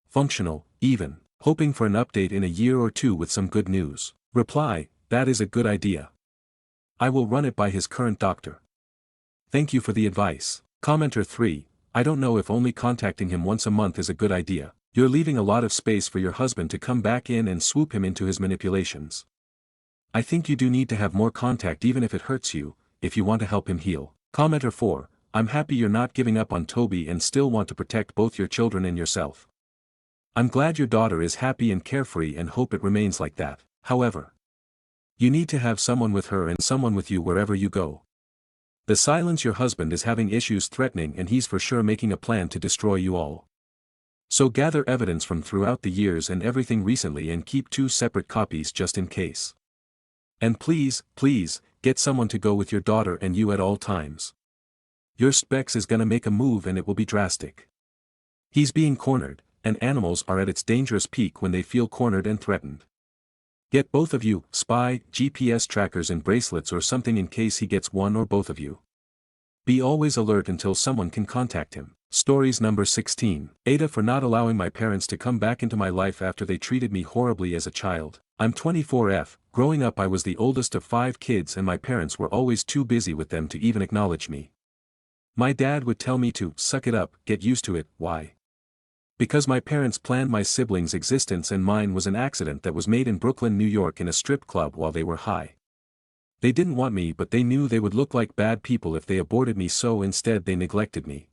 S1: Functional, even. Hoping for an update in a year or 2 with some good news. Reply, that is a good idea. I will run it by his current doctor. Thank you for the advice. Commenter 3, I don't know if only contacting him once a month is a good idea. You're leaving a lot of space for your husband to come back in and swoop him into his manipulations. I think you do need to have more contact, even if it hurts you, if you want to help him heal. Commenter 4, I'm happy you're not giving up on Toby and still want to protect both your children and yourself. I'm glad your daughter is happy and carefree and hope it remains like that. However, you need to have someone with her and someone with you wherever you go. The silence, your husband is having issues threatening, and he's for sure making a plan to destroy you all. So gather evidence from throughout the years and everything recently and keep 2 separate copies just in case. And please, please, get someone to go with your daughter and you at all times. Your specs is gonna make a move and it will be drastic. He's being cornered, and animals are at its dangerous peak when they feel cornered and threatened. Get both of you, spy, GPS trackers and bracelets or something in case he gets one or both of you. Be always alert until someone can contact him. Stories number 16. Aita for not allowing my parents to come back into my life after they treated me horribly as a child. I'm 24F, growing up I was the oldest of 5 kids and my parents were always too busy with them to even acknowledge me. My dad would tell me to suck it up, get used to it. Why? Because my parents planned my siblings' existence and mine was an accident that was made in Brooklyn, New York in a strip club while they were high. They didn't want me but they knew they would look like bad people if they aborted me, so instead they neglected me.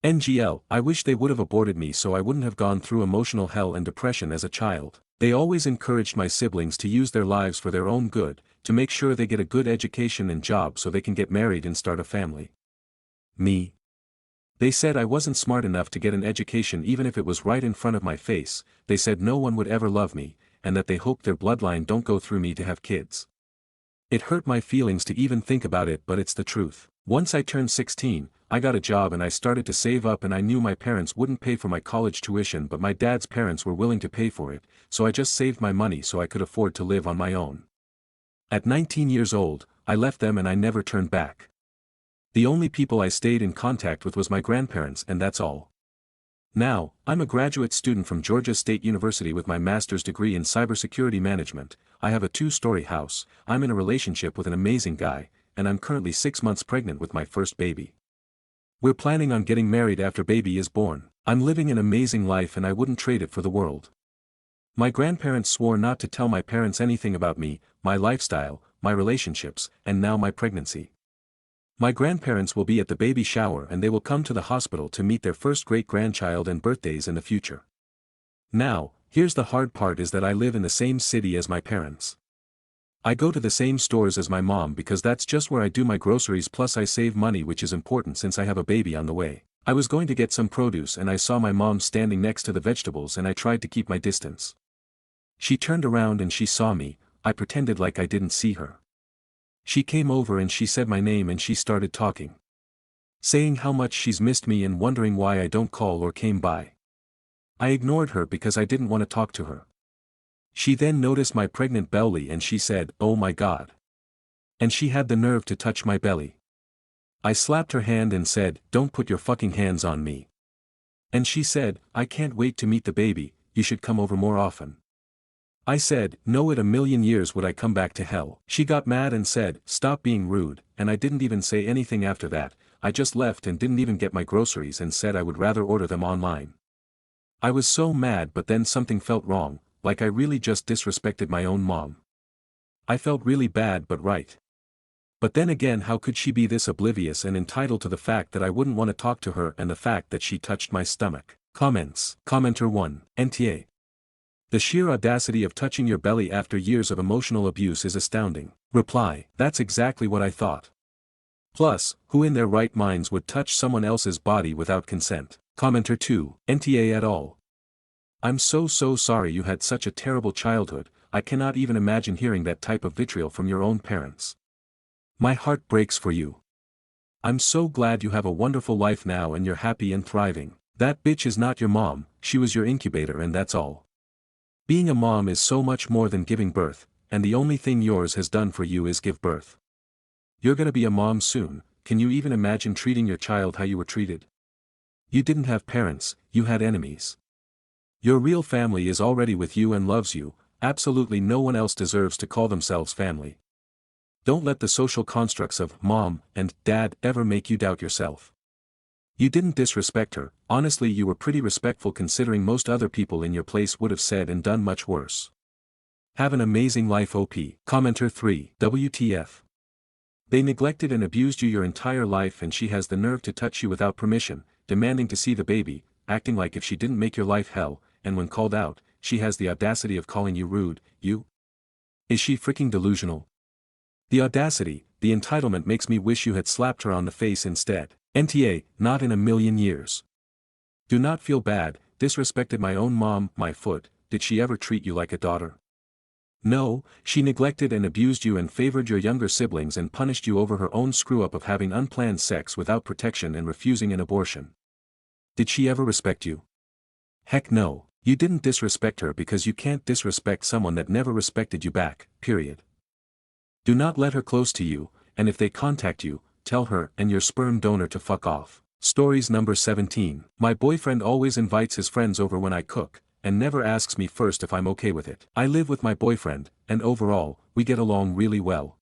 S1: NGL, I wish they would have aborted me so I wouldn't have gone through emotional hell and depression as a child. They always encouraged my siblings to use their lives for their own good, to make sure they get a good education and job so they can get married and start a family. Me? They said I wasn't smart enough to get an education even if it was right in front of my face. They said no one would ever love me, and that they hoped their bloodline don't go through me to have kids. It hurt my feelings to even think about it, but it's the truth. Once I turned 16, I got a job and I started to save up, and I knew my parents wouldn't pay for my college tuition but my dad's parents were willing to pay for it, so I just saved my money so I could afford to live on my own. At 19 years old, I left them and I never turned back. The only people I stayed in contact with was my grandparents, and that's all. Now, I'm a graduate student from Georgia State University with my master's degree in cybersecurity management. I have a 2-story house, I'm in a relationship with an amazing guy, and I'm currently 6 months pregnant with my first baby. We're planning on getting married after baby is born. I'm living an amazing life and I wouldn't trade it for the world. My grandparents swore not to tell my parents anything about me, my lifestyle, my relationships, and now my pregnancy. My grandparents will be at the baby shower and they will come to the hospital to meet their first great-grandchild and birthdays in the future. Now, here's the hard part, is that I live in the same city as my parents. I go to the same stores as my mom because that's just where I do my groceries, plus I save money, which is important since I have a baby on the way. I was going to get some produce and I saw my mom standing next to the vegetables and I tried to keep my distance. She turned around and she saw me. I pretended like I didn't see her. She came over and she said my name and she started talking. Saying how much she's missed me and wondering why I don't call or came by. I ignored her because I didn't want to talk to her. She then noticed my pregnant belly and she said, "Oh my God." And she had the nerve to touch my belly. I slapped her hand and said, "Don't put your fucking hands on me." And she said, "I can't wait to meet the baby, you should come over more often." I said, "No, in a million years would I come back to hell." She got mad and said, "Stop being rude," and I didn't even say anything after that. I just left and didn't even get my groceries and said I would rather order them online. I was so mad, but then something felt wrong, like I really just disrespected my own mom. I felt really bad but right. But then again, how could she be this oblivious and entitled to the fact that I wouldn't want to talk to her and the fact that she touched my stomach? Comments. Commenter 1. NTA. The sheer audacity of touching your belly after years of emotional abuse is astounding. Reply. That's exactly what I thought. Plus, who in their right minds would touch someone else's body without consent? Commenter 2. NTA at all. I'm so sorry you had such a terrible childhood. I cannot even imagine hearing that type of vitriol from your own parents. My heart breaks for you. I'm so glad you have a wonderful life now and you're happy and thriving. That bitch is not your mom, she was your incubator and that's all. Being a mom is so much more than giving birth, and the only thing yours has done for you is give birth. You're gonna be a mom soon. Can you even imagine treating your child how you were treated? You didn't have parents, you had enemies. Your real family is already with you and loves you. Absolutely no one else deserves to call themselves family. Don't let the social constructs of mom and dad ever make you doubt yourself. You didn't disrespect her. Honestly, you were pretty respectful considering most other people in your place would have said and done much worse. Have an amazing life, OP. Commenter 3. WTF. They neglected and abused you your entire life and she has the nerve to touch you without permission, demanding to see the baby, acting like if she didn't make your life hell, and when called out, she has the audacity of calling you rude. Is she freaking delusional? The audacity, the entitlement makes me wish you had slapped her on the face instead. NTA, not in a million years. Do not feel bad. Disrespected my own mom, my foot. Did she ever treat you like a daughter? No, she neglected and abused you and favored your younger siblings and punished you over her own screw-up of having unplanned sex without protection and refusing an abortion. Did she ever respect you? Heck no. You didn't disrespect her because you can't disrespect someone that never respected you back, period. Do not let her close to you, and if they contact you, tell her and your sperm donor to fuck off. Stories number 17. My boyfriend always invites his friends over when I cook, and never asks me first if I'm okay with it. I live with my boyfriend, and overall, we get along really well.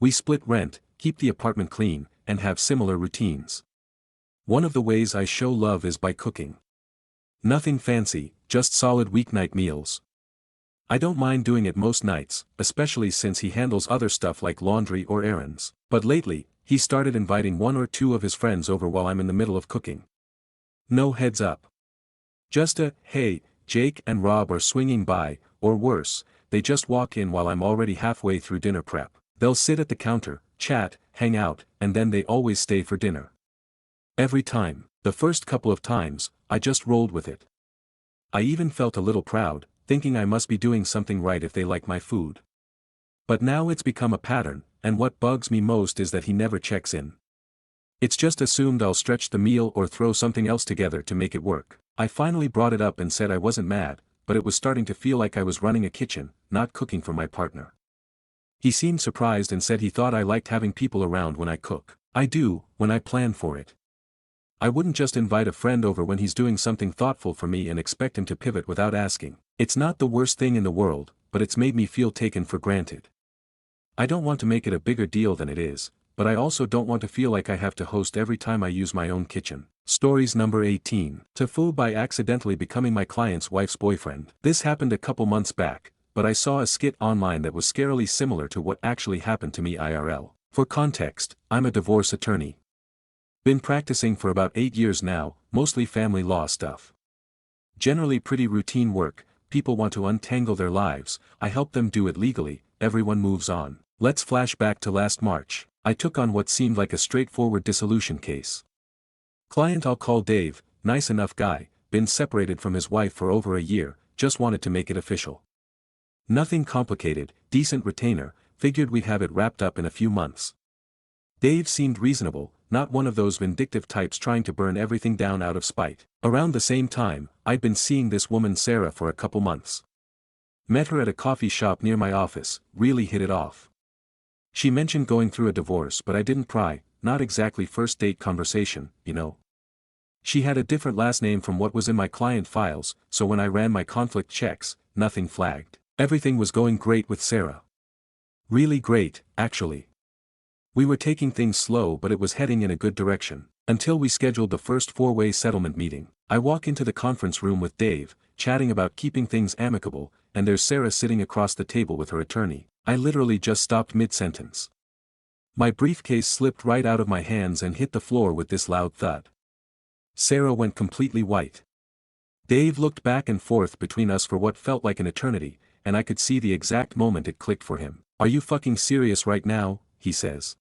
S1: We split rent, keep the apartment clean, and have similar routines. One of the ways I show love is by cooking. Nothing fancy, just solid weeknight meals. I don't mind doing it most nights, especially since he handles other stuff like laundry or errands. But lately, he started inviting one or two of his friends over while I'm in the middle of cooking. No heads up. Just a, hey, Jake and Rob are swinging by, or worse, they just walk in while I'm already halfway through dinner prep. They'll sit at the counter, chat, hang out, and then they always stay for dinner. Every time. The first couple of times, I just rolled with it. I even felt a little proud, thinking I must be doing something right if they like my food. But now it's become a pattern, and what bugs me most is that he never checks in. It's just assumed I'll stretch the meal or throw something else together to make it work. I finally brought it up and said I wasn't mad, but it was starting to feel like I was running a kitchen, not cooking for my partner. He seemed surprised and said he thought I liked having people around when I cook. I do, when I plan for it. I wouldn't just invite a friend over when he's doing something thoughtful for me and expect him to pivot without asking. It's not the worst thing in the world, but it's made me feel taken for granted. I don't want to make it a bigger deal than it is, but I also don't want to feel like I have to host every time I use my own kitchen. Stories number 18. Tofu by accidentally becoming my client's wife's boyfriend. This happened a couple months back, but I saw a skit online that was scarily similar to what actually happened to me IRL. For context, I'm a divorce attorney. Been practicing for about 8 years now, mostly family law stuff. Generally pretty routine work, people want to untangle their lives, I help them do it legally, everyone moves on. Let's flash back to last March. I took on what seemed like a straightforward dissolution case. Client I'll call Dave, nice enough guy, been separated from his wife for over a year, just wanted to make it official. Nothing complicated, decent retainer, figured we'd have it wrapped up in a few months. Dave seemed reasonable, not one of those vindictive types trying to burn everything down out of spite. Around the same time, I'd been seeing this woman Sarah for a couple months. Met her at a coffee shop near my office, really hit it off. She mentioned going through a divorce but I didn't pry, not exactly first date conversation, you know. She had a different last name from what was in my client files, so when I ran my conflict checks, nothing flagged. Everything was going great with Sarah. Really great, actually. We were taking things slow but it was heading in a good direction, until we scheduled the first four-way settlement meeting. I walk into the conference room with Dave, chatting about keeping things amicable, and there's Sarah sitting across the table with her attorney. I literally just stopped mid-sentence. My briefcase slipped right out of my hands and hit the floor with this loud thud. Sarah went completely white. Dave looked back and forth between us for what felt like an eternity, and I could see the exact moment it clicked for him. "Are you fucking serious right now?" he says.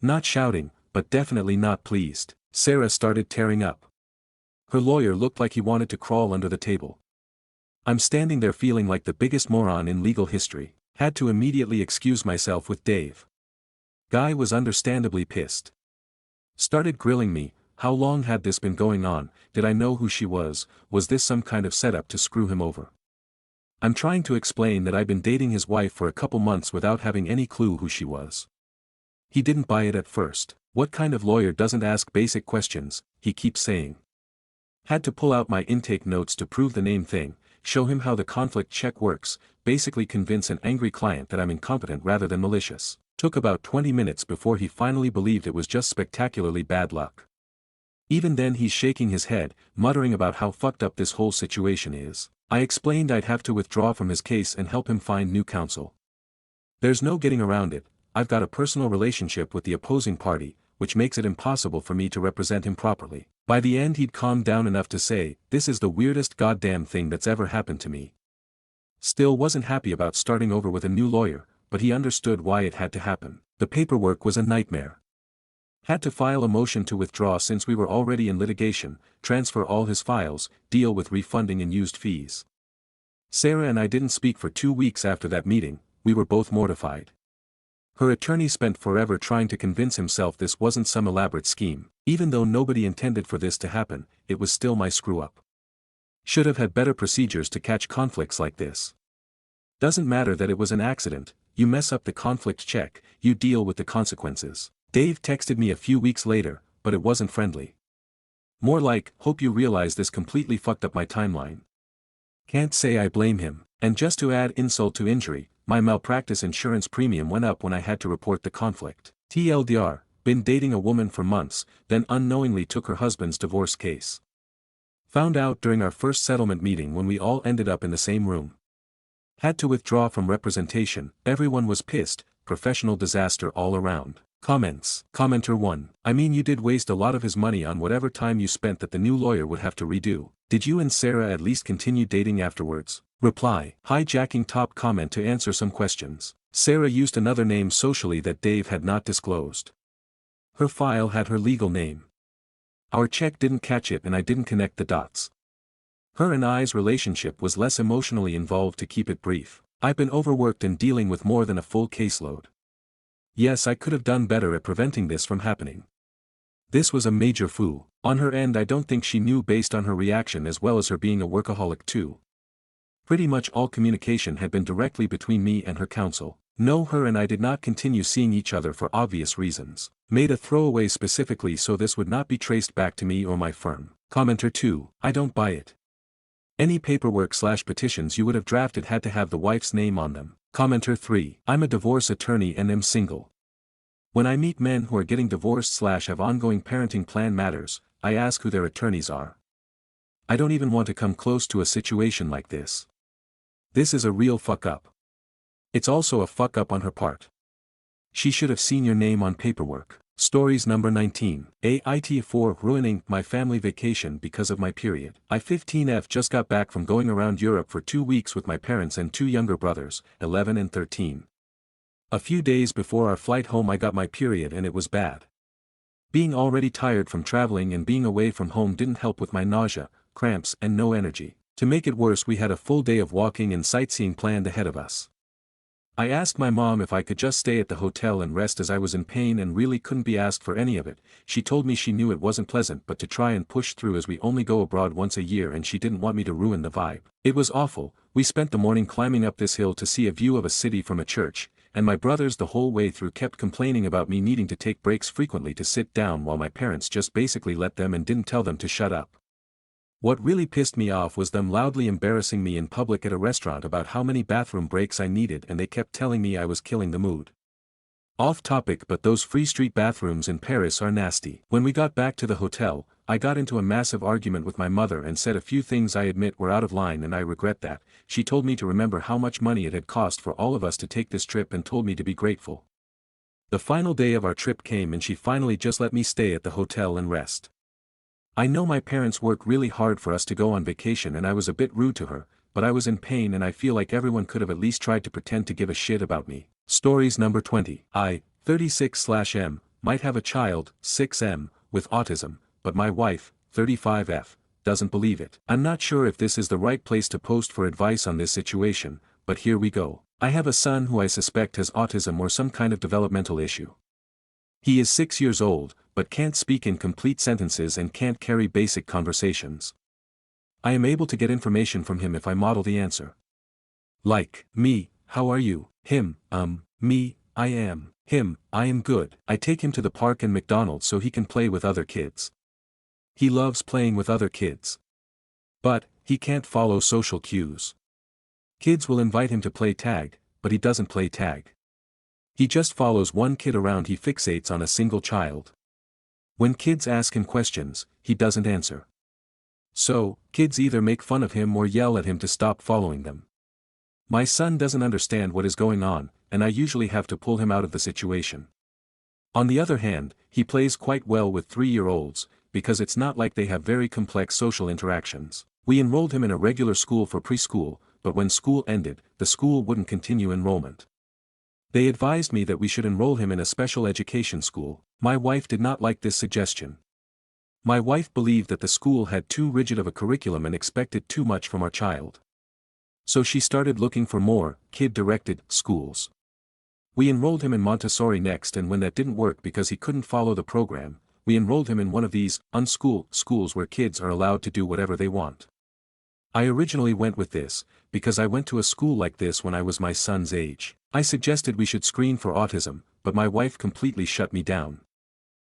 S1: Not shouting, but definitely not pleased. Sarah started tearing up. Her lawyer looked like he wanted to crawl under the table. I'm standing there feeling like the biggest moron in legal history. Had to immediately excuse myself with Dave. Guy was understandably pissed. Started grilling me, how long had this been going on, did I know who she was this some kind of setup to screw him over? I'm trying to explain that I'd been dating his wife for a couple months without having any clue who she was. He didn't buy it at first. What kind of lawyer doesn't ask basic questions, he keeps saying. Had to pull out my intake notes to prove the name thing, show him how the conflict check works, basically convince an angry client that I'm incompetent rather than malicious. Took about 20 minutes before he finally believed it was just spectacularly bad luck. Even then he's shaking his head, muttering about how fucked up this whole situation is. I explained I'd have to withdraw from his case and help him find new counsel. There's no getting around it, I've got a personal relationship with the opposing party, which makes it impossible for me to represent him properly. By the end he'd calmed down enough to say, "This is the weirdest goddamn thing that's ever happened to me." Still wasn't happy about starting over with a new lawyer, but he understood why it had to happen. The paperwork was a nightmare. Had to file a motion to withdraw since we were already in litigation, transfer all his files, deal with refunding and used fees. Sarah and I didn't speak for 2 weeks after that meeting, we were both mortified. Her attorney spent forever trying to convince himself this wasn't some elaborate scheme. Even though nobody intended for this to happen, it was still my screw-up. Should have had better procedures to catch conflicts like this. Doesn't matter that it was an accident, you mess up the conflict check, you deal with the consequences. Dave texted me a few weeks later, but it wasn't friendly. More like, hope you realize this completely fucked up my timeline. Can't say I blame him, and just to add insult to injury, my malpractice insurance premium went up when I had to report the conflict. TLDR, been dating a woman for months, then unknowingly took her husband's divorce case. Found out during our first settlement meeting when we all ended up in the same room. Had to withdraw from representation, everyone was pissed, professional disaster all around. Comments. Commenter 1. I mean you did waste a lot of his money on whatever time you spent that the new lawyer would have to redo. Did you and Sarah at least continue dating afterwards? Reply. Hijacking top comment to answer some questions. Sarah used another name socially that Dave had not disclosed. Her file had her legal name. Our check didn't catch it and I didn't connect the dots. Her and I's relationship was less emotionally involved to keep it brief. I've been overworked and dealing with more than a full caseload. Yes, I could have done better at preventing this from happening. This was a major foo. On her end I don't think she knew based on her reaction as well as her being a workaholic too. Pretty much all communication had been directly between me and her counsel. No, her and I did not continue seeing each other for obvious reasons. Made a throwaway specifically so this would not be traced back to me or my firm. Commenter 2. I don't buy it. Any paperwork/petitions you would have drafted had to have the wife's name on them. Commenter 3. I'm a divorce attorney and am single. When I meet men who are getting divorced/have ongoing parenting plan matters, I ask who their attorneys are. I don't even want to come close to a situation like this. This is a real fuck up. It's also a fuck up on her part. She should have seen your name on paperwork. Stories number 19. Aita 4 ruining my family vacation because of my period. I 15F just got back from going around Europe for 2 weeks with my parents and 2 younger brothers, 11 and 13. A few days before our flight home I got my period and it was bad. Being already tired from traveling and being away from home didn't help with my nausea, cramps and no energy. To make it worse we had a full day of walking and sightseeing planned ahead of us. I asked my mom if I could just stay at the hotel and rest as I was in pain and really couldn't be asked for any of it. She told me she knew it wasn't pleasant but to try and push through as we only go abroad once a year and she didn't want me to ruin the vibe. It was awful. We spent the morning climbing up this hill to see a view of a city from a church, and my brothers the whole way through kept complaining about me needing to take breaks frequently to sit down while my parents just basically let them and didn't tell them to shut up. What really pissed me off was them loudly embarrassing me in public at a restaurant about how many bathroom breaks I needed and they kept telling me I was killing the mood. Off topic but those free street bathrooms in Paris are nasty. When we got back to the hotel, I got into a massive argument with my mother and said a few things I admit were out of line and I regret that. She told me to remember how much money it had cost for all of us to take this trip and told me to be grateful. The final day of our trip came and she finally just let me stay at the hotel and rest. I know my parents work really hard for us to go on vacation and I was a bit rude to her, but I was in pain and I feel like everyone could have at least tried to pretend to give a shit about me. Stories number 20. I, 36/M, might have a child, 6M, with autism, but my wife, 35F, doesn't believe it. I'm not sure if this is the right place to post for advice on this situation, but here we go. I have a son who I suspect has autism or some kind of developmental issue. He is 6 years old, but can't speak in complete sentences and can't carry basic conversations. I am able to get information from him if I model the answer. Like, me, how are you? Him, me, I am. Him, I am good. I take him to the park and McDonald's so he can play with other kids. He loves playing with other kids. But, he can't follow social cues. Kids will invite him to play tag, but he doesn't play tag. He just follows one kid around. He fixates on a single child. When kids ask him questions, he doesn't answer. So, kids either make fun of him or yell at him to stop following them. My son doesn't understand what is going on, and I usually have to pull him out of the situation. On the other hand, he plays quite well with 3-year-olds, because it's not like they have very complex social interactions. We enrolled him in a regular school for preschool, but when school ended, the school wouldn't continue enrollment. They advised me that we should enroll him in a special education school. My wife did not like this suggestion. My wife believed that the school had too rigid of a curriculum and expected too much from our child. So she started looking for more, kid-directed, schools. We enrolled him in Montessori next, and when that didn't work because he couldn't follow the program, we enrolled him in one of these, unschool, schools where kids are allowed to do whatever they want. I originally went with this, because I went to a school like this when I was my son's age. I suggested we should screen for autism, but my wife completely shut me down.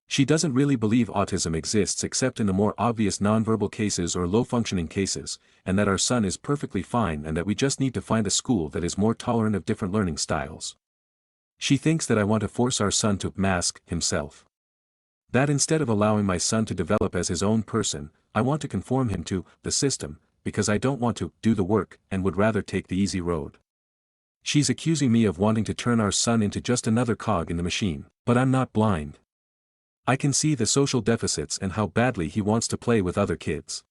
S1: She doesn't really believe autism exists except in the more obvious nonverbal cases or low-functioning cases, and that our son is perfectly fine and that we just need to find a school that is more tolerant of different learning styles. She thinks that I want to force our son to mask himself. That instead of allowing my son to develop as his own person, I want to conform him to the system, because I don't want to do the work and would rather take the easy road. She's accusing me of wanting to turn our son into just another cog in the machine, but I'm not blind. I can see the social deficits and how badly he wants to play with other kids.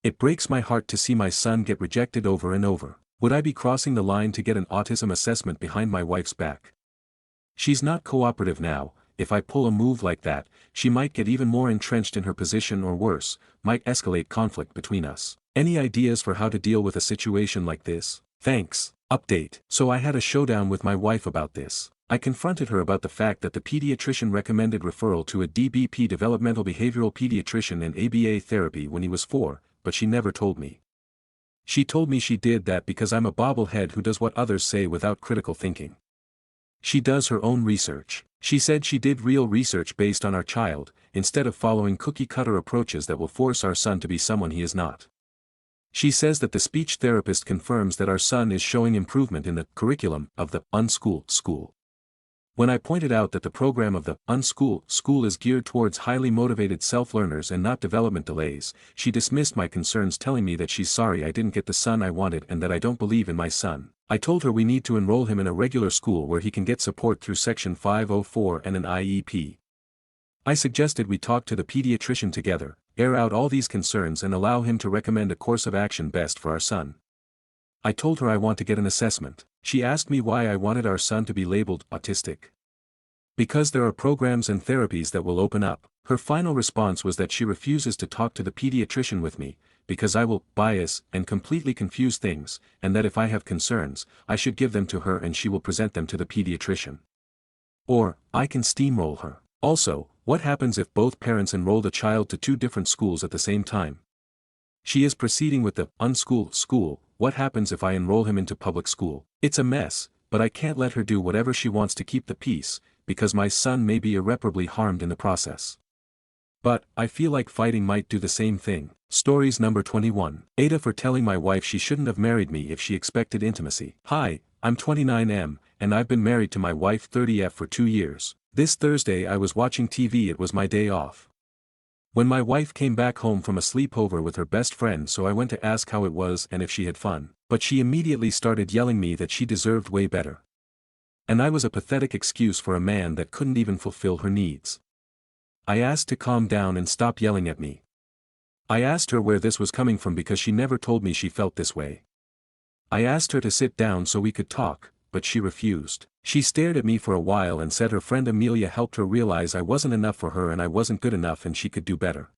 S1: It breaks my heart to see my son get rejected over and over. Would I be crossing the line to get an autism assessment behind my wife's back? She's not cooperative now. If I pull a move like that, she might get even more entrenched in her position or worse, might escalate conflict between us. Any ideas for how to deal with a situation like this? Thanks. Update. So I had a showdown with my wife about this. I confronted her about the fact that the pediatrician recommended referral to a DBP developmental behavioral pediatrician and ABA therapy when he was 4, but she never told me. She told me she did that because I'm a bobblehead who does what others say without critical thinking. She does her own research. She said she did real research based on our child, instead of following cookie-cutter approaches that will force our son to be someone he is not. She says that the speech therapist confirms that our son is showing improvement in the curriculum of the unschool school. When I pointed out that the program of the unschool school is geared towards highly motivated self-learners and not development delays, she dismissed my concerns, telling me that she's sorry I didn't get the son I wanted and that I don't believe in my son. I told her we need to enroll him in a regular school where he can get support through Section 504 and an IEP. I suggested we talk to the pediatrician together, air out all these concerns and allow him to recommend a course of action best for our son. I told her I want to get an assessment. She asked me why I wanted our son to be labeled autistic. Because there are programs and therapies that will open up. Her final response was that she refuses to talk to the pediatrician with me, because I will bias and completely confuse things, and that if I have concerns, I should give them to her and she will present them to the pediatrician. Or, I can steamroll her. Also, what happens if both parents enroll the child to 2 different schools at the same time? She is proceeding with the unschool school. What happens if I enroll him into public school? It's a mess, but I can't let her do whatever she wants to keep the peace, because my son may be irreparably harmed in the process. But, I feel like fighting might do the same thing. Stories number 21. Aita for telling my wife she shouldn't have married me if she expected intimacy. Hi, I'm 29M, and I've been married to my wife 30F for 2 years. This Thursday I was watching TV. It was my day off. When my wife came back home from a sleepover with her best friend, so I went to ask how it was and if she had fun. But she immediately started yelling me that she deserved way better. And I was a pathetic excuse for a man that couldn't even fulfill her needs. I asked to calm down and stop yelling at me. I asked her where this was coming from because she never told me she felt this way. I asked her to sit down so we could talk, but she refused. She stared at me for a while and said her friend Amelia helped her realize I wasn't enough for her and I wasn't good enough and she could do better.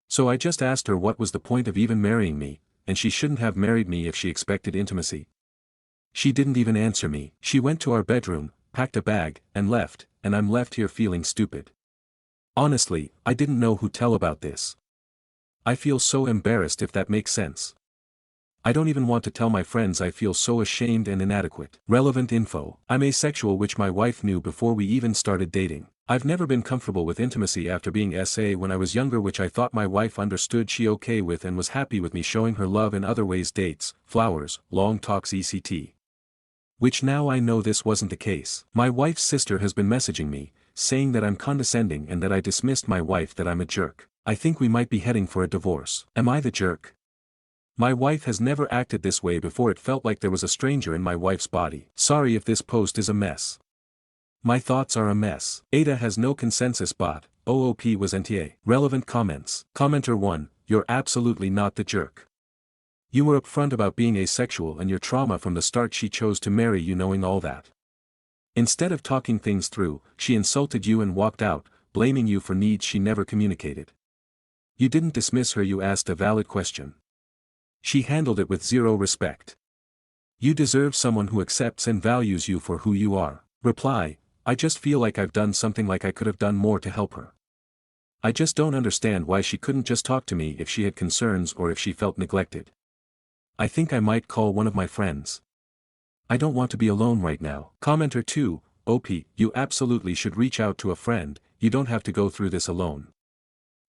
S1: So I just asked her what was the point of even marrying me, and she shouldn't have married me if she expected intimacy. She didn't even answer me. She went to our bedroom, packed a bag, and left, and I'm left here feeling stupid. Honestly, I didn't know who to tell about this. I feel so embarrassed, if that makes sense. I don't even want to tell my friends. I feel so ashamed and inadequate. Relevant info. I'm asexual, which my wife knew before we even started dating. I've never been comfortable with intimacy after being SA when I was younger, which I thought my wife understood she okay with and was happy with me showing her love in other ways, dates, flowers, long talks etc. Which now I know this wasn't the case. My wife's sister has been messaging me, saying that I'm condescending and that I dismissed my wife, that I'm a jerk. I think we might be heading for a divorce. Am I the jerk? My wife has never acted this way before. It felt like there was a stranger in my wife's body. Sorry if this post is a mess. My thoughts are a mess. Aita has no consensus bot. OOP was NTA. Relevant comments. Commenter 1, you're absolutely not the jerk. You were upfront about being asexual and your trauma from the start. She chose to marry you knowing all that. Instead of talking things through, she insulted you and walked out, blaming you for needs she never communicated. You didn't dismiss her, you asked a valid question. She handled it with zero respect. You deserve someone who accepts and values you for who you are. Reply, I just feel like I've done something, like I could have done more to help her. I just don't understand why she couldn't just talk to me if she had concerns or if she felt neglected. I think I might call one of my friends. I don't want to be alone right now. Commenter 2, OP, you absolutely should reach out to a friend, you don't have to go through this alone.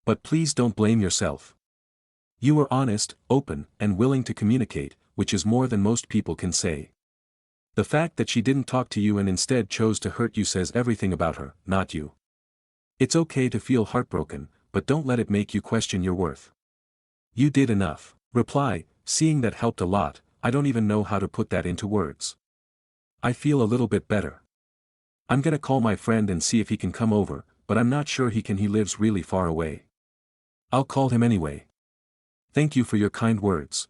S1: But please don't blame yourself. You were honest, open, and willing to communicate, which is more than most people can say. The fact that she didn't talk to you and instead chose to hurt you says everything about her, not you. It's okay to feel heartbroken, but don't let it make you question your worth. You did enough. Reply, seeing that helped a lot, I don't even know how to put that into words. I feel a little bit better. I'm gonna call my friend and see if he can come over, but I'm not sure he lives really far away. I'll call him anyway. Thank you for your kind words.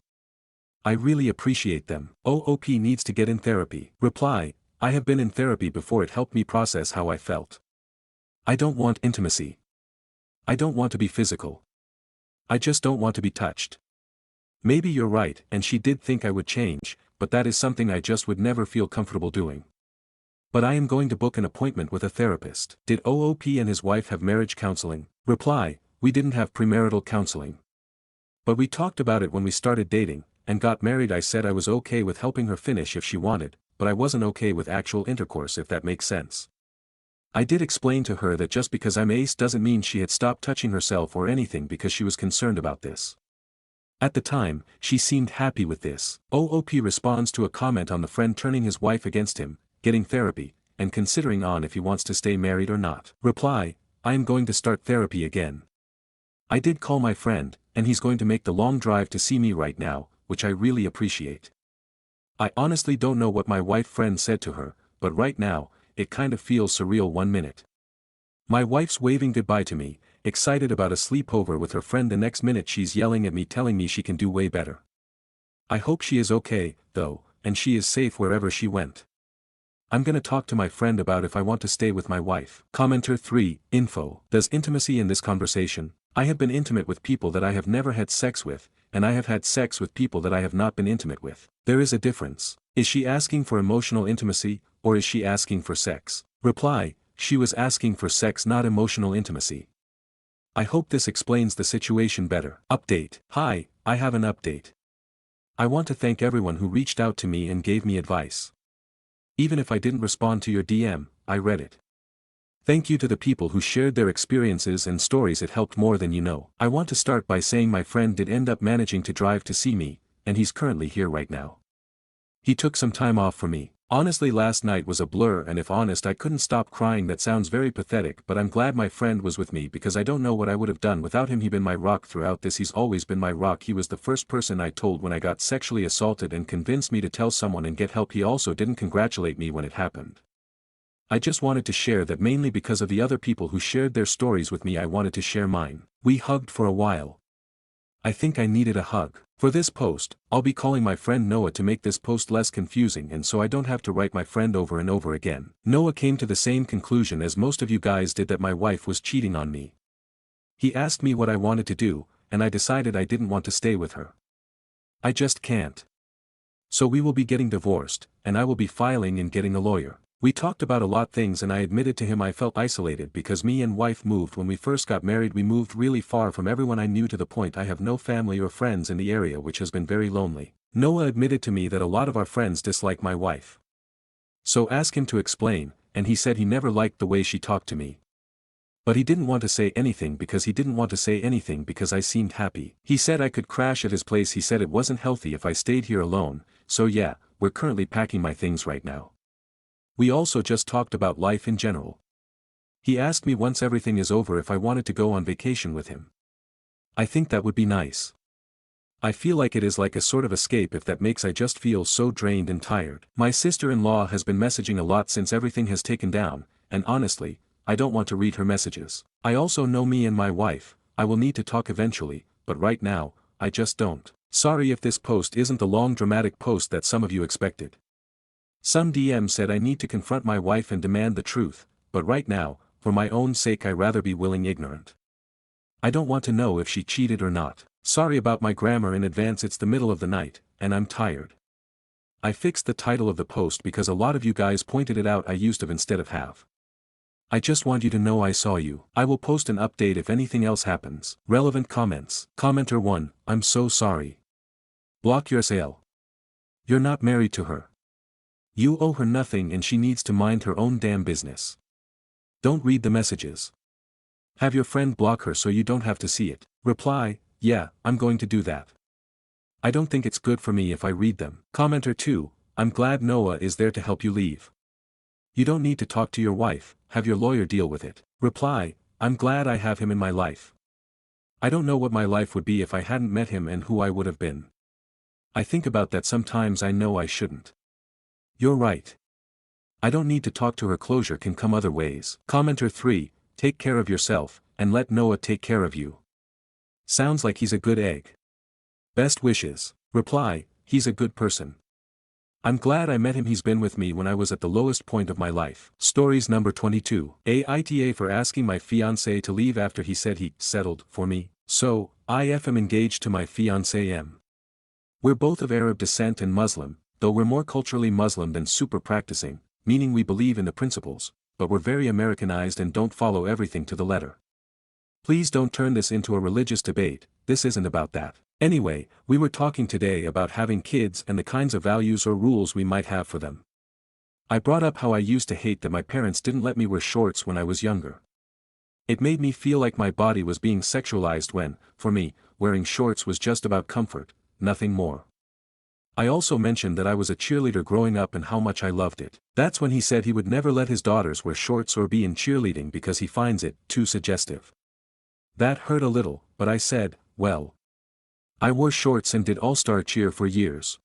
S1: I really appreciate them. OOP needs to get in therapy. Reply, I have been in therapy before, it helped me process how I felt. I don't want intimacy. I don't want to be physical. I just don't want to be touched. Maybe you're right, and she did think I would change, but that is something I just would never feel comfortable doing. But I am going to book an appointment with a therapist. Did OOP and his wife have marriage counseling? Reply, we didn't have premarital counseling. But we talked about it when we started dating, and got married. I said I was okay with helping her finish if she wanted, but I wasn't okay with actual intercourse, if that makes sense. I did explain to her that just because I'm ace doesn't mean she had stopped touching herself or anything, because she was concerned about this. At the time, she seemed happy with this. OOP responds to a comment on the friend turning his wife against him, getting therapy, and considering on if he wants to stay married or not. Reply, I am going to start therapy again. I did call my friend, and he's going to make the long drive to see me right now, which I really appreciate. I honestly don't know what my wife friend said to her, but right now, it kind of feels surreal. 1 minute. My wife's waving goodbye to me, excited about a sleepover with her friend. The next minute she's yelling at me, telling me she can do way better. I hope she is okay, though, and she is safe wherever she went. I'm gonna talk to my friend about if I want to stay with my wife. Commenter 3, info. Does intimacy in this conversation? I have been intimate with people that I have never had sex with, and I have had sex with people that I have not been intimate with. There is a difference. Is she asking for emotional intimacy, or is she asking for sex? Reply, she was asking for sex, not emotional intimacy. I hope this explains the situation better. Update. Hi, I have an update. I want to thank everyone who reached out to me and gave me advice. Even if I didn't respond to your DM, I read it. Thank you to the people who shared their experiences and stories, it helped more than you know. I want to start by saying my friend did end up managing to drive to see me, and he's currently here right now. He took some time off for me. Honestly, last night was a blur, and if honest, I couldn't stop crying. That sounds very pathetic, but I'm glad my friend was with me, because I don't know what I would have done without him. He's been my rock throughout this. He's always been my rock. He was the first person I told when I got sexually assaulted and convinced me to tell someone and get help. He also didn't congratulate me when it happened. I just wanted to share that, mainly because of the other people who shared their stories with me. I wanted to share mine. We hugged for a while. I think I needed a hug. For this post, I'll be calling my friend Noah to make this post less confusing, and so I don't have to write my friend over and over again. Noah came to the same conclusion as most of you guys did, that my wife was cheating on me. He asked me what I wanted to do, and I decided I didn't want to stay with her. I just can't. So we will be getting divorced, and I will be filing and getting a lawyer. We talked about a lot things, and I admitted to him I felt isolated because me and wife moved. When we first got married, we moved really far from everyone I knew, to the point I have no family or friends in the area, which has been very lonely. Noah admitted to me that a lot of our friends dislike my wife. So ask him to explain, and he said he never liked the way she talked to me. But he didn't want to say anything because I seemed happy. He said I could crash at his place. He said it wasn't healthy if I stayed here alone, so yeah, we're currently packing my things right now. We also just talked about life in general. He asked me once everything is over if I wanted to go on vacation with him. I think that would be nice. I feel like it is like a sort of escape, if that makes. I just feel so drained and tired. My sister-in-law has been messaging a lot since everything has taken down, and honestly, I don't want to read her messages. I also know me and my wife, I will need to talk eventually, but right now, I just don't. Sorry if this post isn't the long dramatic post that some of you expected. Some DM said I need to confront my wife and demand the truth, but right now, for my own sake, I rather be willing ignorant. I don't want to know if she cheated or not. Sorry about my grammar in advance. It's the middle of the night, and I'm tired. I fixed the title of the post because a lot of you guys pointed it out. I used have instead of have. I just want you to know I saw you. I will post an update if anything else happens. Relevant comments. Commenter 1, I'm so sorry. Block your sale. You're not married to her. You owe her nothing and she needs to mind her own damn business. Don't read the messages. Have your friend block her so you don't have to see it. Reply, yeah, I'm going to do that. I don't think it's good for me if I read them. Commenter 2, I'm glad Noah is there to help you leave. You don't need to talk to your wife, have your lawyer deal with it. Reply, I'm glad I have him in my life. I don't know what my life would be if I hadn't met him and who I would have been. I think about that sometimes. I know I shouldn't. You're right. I don't need to talk to her. Closure can come other ways. Commenter 3, take care of yourself, and let Noah take care of you. Sounds like he's a good egg. Best wishes. Reply, he's a good person. I'm glad I met him. He's been with me when I was at the lowest point of my life. Stories number 22. Aita for asking my fiancé to leave after he said he settled for me. So, I am engaged to my fiancé M. We're both of Arab descent and Muslim, though we're more culturally Muslim than super practicing, meaning we believe in the principles, but we're very Americanized and don't follow everything to the letter. Please don't turn this into a religious debate, this isn't about that. Anyway, we were talking today about having kids and the kinds of values or rules we might have for them. I brought up how I used to hate that my parents didn't let me wear shorts when I was younger. It made me feel like my body was being sexualized when, for me, wearing shorts was just about comfort, nothing more. I also mentioned that I was a cheerleader growing up and how much I loved it. That's when he said he would never let his daughters wear shorts or be in cheerleading because he finds it too suggestive. That hurt a little, but I said, well, I wore shorts and did all-star cheer for years.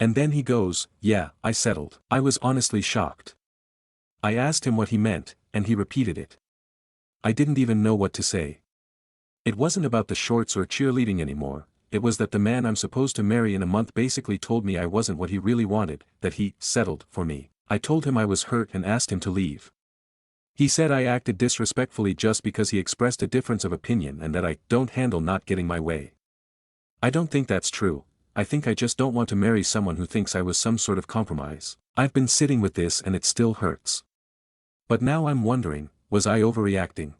S1: And then he goes, yeah, I settled. I was honestly shocked. I asked him what he meant, and he repeated it. I didn't even know what to say. It wasn't about the shorts or cheerleading anymore, it was that the man I'm supposed to marry in a month basically told me I wasn't what he really wanted, that he settled for me. I told him I was hurt and asked him to leave. He said I acted disrespectfully just because he expressed a difference of opinion and that I don't handle not getting my way. I don't think that's true. I think I just don't want to marry someone who thinks I was some sort of compromise. I've been sitting with this and it still hurts. But now I'm wondering, was I overreacting?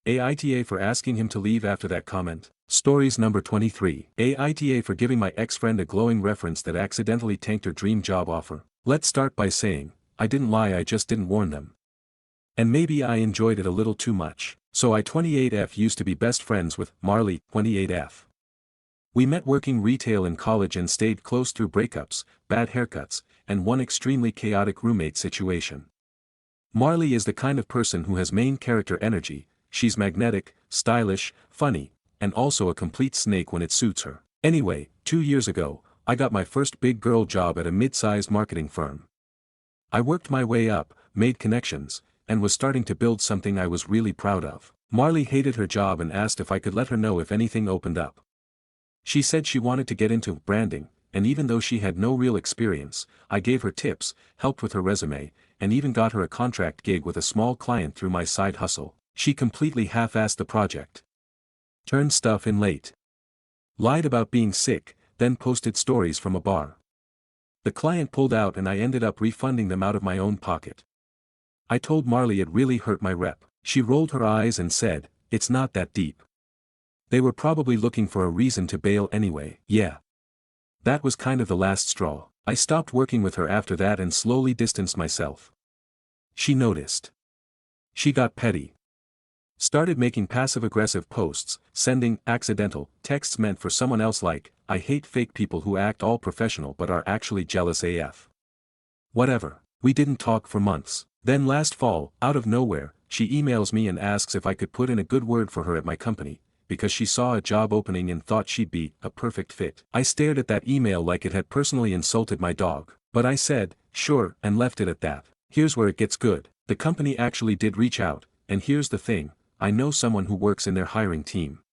S1: Aita for asking him to leave after that comment. Stories number 23. Aita for giving my ex-friend a glowing reference that accidentally tanked her dream job offer. Let's start by saying, I didn't lie, I just didn't warn them. And maybe I enjoyed it a little too much. So I 28F used to be best friends with Marley 28F. We met working retail in college and stayed close through breakups, bad haircuts, and one extremely chaotic roommate situation. Marley is the kind of person who has main character energy, she's magnetic, stylish, funny, and also a complete snake when it suits her. Anyway, 2 years ago, I got my first big girl job at a mid-sized marketing firm. I worked my way up, made connections, and was starting to build something I was really proud of. Marley hated her job and asked if I could let her know if anything opened up. She said she wanted to get into branding, and even though she had no real experience, I gave her tips, helped with her resume, and even got her a contract gig with a small client through my side hustle. She completely half-assed the project. Turned stuff in late. Lied about being sick, then posted stories from a bar. The client pulled out and I ended up refunding them out of my own pocket. I told Marley it really hurt my rep. She rolled her eyes and said, "It's not that deep. They were probably looking for a reason to bail anyway." Yeah. That was kind of the last straw. I stopped working with her after that and slowly distanced myself. She noticed. She got petty. Started making passive-aggressive posts, sending accidental texts meant for someone else like, "I hate fake people who act all professional but are actually jealous AF." Whatever. We didn't talk for months. Then last fall, out of nowhere, she emails me and asks if I could put in a good word for her at my company, because she saw a job opening and thought she'd be a perfect fit. I stared at that email like it had personally insulted my dog, but I said, sure, and left it at that. Here's where it gets good. The company actually did reach out, and here's the thing, I know someone who works in their hiring team.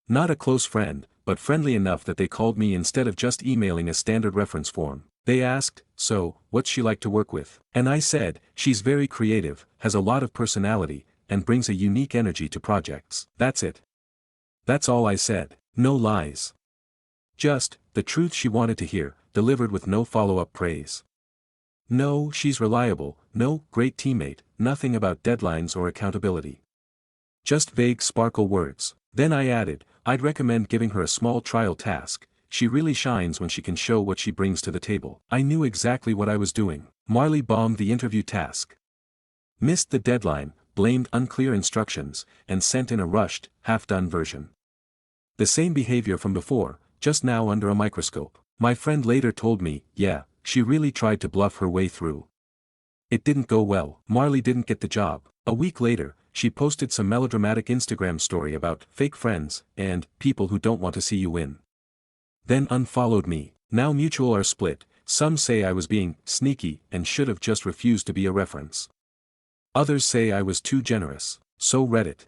S1: Not a close friend, but friendly enough that they called me instead of just emailing a standard reference form. They asked, so, what's she like to work with? And I said, she's very creative, has a lot of personality, and brings a unique energy to projects. That's it. That's all I said. No lies. Just, the truth she wanted to hear, delivered with no follow-up praise. No, she's reliable, no, great teammate, nothing about deadlines or accountability. Just vague sparkle words. Then I added, I'd recommend giving her a small trial task, she really shines when she can show what she brings to the table. I knew exactly what I was doing. Marley bombed the interview task. Missed the deadline, blamed unclear instructions, and sent in a rushed, half-done version. The same behavior from before, just now under a microscope. My friend later told me, yeah, she really tried to bluff her way through. It didn't go well. Marley didn't get the job. A week later, she posted some melodramatic Instagram story about fake friends and people who don't want to see you win. Then unfollowed me. Now mutual are split. Some say I was being sneaky and should have just refused to be a reference. Others say I was too generous. So Reddit.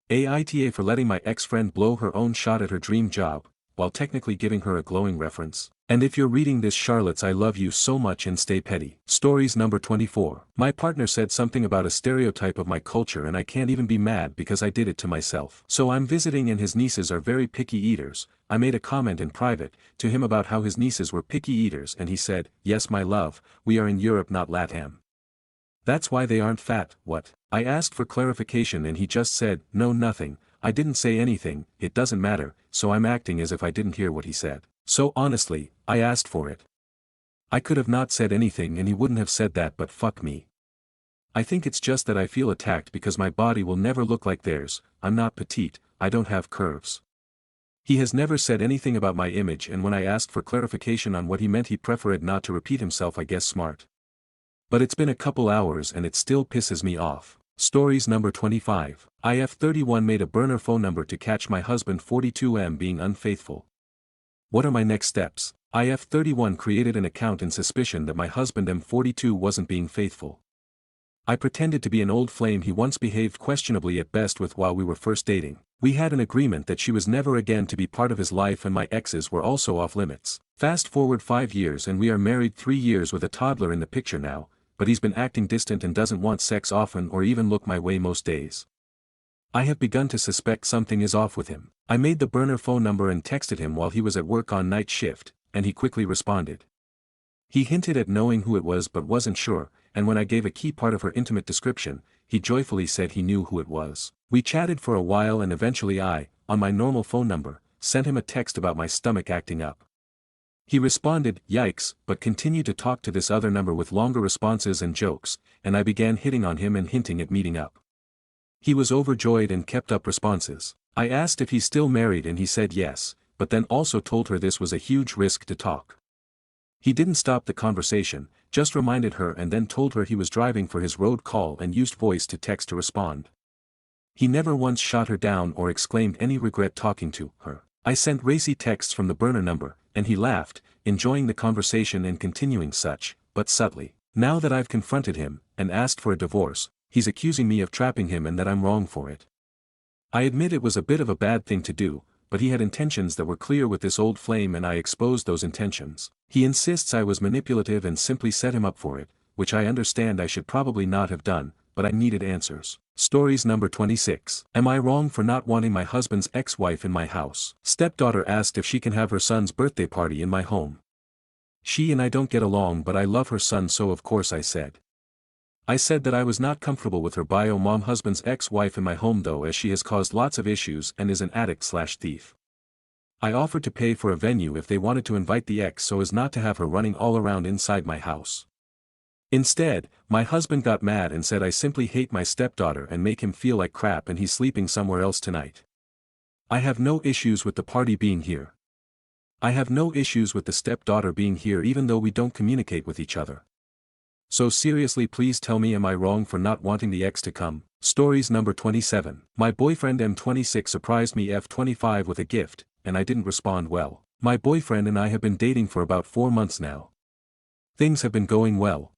S1: Aita for letting my ex-friend blow her own shot at her dream job, while technically giving her a glowing reference. And if you're reading this, Charlottes, I love you so much and stay petty. Stories number 24. My partner said something about a stereotype of my culture and I can't even be mad because I did it to myself. So I'm visiting and his nieces are very picky eaters. I made a comment in private to him about how his nieces were picky eaters and he said, yes my love, we are in Europe not LATAM. That's why they aren't fat. What? I asked for clarification and he just said, no nothing, I didn't say anything, it doesn't matter, so I'm acting as if I didn't hear what he said. So honestly, I asked for it. I could have not said anything and he wouldn't have said that, but fuck me. I think it's just that I feel attacked because my body will never look like theirs. I'm not petite, I don't have curves. He has never said anything about my image and when I asked for clarification on what he meant he preferred not to repeat himself, I guess smart. But it's been a couple hours and it still pisses me off. Stories number 25. IF31 made a burner phone number to catch my husband 42M being unfaithful. What are my next steps? IF31 created an account in suspicion that my husband M42 wasn't being faithful. I pretended to be an old flame he once behaved questionably at best with while we were first dating. We had an agreement that she was never again to be part of his life and my exes were also off limits. Fast forward 5 years and we are married 3 years with a toddler in the picture now, but he's been acting distant and doesn't want sex often or even look my way most days. I have begun to suspect something is off with him. I made the burner phone number and texted him while he was at work on night shift, and he quickly responded. He hinted at knowing who it was but wasn't sure, and when I gave a key part of her intimate description, he joyfully said he knew who it was. We chatted for a while and eventually I, on my normal phone number, sent him a text about my stomach acting up. He responded, yikes, but continued to talk to this other number with longer responses and jokes, and I began hitting on him and hinting at meeting up. He was overjoyed and kept up responses. I asked if he's still married and he said yes, but then also told her this was a huge risk to talk. He didn't stop the conversation, just reminded her and then told her he was driving for his road call and used voice to text to respond. He never once shot her down or exclaimed any regret talking to her. I sent racy texts from the burner number, and he laughed, enjoying the conversation and continuing such, but subtly. Now that I've confronted him, and asked for a divorce, he's accusing me of trapping him and that I'm wrong for it. I admit it was a bit of a bad thing to do, but he had intentions that were clear with this old flame and I exposed those intentions. He insists I was manipulative and simply set him up for it, which I understand I should probably not have done, but I needed answers. Stories number 26. Am I wrong for not wanting my husband's ex-wife in my house? Stepdaughter asked if she can have her son's birthday party in my home. She and I don't get along but I love her son, so of course I said. I said that I was not comfortable with her bio mom husband's ex-wife in my home though, as she has caused lots of issues and is an addict/thief. I offered to pay for a venue if they wanted to invite the ex so as not to have her running all around inside my house. Instead, my husband got mad and said I simply hate my stepdaughter and make him feel like crap and he's sleeping somewhere else tonight. I have no issues with the party being here. I have no issues with the stepdaughter being here even though we don't communicate with each other. So seriously, please tell me, am I wrong for not wanting the ex to come? Stories number 27. My boyfriend M26 surprised me F25 with a gift, and I didn't respond well. My boyfriend and I have been dating for about 4 months now. Things have been going well.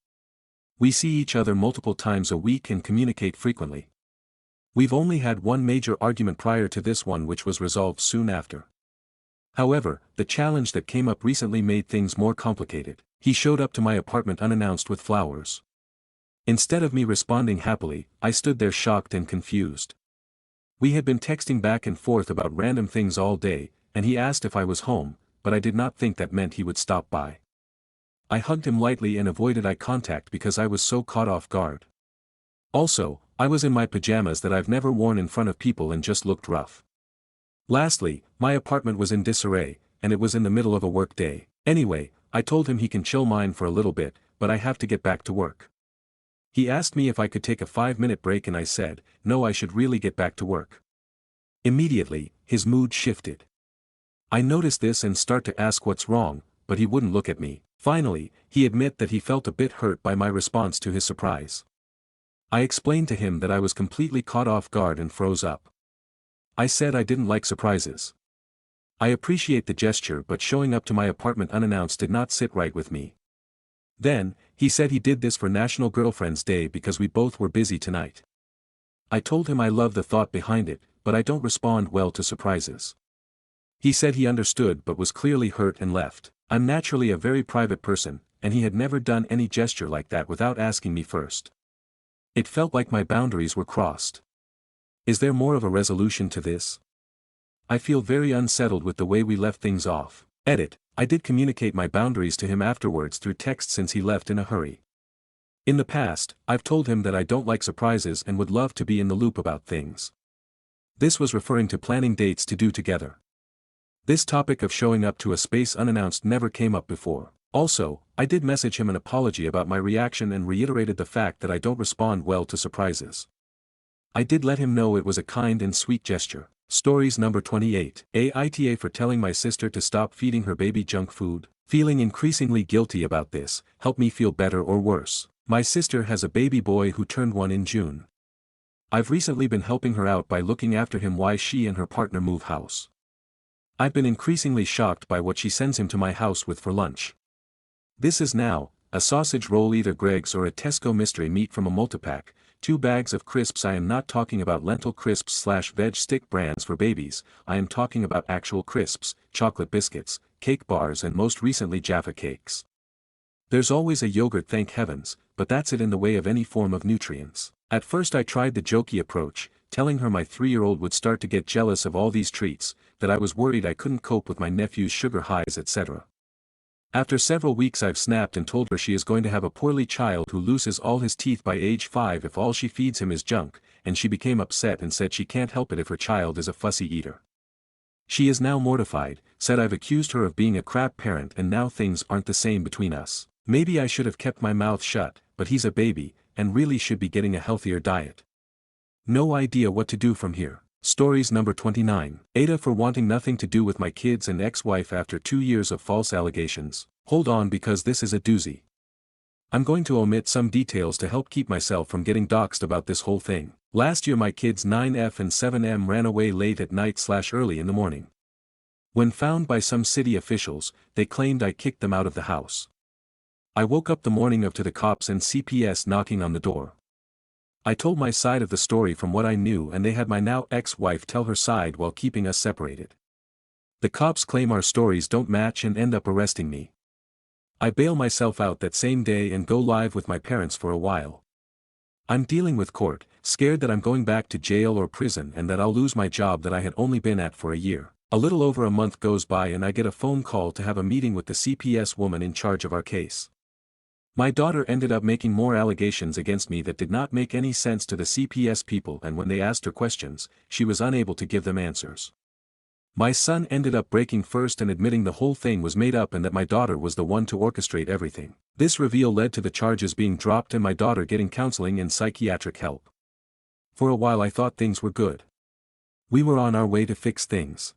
S1: We see each other multiple times a week and communicate frequently. We've only had one major argument prior to this one which was resolved soon after. However, the challenge that came up recently made things more complicated. He showed up to my apartment unannounced with flowers. Instead of me responding happily, I stood there shocked and confused. We had been texting back and forth about random things all day, and he asked if I was home, but I did not think that meant he would stop by. I hugged him lightly and avoided eye contact because I was so caught off guard. Also, I was in my pajamas that I've never worn in front of people and just looked rough. Lastly, my apartment was in disarray, and it was in the middle of a work day. Anyway, I told him he can chill mine for a little bit, but I have to get back to work. He asked me if I could take a 5-minute break and I said, no, I should really get back to work. Immediately, his mood shifted. I noticed this and start to ask what's wrong, but he wouldn't look at me. Finally, he admitted that he felt a bit hurt by my response to his surprise. I explained to him that I was completely caught off guard and froze up. I said I didn't like surprises. I appreciate the gesture, but showing up to my apartment unannounced did not sit right with me. Then, he said he did this for National Girlfriend's Day because we both were busy tonight. I told him I love the thought behind it, but I don't respond well to surprises. He said he understood but was clearly hurt and left. I'm naturally a very private person, and he had never done any gesture like that without asking me first. It felt like my boundaries were crossed. Is there more of a resolution to this? I feel very unsettled with the way we left things off. Edit. I did communicate my boundaries to him afterwards through text since he left in a hurry. In the past, I've told him that I don't like surprises and would love to be in the loop about things. This was referring to planning dates to do together. This topic of showing up to a space unannounced never came up before. Also, I did message him an apology about my reaction and reiterated the fact that I don't respond well to surprises. I did let him know it was a kind and sweet gesture. Stories number 28. Aita for telling my sister to stop feeding her baby junk food. Feeling increasingly guilty about this, help me feel better or worse. My sister has a baby boy who turned 1 in June. I've recently been helping her out by looking after him while she and her partner move house. I've been increasingly shocked by what she sends him to my house with for lunch. This is now, a sausage roll, either Greg's or a Tesco mystery meat from a multipack, 2 bags of crisps. I am not talking about lentil crisps / veg stick brands for babies, I am talking about actual crisps, chocolate biscuits, cake bars and most recently Jaffa cakes. There's always a yogurt, thank heavens, but that's it in the way of any form of nutrients. At first I tried the jokey approach, telling her my 3-year-old would start to get jealous of all these treats, that I was worried I couldn't cope with my nephew's sugar highs, etc. After several weeks I've snapped and told her she is going to have a poorly child who loses all his teeth by age 5 if all she feeds him is junk, and she became upset and said she can't help it if her child is a fussy eater. She is now mortified, said I've accused her of being a crap parent and now things aren't the same between us. Maybe I should have kept my mouth shut, but he's a baby, and really should be getting a healthier diet. No idea what to do from here. Stories number 29. Aita for wanting nothing to do with my kids and ex-wife after 2 years of false allegations. Hold on, because this is a doozy. I'm going to omit some details to help keep myself from getting doxxed about this whole thing. Last year my kids 9F and 7M ran away late at night / early in the morning. When found by some city officials, they claimed I kicked them out of the house. I woke up the morning of to the cops and CPS knocking on the door. I told my side of the story from what I knew, and they had my now ex-wife tell her side while keeping us separated. The cops claim our stories don't match and end up arresting me. I bail myself out that same day and go live with my parents for a while. I'm dealing with court, scared that I'm going back to jail or prison and that I'll lose my job that I had only been at for a year. A little over a month goes by and I get a phone call to have a meeting with the CPS woman in charge of our case. My daughter ended up making more allegations against me that did not make any sense to the CPS people, and when they asked her questions, she was unable to give them answers. My son ended up breaking first and admitting the whole thing was made up and that my daughter was the one to orchestrate everything. This reveal led to the charges being dropped and my daughter getting counseling and psychiatric help. For a while I thought things were good. We were on our way to fix things.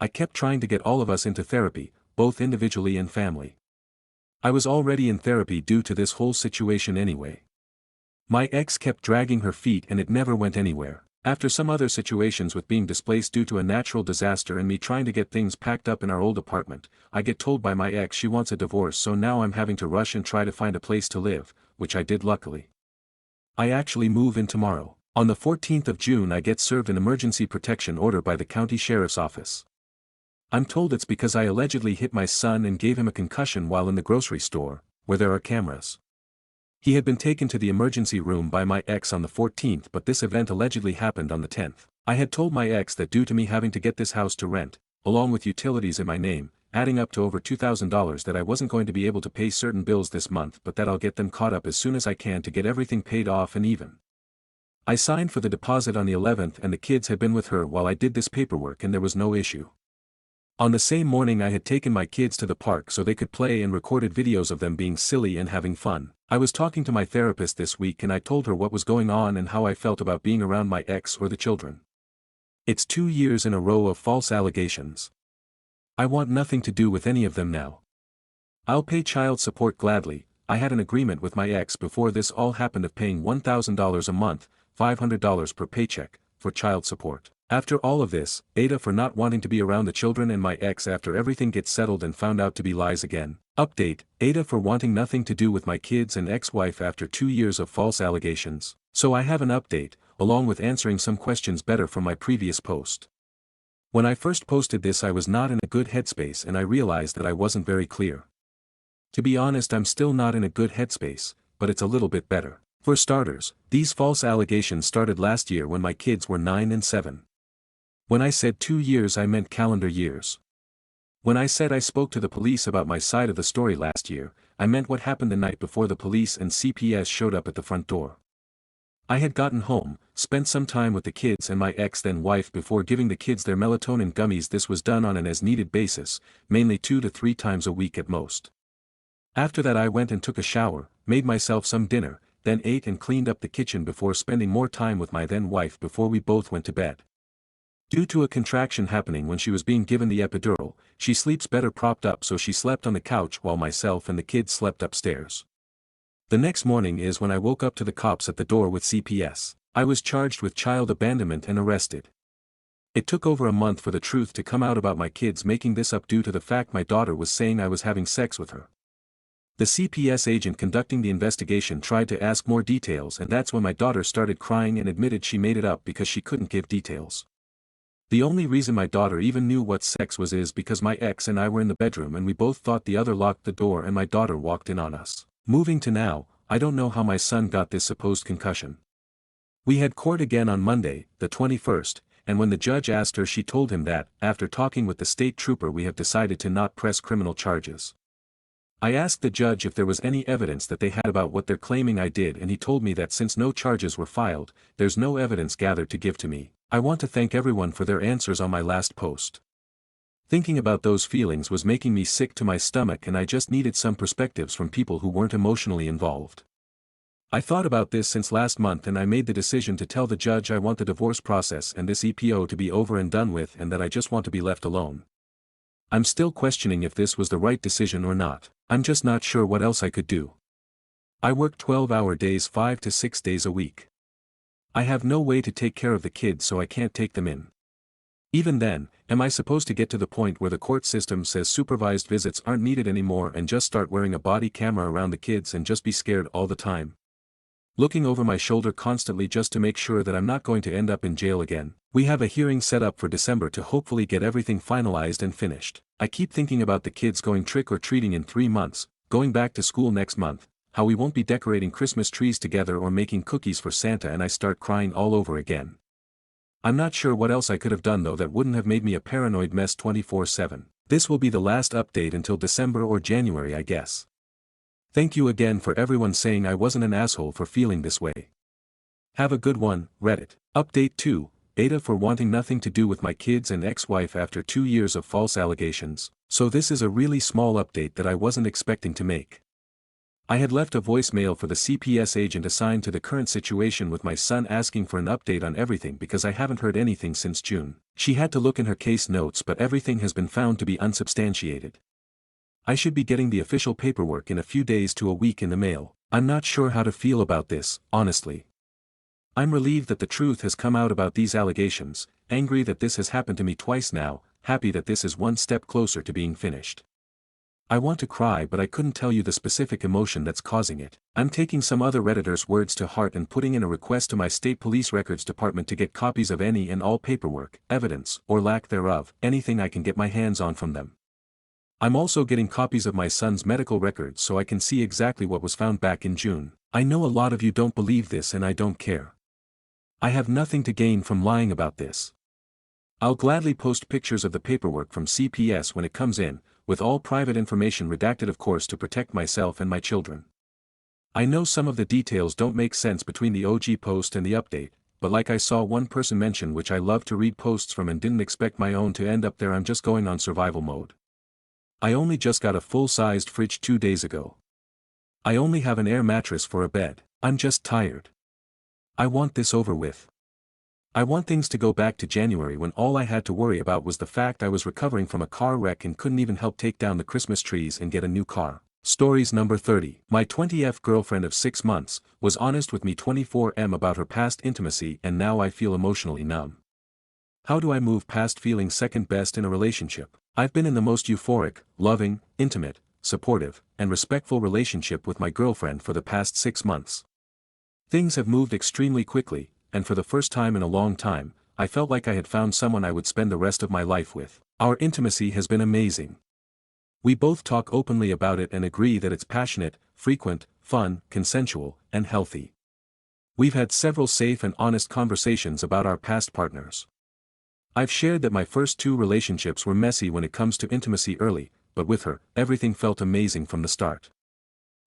S1: I kept trying to get all of us into therapy, both individually and family. I was already in therapy due to this whole situation anyway. My ex kept dragging her feet and it never went anywhere. After some other situations with being displaced due to a natural disaster and me trying to get things packed up in our old apartment, I get told by my ex she wants a divorce, so now I'm having to rush and try to find a place to live, which I did luckily. I actually move in tomorrow. On the 14th of June I get served an emergency protection order by the county sheriff's office. I'm told it's because I allegedly hit my son and gave him a concussion while in the grocery store, where there are cameras. He had been taken to the emergency room by my ex on the 14th, but this event allegedly happened on the 10th. I had told my ex that due to me having to get this house to rent, along with utilities in my name, adding up to over $2,000, that I wasn't going to be able to pay certain bills this month, but that I'll get them caught up as soon as I can to get everything paid off and even. I signed for the deposit on the 11th and the kids had been with her while I did this paperwork and there was no issue. On the same morning I had taken my kids to the park so they could play and recorded videos of them being silly and having fun. I was talking to my therapist this week and I told her what was going on and how I felt about being around my ex or the children. It's 2 years in a row of false allegations. I want nothing to do with any of them now. I'll pay child support gladly. I had an agreement with my ex before this all happened of paying $1,000 a month, $500 per paycheck, for child support. After all of this, Aita for not wanting to be around the children and my ex after everything gets settled and found out to be lies again. Update, Aita for wanting nothing to do with my kids and ex-wife after 2 years of false allegations. So I have an update, along with answering some questions better from my previous post. When I first posted this I was not in a good headspace and I realized that I wasn't very clear. To be honest, I'm still not in a good headspace, but it's a little bit better. For starters, these false allegations started last year when my kids were 9 and 7. When I said 2 years I meant calendar years. When I said I spoke to the police about my side of the story last year, I meant what happened the night before the police and CPS showed up at the front door. I had gotten home, spent some time with the kids and my ex then wife before giving the kids their melatonin gummies. This was done on an as-needed basis, mainly 2 to 3 times a week at most. After that I went and took a shower, made myself some dinner, then ate and cleaned up the kitchen before spending more time with my then wife before we both went to bed. Due to a contraction happening when she was being given the epidural, she sleeps better propped up, so she slept on the couch while myself and the kids slept upstairs. The next morning is when I woke up to the cops at the door with CPS. I was charged with child abandonment and arrested. It took over a month for the truth to come out about my kids making this up due to the fact my daughter was saying I was having sex with her. The CPS agent conducting the investigation tried to ask more details, and that's when my daughter started crying and admitted she made it up because she couldn't give details. The only reason my daughter even knew what sex was is because my ex and I were in the bedroom and we both thought the other locked the door and my daughter walked in on us. Moving to now, I don't know how my son got this supposed concussion. We had court again on Monday, the 21st, and when the judge asked her she told him that, after talking with the state trooper, we have decided to not press criminal charges. I asked the judge if there was any evidence that they had about what they're claiming I did, and he told me that since no charges were filed, there's no evidence gathered to give to me. I want to thank everyone for their answers on my last post. Thinking about those feelings was making me sick to my stomach, and I just needed some perspectives from people who weren't emotionally involved. I thought about this since last month and I made the decision to tell the judge I want the divorce process and this EPO to be over and done with and that I just want to be left alone. I'm still questioning if this was the right decision or not. I'm just not sure what else I could do. I work 12-hour days 5 to 6 days a week. I have no way to take care of the kids, so I can't take them in. Even then, am I supposed to get to the point where the court system says supervised visits aren't needed anymore and just start wearing a body camera around the kids and just be scared all the time? Looking over my shoulder constantly just to make sure that I'm not going to end up in jail again. We have a hearing set up for December to hopefully get everything finalized and finished. I keep thinking about the kids going trick-or-treating in 3 months, going back to school next month, how we won't be decorating Christmas trees together or making cookies for Santa, and I start crying all over again. I'm not sure what else I could have done though that wouldn't have made me a paranoid mess 24/7. This will be the last update until December or January, I guess. Thank you again for everyone saying I wasn't an asshole for feeling this way. Have a good one, Reddit. Update 2, Aita for wanting nothing to do with my kids and ex-wife after 2 years of false allegations. So this is a really small update that I wasn't expecting to make. I had left a voicemail for the CPS agent assigned to the current situation with my son asking for an update on everything because I haven't heard anything since June. She had to look in her case notes, but everything has been found to be unsubstantiated. I should be getting the official paperwork in a few days to a week in the mail. I'm not sure how to feel about this, honestly. I'm relieved that the truth has come out about these allegations, angry that this has happened to me twice now, happy that this is one step closer to being finished. I want to cry, but I couldn't tell you the specific emotion that's causing it. I'm taking some other Redditors' words to heart and putting in a request to my state police records department to get copies of any and all paperwork, evidence, or lack thereof, anything I can get my hands on from them. I'm also getting copies of my son's medical records so I can see exactly what was found back in June. I know a lot of you don't believe this and I don't care. I have nothing to gain from lying about this. I'll gladly post pictures of the paperwork from CPS when it comes in, with all private information redacted of course to protect myself and my children. I know some of the details don't make sense between the OG post and the update, but like I saw one person mention which I love to read posts from and didn't expect my own to end up there. I'm just going on survival mode. I only just got a full-sized fridge 2 days ago. I only have an air mattress for a bed. I'm just tired. I want this over with. I want things to go back to January when all I had to worry about was the fact I was recovering from a car wreck and couldn't even help take down the Christmas trees and get a new car. Stories number 30. My 20th girlfriend of 6 months was honest with me 24m about her past intimacy, and now I feel emotionally numb. How do I move past feeling second best in a relationship? I've been in the most euphoric, loving, intimate, supportive, and respectful relationship with my girlfriend for the past 6 months. Things have moved extremely quickly, and for the first time in a long time, I felt like I had found someone I would spend the rest of my life with. Our intimacy has been amazing. We both talk openly about it and agree that it's passionate, frequent, fun, consensual, and healthy. We've had several safe and honest conversations about our past partners. I've shared that my first 2 relationships were messy when it comes to intimacy early, but with her, everything felt amazing from the start.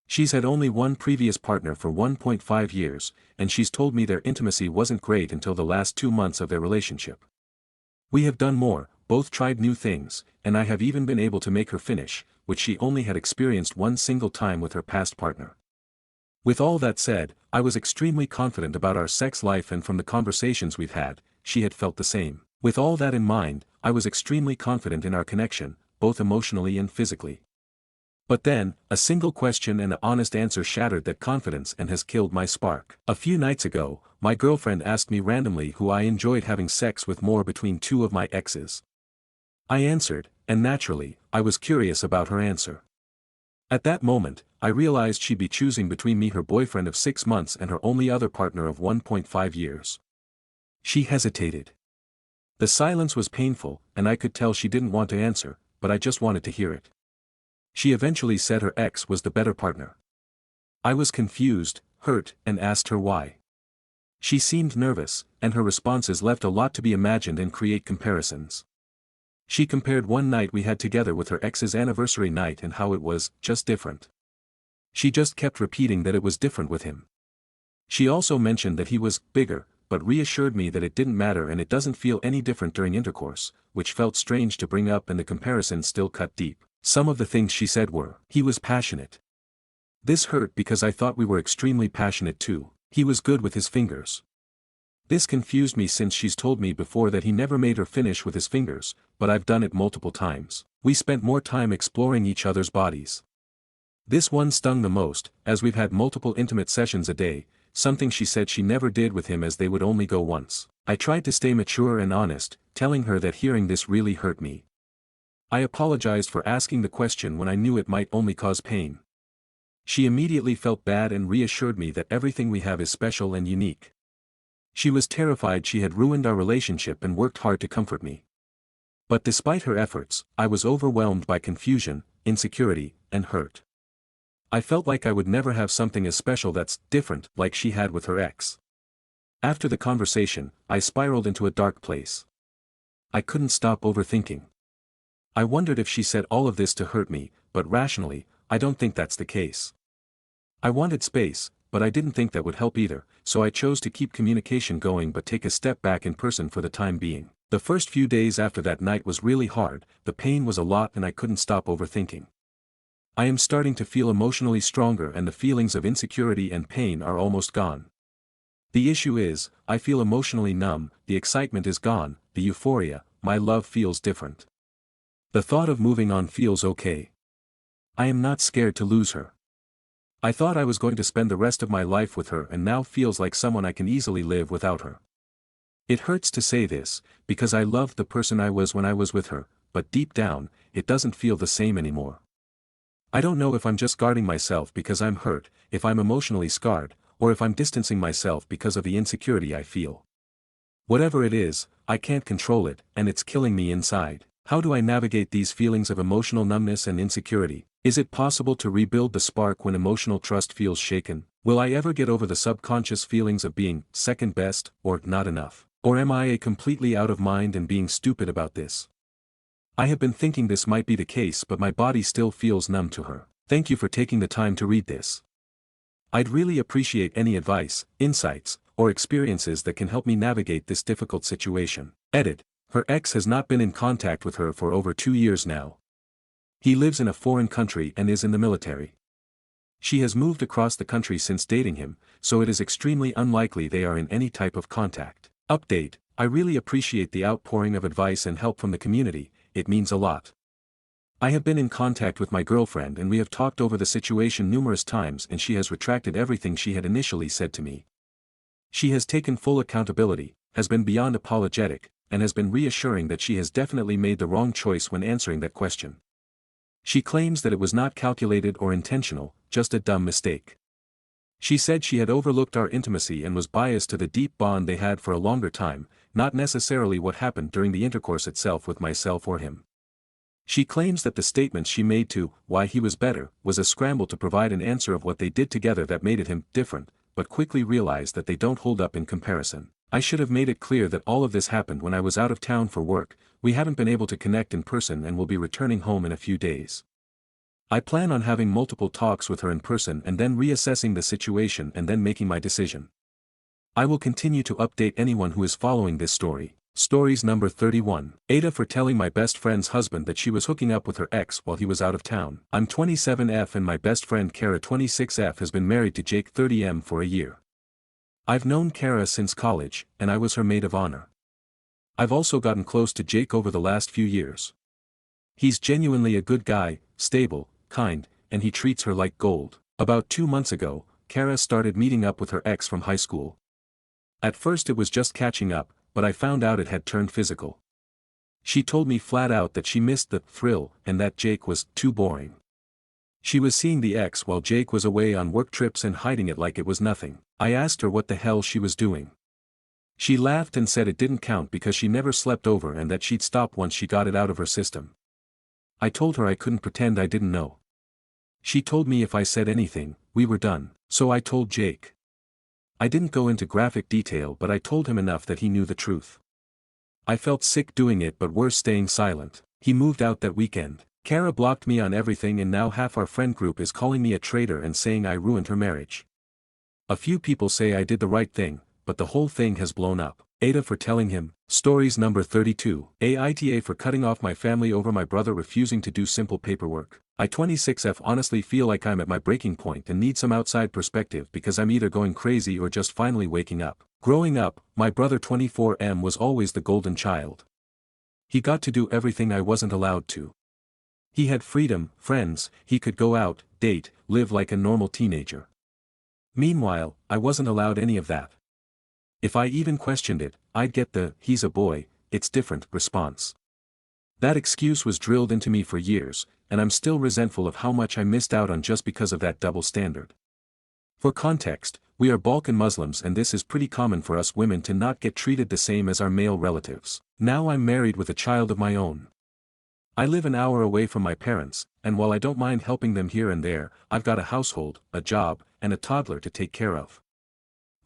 S1: She's had only one previous partner for 1.5 years, and she's told me their intimacy wasn't great until the last 2 months of their relationship. We have done more, both tried new things, and I have even been able to make her finish, which she only had experienced one single time with her past partner. With all that said, I was extremely confident about our sex life, and from the conversations we've had, she had felt the same. With all that in mind, I was extremely confident in our connection, both emotionally and physically. But then, a single question and an honest answer shattered that confidence and has killed my spark. A few nights ago, my girlfriend asked me randomly who I enjoyed having sex with more between 2 of my exes. I answered, and naturally, I was curious about her answer. At that moment, I realized she'd be choosing between me, her boyfriend of 6 months, and her only other partner of 1.5 years. She hesitated. The silence was painful, and I could tell she didn't want to answer, but I just wanted to hear it. She eventually said her ex was the better partner. I was confused, hurt, and asked her why. She seemed nervous, and her responses left a lot to be imagined and create comparisons. She compared one night we had together with her ex's anniversary night and how it was just different. She just kept repeating that it was different with him. She also mentioned that he was bigger, but reassured me that it didn't matter and it doesn't feel any different during intercourse, which felt strange to bring up, and the comparison still cut deep. Some of the things she said were, he was passionate. This hurt because I thought we were extremely passionate too. He was good with his fingers. This confused me since she's told me before that he never made her finish with his fingers, but I've done it multiple times. We spent more time exploring each other's bodies. This one stung the most, as we've had multiple intimate sessions a day, something she said she never did with him as they would only go once. I tried to stay mature and honest, telling her that hearing this really hurt me. I apologized for asking the question when I knew it might only cause pain. She immediately felt bad and reassured me that everything we have is special and unique. She was terrified she had ruined our relationship and worked hard to comfort me. But despite her efforts, I was overwhelmed by confusion, insecurity, and hurt. I felt like I would never have something as special that's different like she had with her ex. After the conversation, I spiraled into a dark place. I couldn't stop overthinking. I wondered if she said all of this to hurt me, but rationally, I don't think that's the case. I wanted space, but I didn't think that would help either, so I chose to keep communication going but take a step back in person for the time being. The first few days after that night was really hard, the pain was a lot and I couldn't stop overthinking. I am starting to feel emotionally stronger and the feelings of insecurity and pain are almost gone. The issue is, I feel emotionally numb, the excitement is gone, the euphoria, my love feels different. The thought of moving on feels okay. I am not scared to lose her. I thought I was going to spend the rest of my life with her and now feels like someone I can easily live without her. It hurts to say this, because I loved the person I was when I was with her, but deep down, it doesn't feel the same anymore. I don't know if I'm just guarding myself because I'm hurt, if I'm emotionally scarred, or if I'm distancing myself because of the insecurity I feel. Whatever it is, I can't control it, and it's killing me inside. How do I navigate these feelings of emotional numbness and insecurity? Is it possible to rebuild the spark when emotional trust feels shaken? Will I ever get over the subconscious feelings of being second best or not enough? Or am I completely out of mind and being stupid about this? I have been thinking this might be the case, but my body still feels numb to her. Thank you for taking the time to read this. I'd really appreciate any advice, insights, or experiences that can help me navigate this difficult situation. Edit. Her ex has not been in contact with her for over 2 years now. He lives in a foreign country and is in the military. She has moved across the country since dating him, so it is extremely unlikely they are in any type of contact. Update. I really appreciate the outpouring of advice and help from the community, it means a lot. I have been in contact with my girlfriend and we have talked over the situation numerous times and she has retracted everything she had initially said to me. She has taken full accountability, has been beyond apologetic, and has been reassuring that she has definitely made the wrong choice when answering that question. She claims that it was not calculated or intentional, just a dumb mistake. She said she had overlooked our intimacy and was biased to the deep bond they had for a longer time, not necessarily what happened during the intercourse itself with myself or him. She claims that the statements she made to why he was better was a scramble to provide an answer of what they did together that made it him different, but quickly realized that they don't hold up in comparison. I should have made it clear that all of this happened when I was out of town for work. We haven't been able to connect in person and will be returning home in a few days. I plan on having multiple talks with her in person and then reassessing the situation and then making my decision. I will continue to update anyone who is following this story. Stories number 31. Aita for telling my best friend's husband that she was hooking up with her ex while he was out of town. I'm 27F and my best friend Kara 26F has been married to Jake 30M for a year. I've known Kara since college, and I was her maid of honor. I've also gotten close to Jake over the last few years. He's genuinely a good guy, stable, kind, and he treats her like gold. About 2 months ago, Kara started meeting up with her ex from high school. At first it was just catching up, but I found out it had turned physical. She told me flat out that she missed the thrill and that Jake was too boring. She was seeing the ex while Jake was away on work trips and hiding it like it was nothing. I asked her what the hell she was doing. She laughed and said it didn't count because she never slept over and that she'd stop once she got it out of her system. I told her I couldn't pretend I didn't know. She told me if I said anything, we were done, so I told Jake. I didn't go into graphic detail but I told him enough that he knew the truth. I felt sick doing it but worse staying silent. He moved out that weekend. Kara blocked me on everything and now half our friend group is calling me a traitor and saying I ruined her marriage. A few people say I did the right thing, but the whole thing has blown up. Aita for telling him. Stories number 32. Aita for cutting off my family over my brother refusing to do simple paperwork. I 26F honestly feel like I'm at my breaking point and need some outside perspective because I'm either going crazy or just finally waking up. Growing up, my brother 24M was always the golden child. He got to do everything I wasn't allowed to. He had freedom, friends, he could go out, date, live like a normal teenager. Meanwhile, I wasn't allowed any of that. If I even questioned it, I'd get the "he's a boy, it's different" response. That excuse was drilled into me for years, and I'm still resentful of how much I missed out on just because of that double standard. For context, we are Balkan Muslims and this is pretty common for us women to not get treated the same as our male relatives. Now I'm married with a child of my own. I live an hour away from my parents, and while I don't mind helping them here and there, I've got a household, a job, and a toddler to take care of.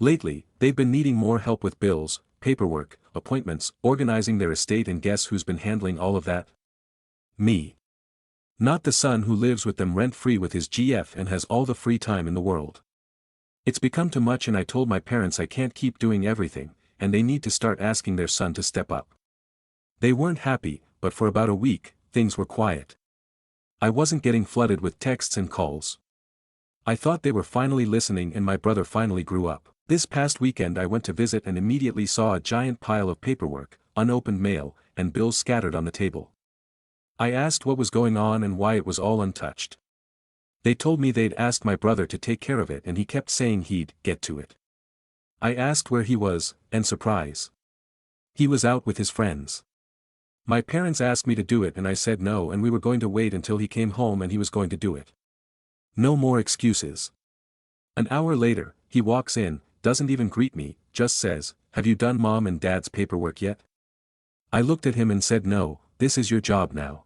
S1: Lately, they've been needing more help with bills, paperwork, appointments, organizing their estate, and guess who's been handling all of that? Me. Not the son who lives with them rent-free with his GF and has all the free time in the world. It's become too much and I told my parents I can't keep doing everything, and they need to start asking their son to step up. They weren't happy, but for about a week, things were quiet. I wasn't getting flooded with texts and calls. I thought they were finally listening and my brother finally grew up. This past weekend I went to visit and immediately saw a giant pile of paperwork, unopened mail, and bills scattered on the table. I asked what was going on and why it was all untouched. They told me they'd asked my brother to take care of it and he kept saying he'd get to it. I asked where he was, and surprise. He was out with his friends. My parents asked me to do it and I said no and we were going to wait until he came home and he was going to do it. No more excuses. An hour later, he walks in, doesn't even greet me, just says, "Have you done mom and dad's paperwork yet?" I looked at him and said no, this is your job now.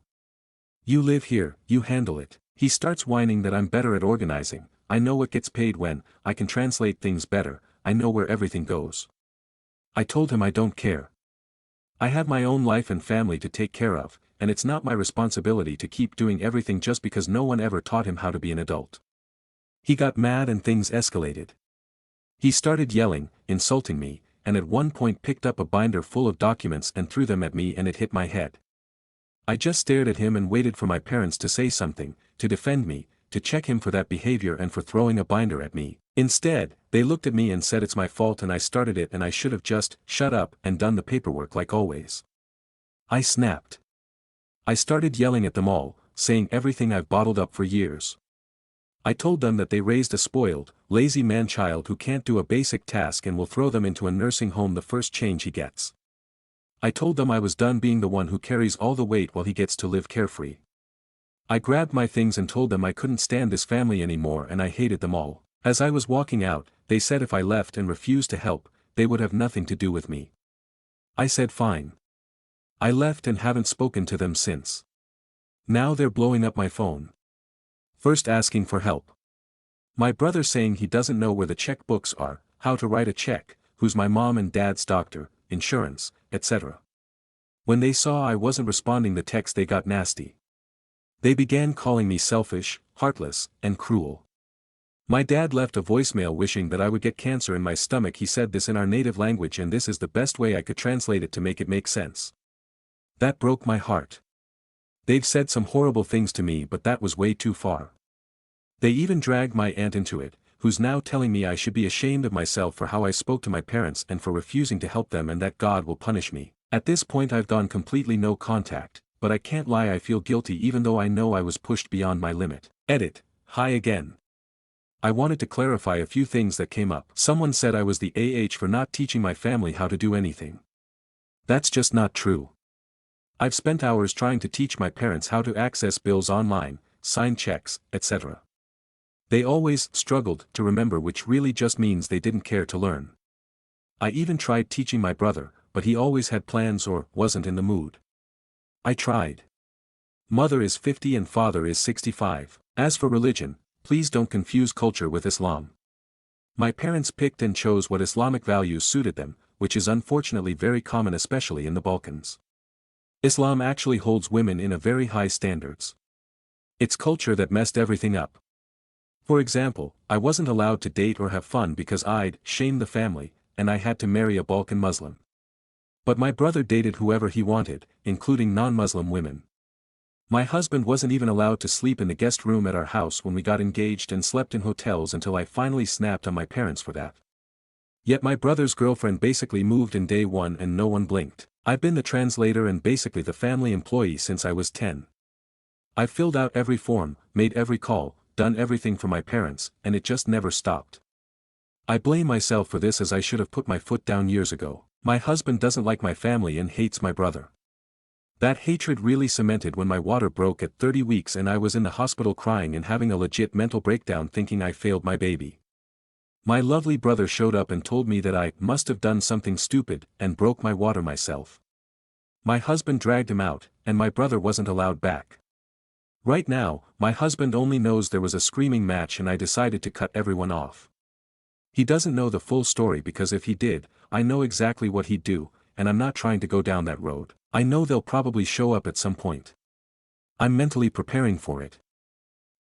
S1: You live here, you handle it. He starts whining that I'm better at organizing, I know what gets paid when, I can translate things better, I know where everything goes. I told him I don't care. I have my own life and family to take care of, and it's not my responsibility to keep doing everything just because no one ever taught him how to be an adult. He got mad and things escalated. He started yelling, insulting me, and at one point picked up a binder full of documents and threw them at me and it hit my head. I just stared at him and waited for my parents to say something, to defend me, to check him for that behavior and for throwing a binder at me. Instead, they looked at me and said it's my fault and I started it and I should have just shut up and done the paperwork like always. I snapped. I started yelling at them all, saying everything I've bottled up for years. I told them that they raised a spoiled, lazy man-child who can't do a basic task and will throw them into a nursing home the first change he gets. I told them I was done being the one who carries all the weight while he gets to live carefree. I grabbed my things and told them I couldn't stand this family anymore and I hated them all. As I was walking out, they said if I left and refused to help, they would have nothing to do with me. I said fine. I left and haven't spoken to them since. Now they're blowing up my phone. First asking for help. My brother saying he doesn't know where the checkbooks are, how to write a check, who's my mom and dad's doctor, insurance, etc. When they saw I wasn't responding the text they got nasty. They began calling me selfish, heartless, and cruel. My dad left a voicemail wishing that I would get cancer in my stomach. He said this in our native language and this is the best way I could translate it to make it make sense. That broke my heart. They've said some horrible things to me but that was way too far. They even dragged my aunt into it, who's now telling me I should be ashamed of myself for how I spoke to my parents and for refusing to help them and that God will punish me. At this point I've gone completely no contact, but I can't lie, I feel guilty even though I know I was pushed beyond my limit. Edit. Hi again. I wanted to clarify a few things that came up. Someone said I was the for not teaching my family how to do anything. That's just not true. I've spent hours trying to teach my parents how to access bills online, sign checks, etc. They always struggled to remember, which really just means they didn't care to learn. I even tried teaching my brother, but he always had plans or wasn't in the mood. I tried. Mother is 50 and father is 65. As for religion, please don't confuse culture with Islam. My parents picked and chose what Islamic values suited them, which is unfortunately very common especially in the Balkans. Islam actually holds women in a very high standards. It's culture that messed everything up. For example, I wasn't allowed to date or have fun because I'd shame the family, and I had to marry a Balkan Muslim. But my brother dated whoever he wanted, including non-Muslim women. My husband wasn't even allowed to sleep in the guest room at our house when we got engaged and slept in hotels until I finally snapped on my parents for that. Yet my brother's girlfriend basically moved in day one and no one blinked. I've been the translator and basically the family employee since I was 10. I've filled out every form, made every call, done everything for my parents, and it just never stopped. I blame myself for this as I should have put my foot down years ago. My husband doesn't like my family and hates my brother. That hatred really cemented when my water broke at 30 weeks and I was in the hospital crying and having a legit mental breakdown thinking I failed my baby. My lovely brother showed up and told me that I must have done something stupid and broke my water myself. My husband dragged him out, and my brother wasn't allowed back. Right now, my husband only knows there was a screaming match and I decided to cut everyone off. He doesn't know the full story because if he did, I know exactly what he'd do, and I'm not trying to go down that road. I know they'll probably show up at some point. I'm mentally preparing for it.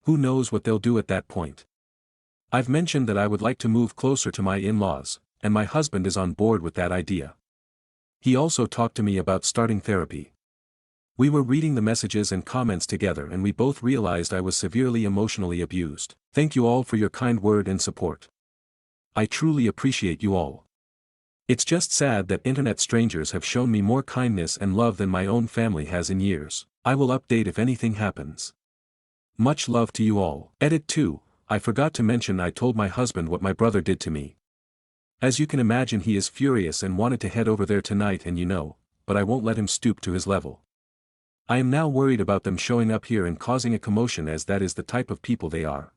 S1: Who knows what they'll do at that point? I've mentioned that I would like to move closer to my in-laws, and my husband is on board with that idea. He also talked to me about starting therapy. We were reading the messages and comments together and we both realized I was severely emotionally abused. Thank you all for your kind word and support. I truly appreciate you all. It's just sad that internet strangers have shown me more kindness and love than my own family has in years. I will update if anything happens. Much love to you all. Edit 2. I forgot to mention I told my husband what my brother did to me. As you can imagine, he is furious and wanted to head over there tonight and but I won't let him stoop to his level. I am now worried about them showing up here and causing a commotion as that is the type of people they are.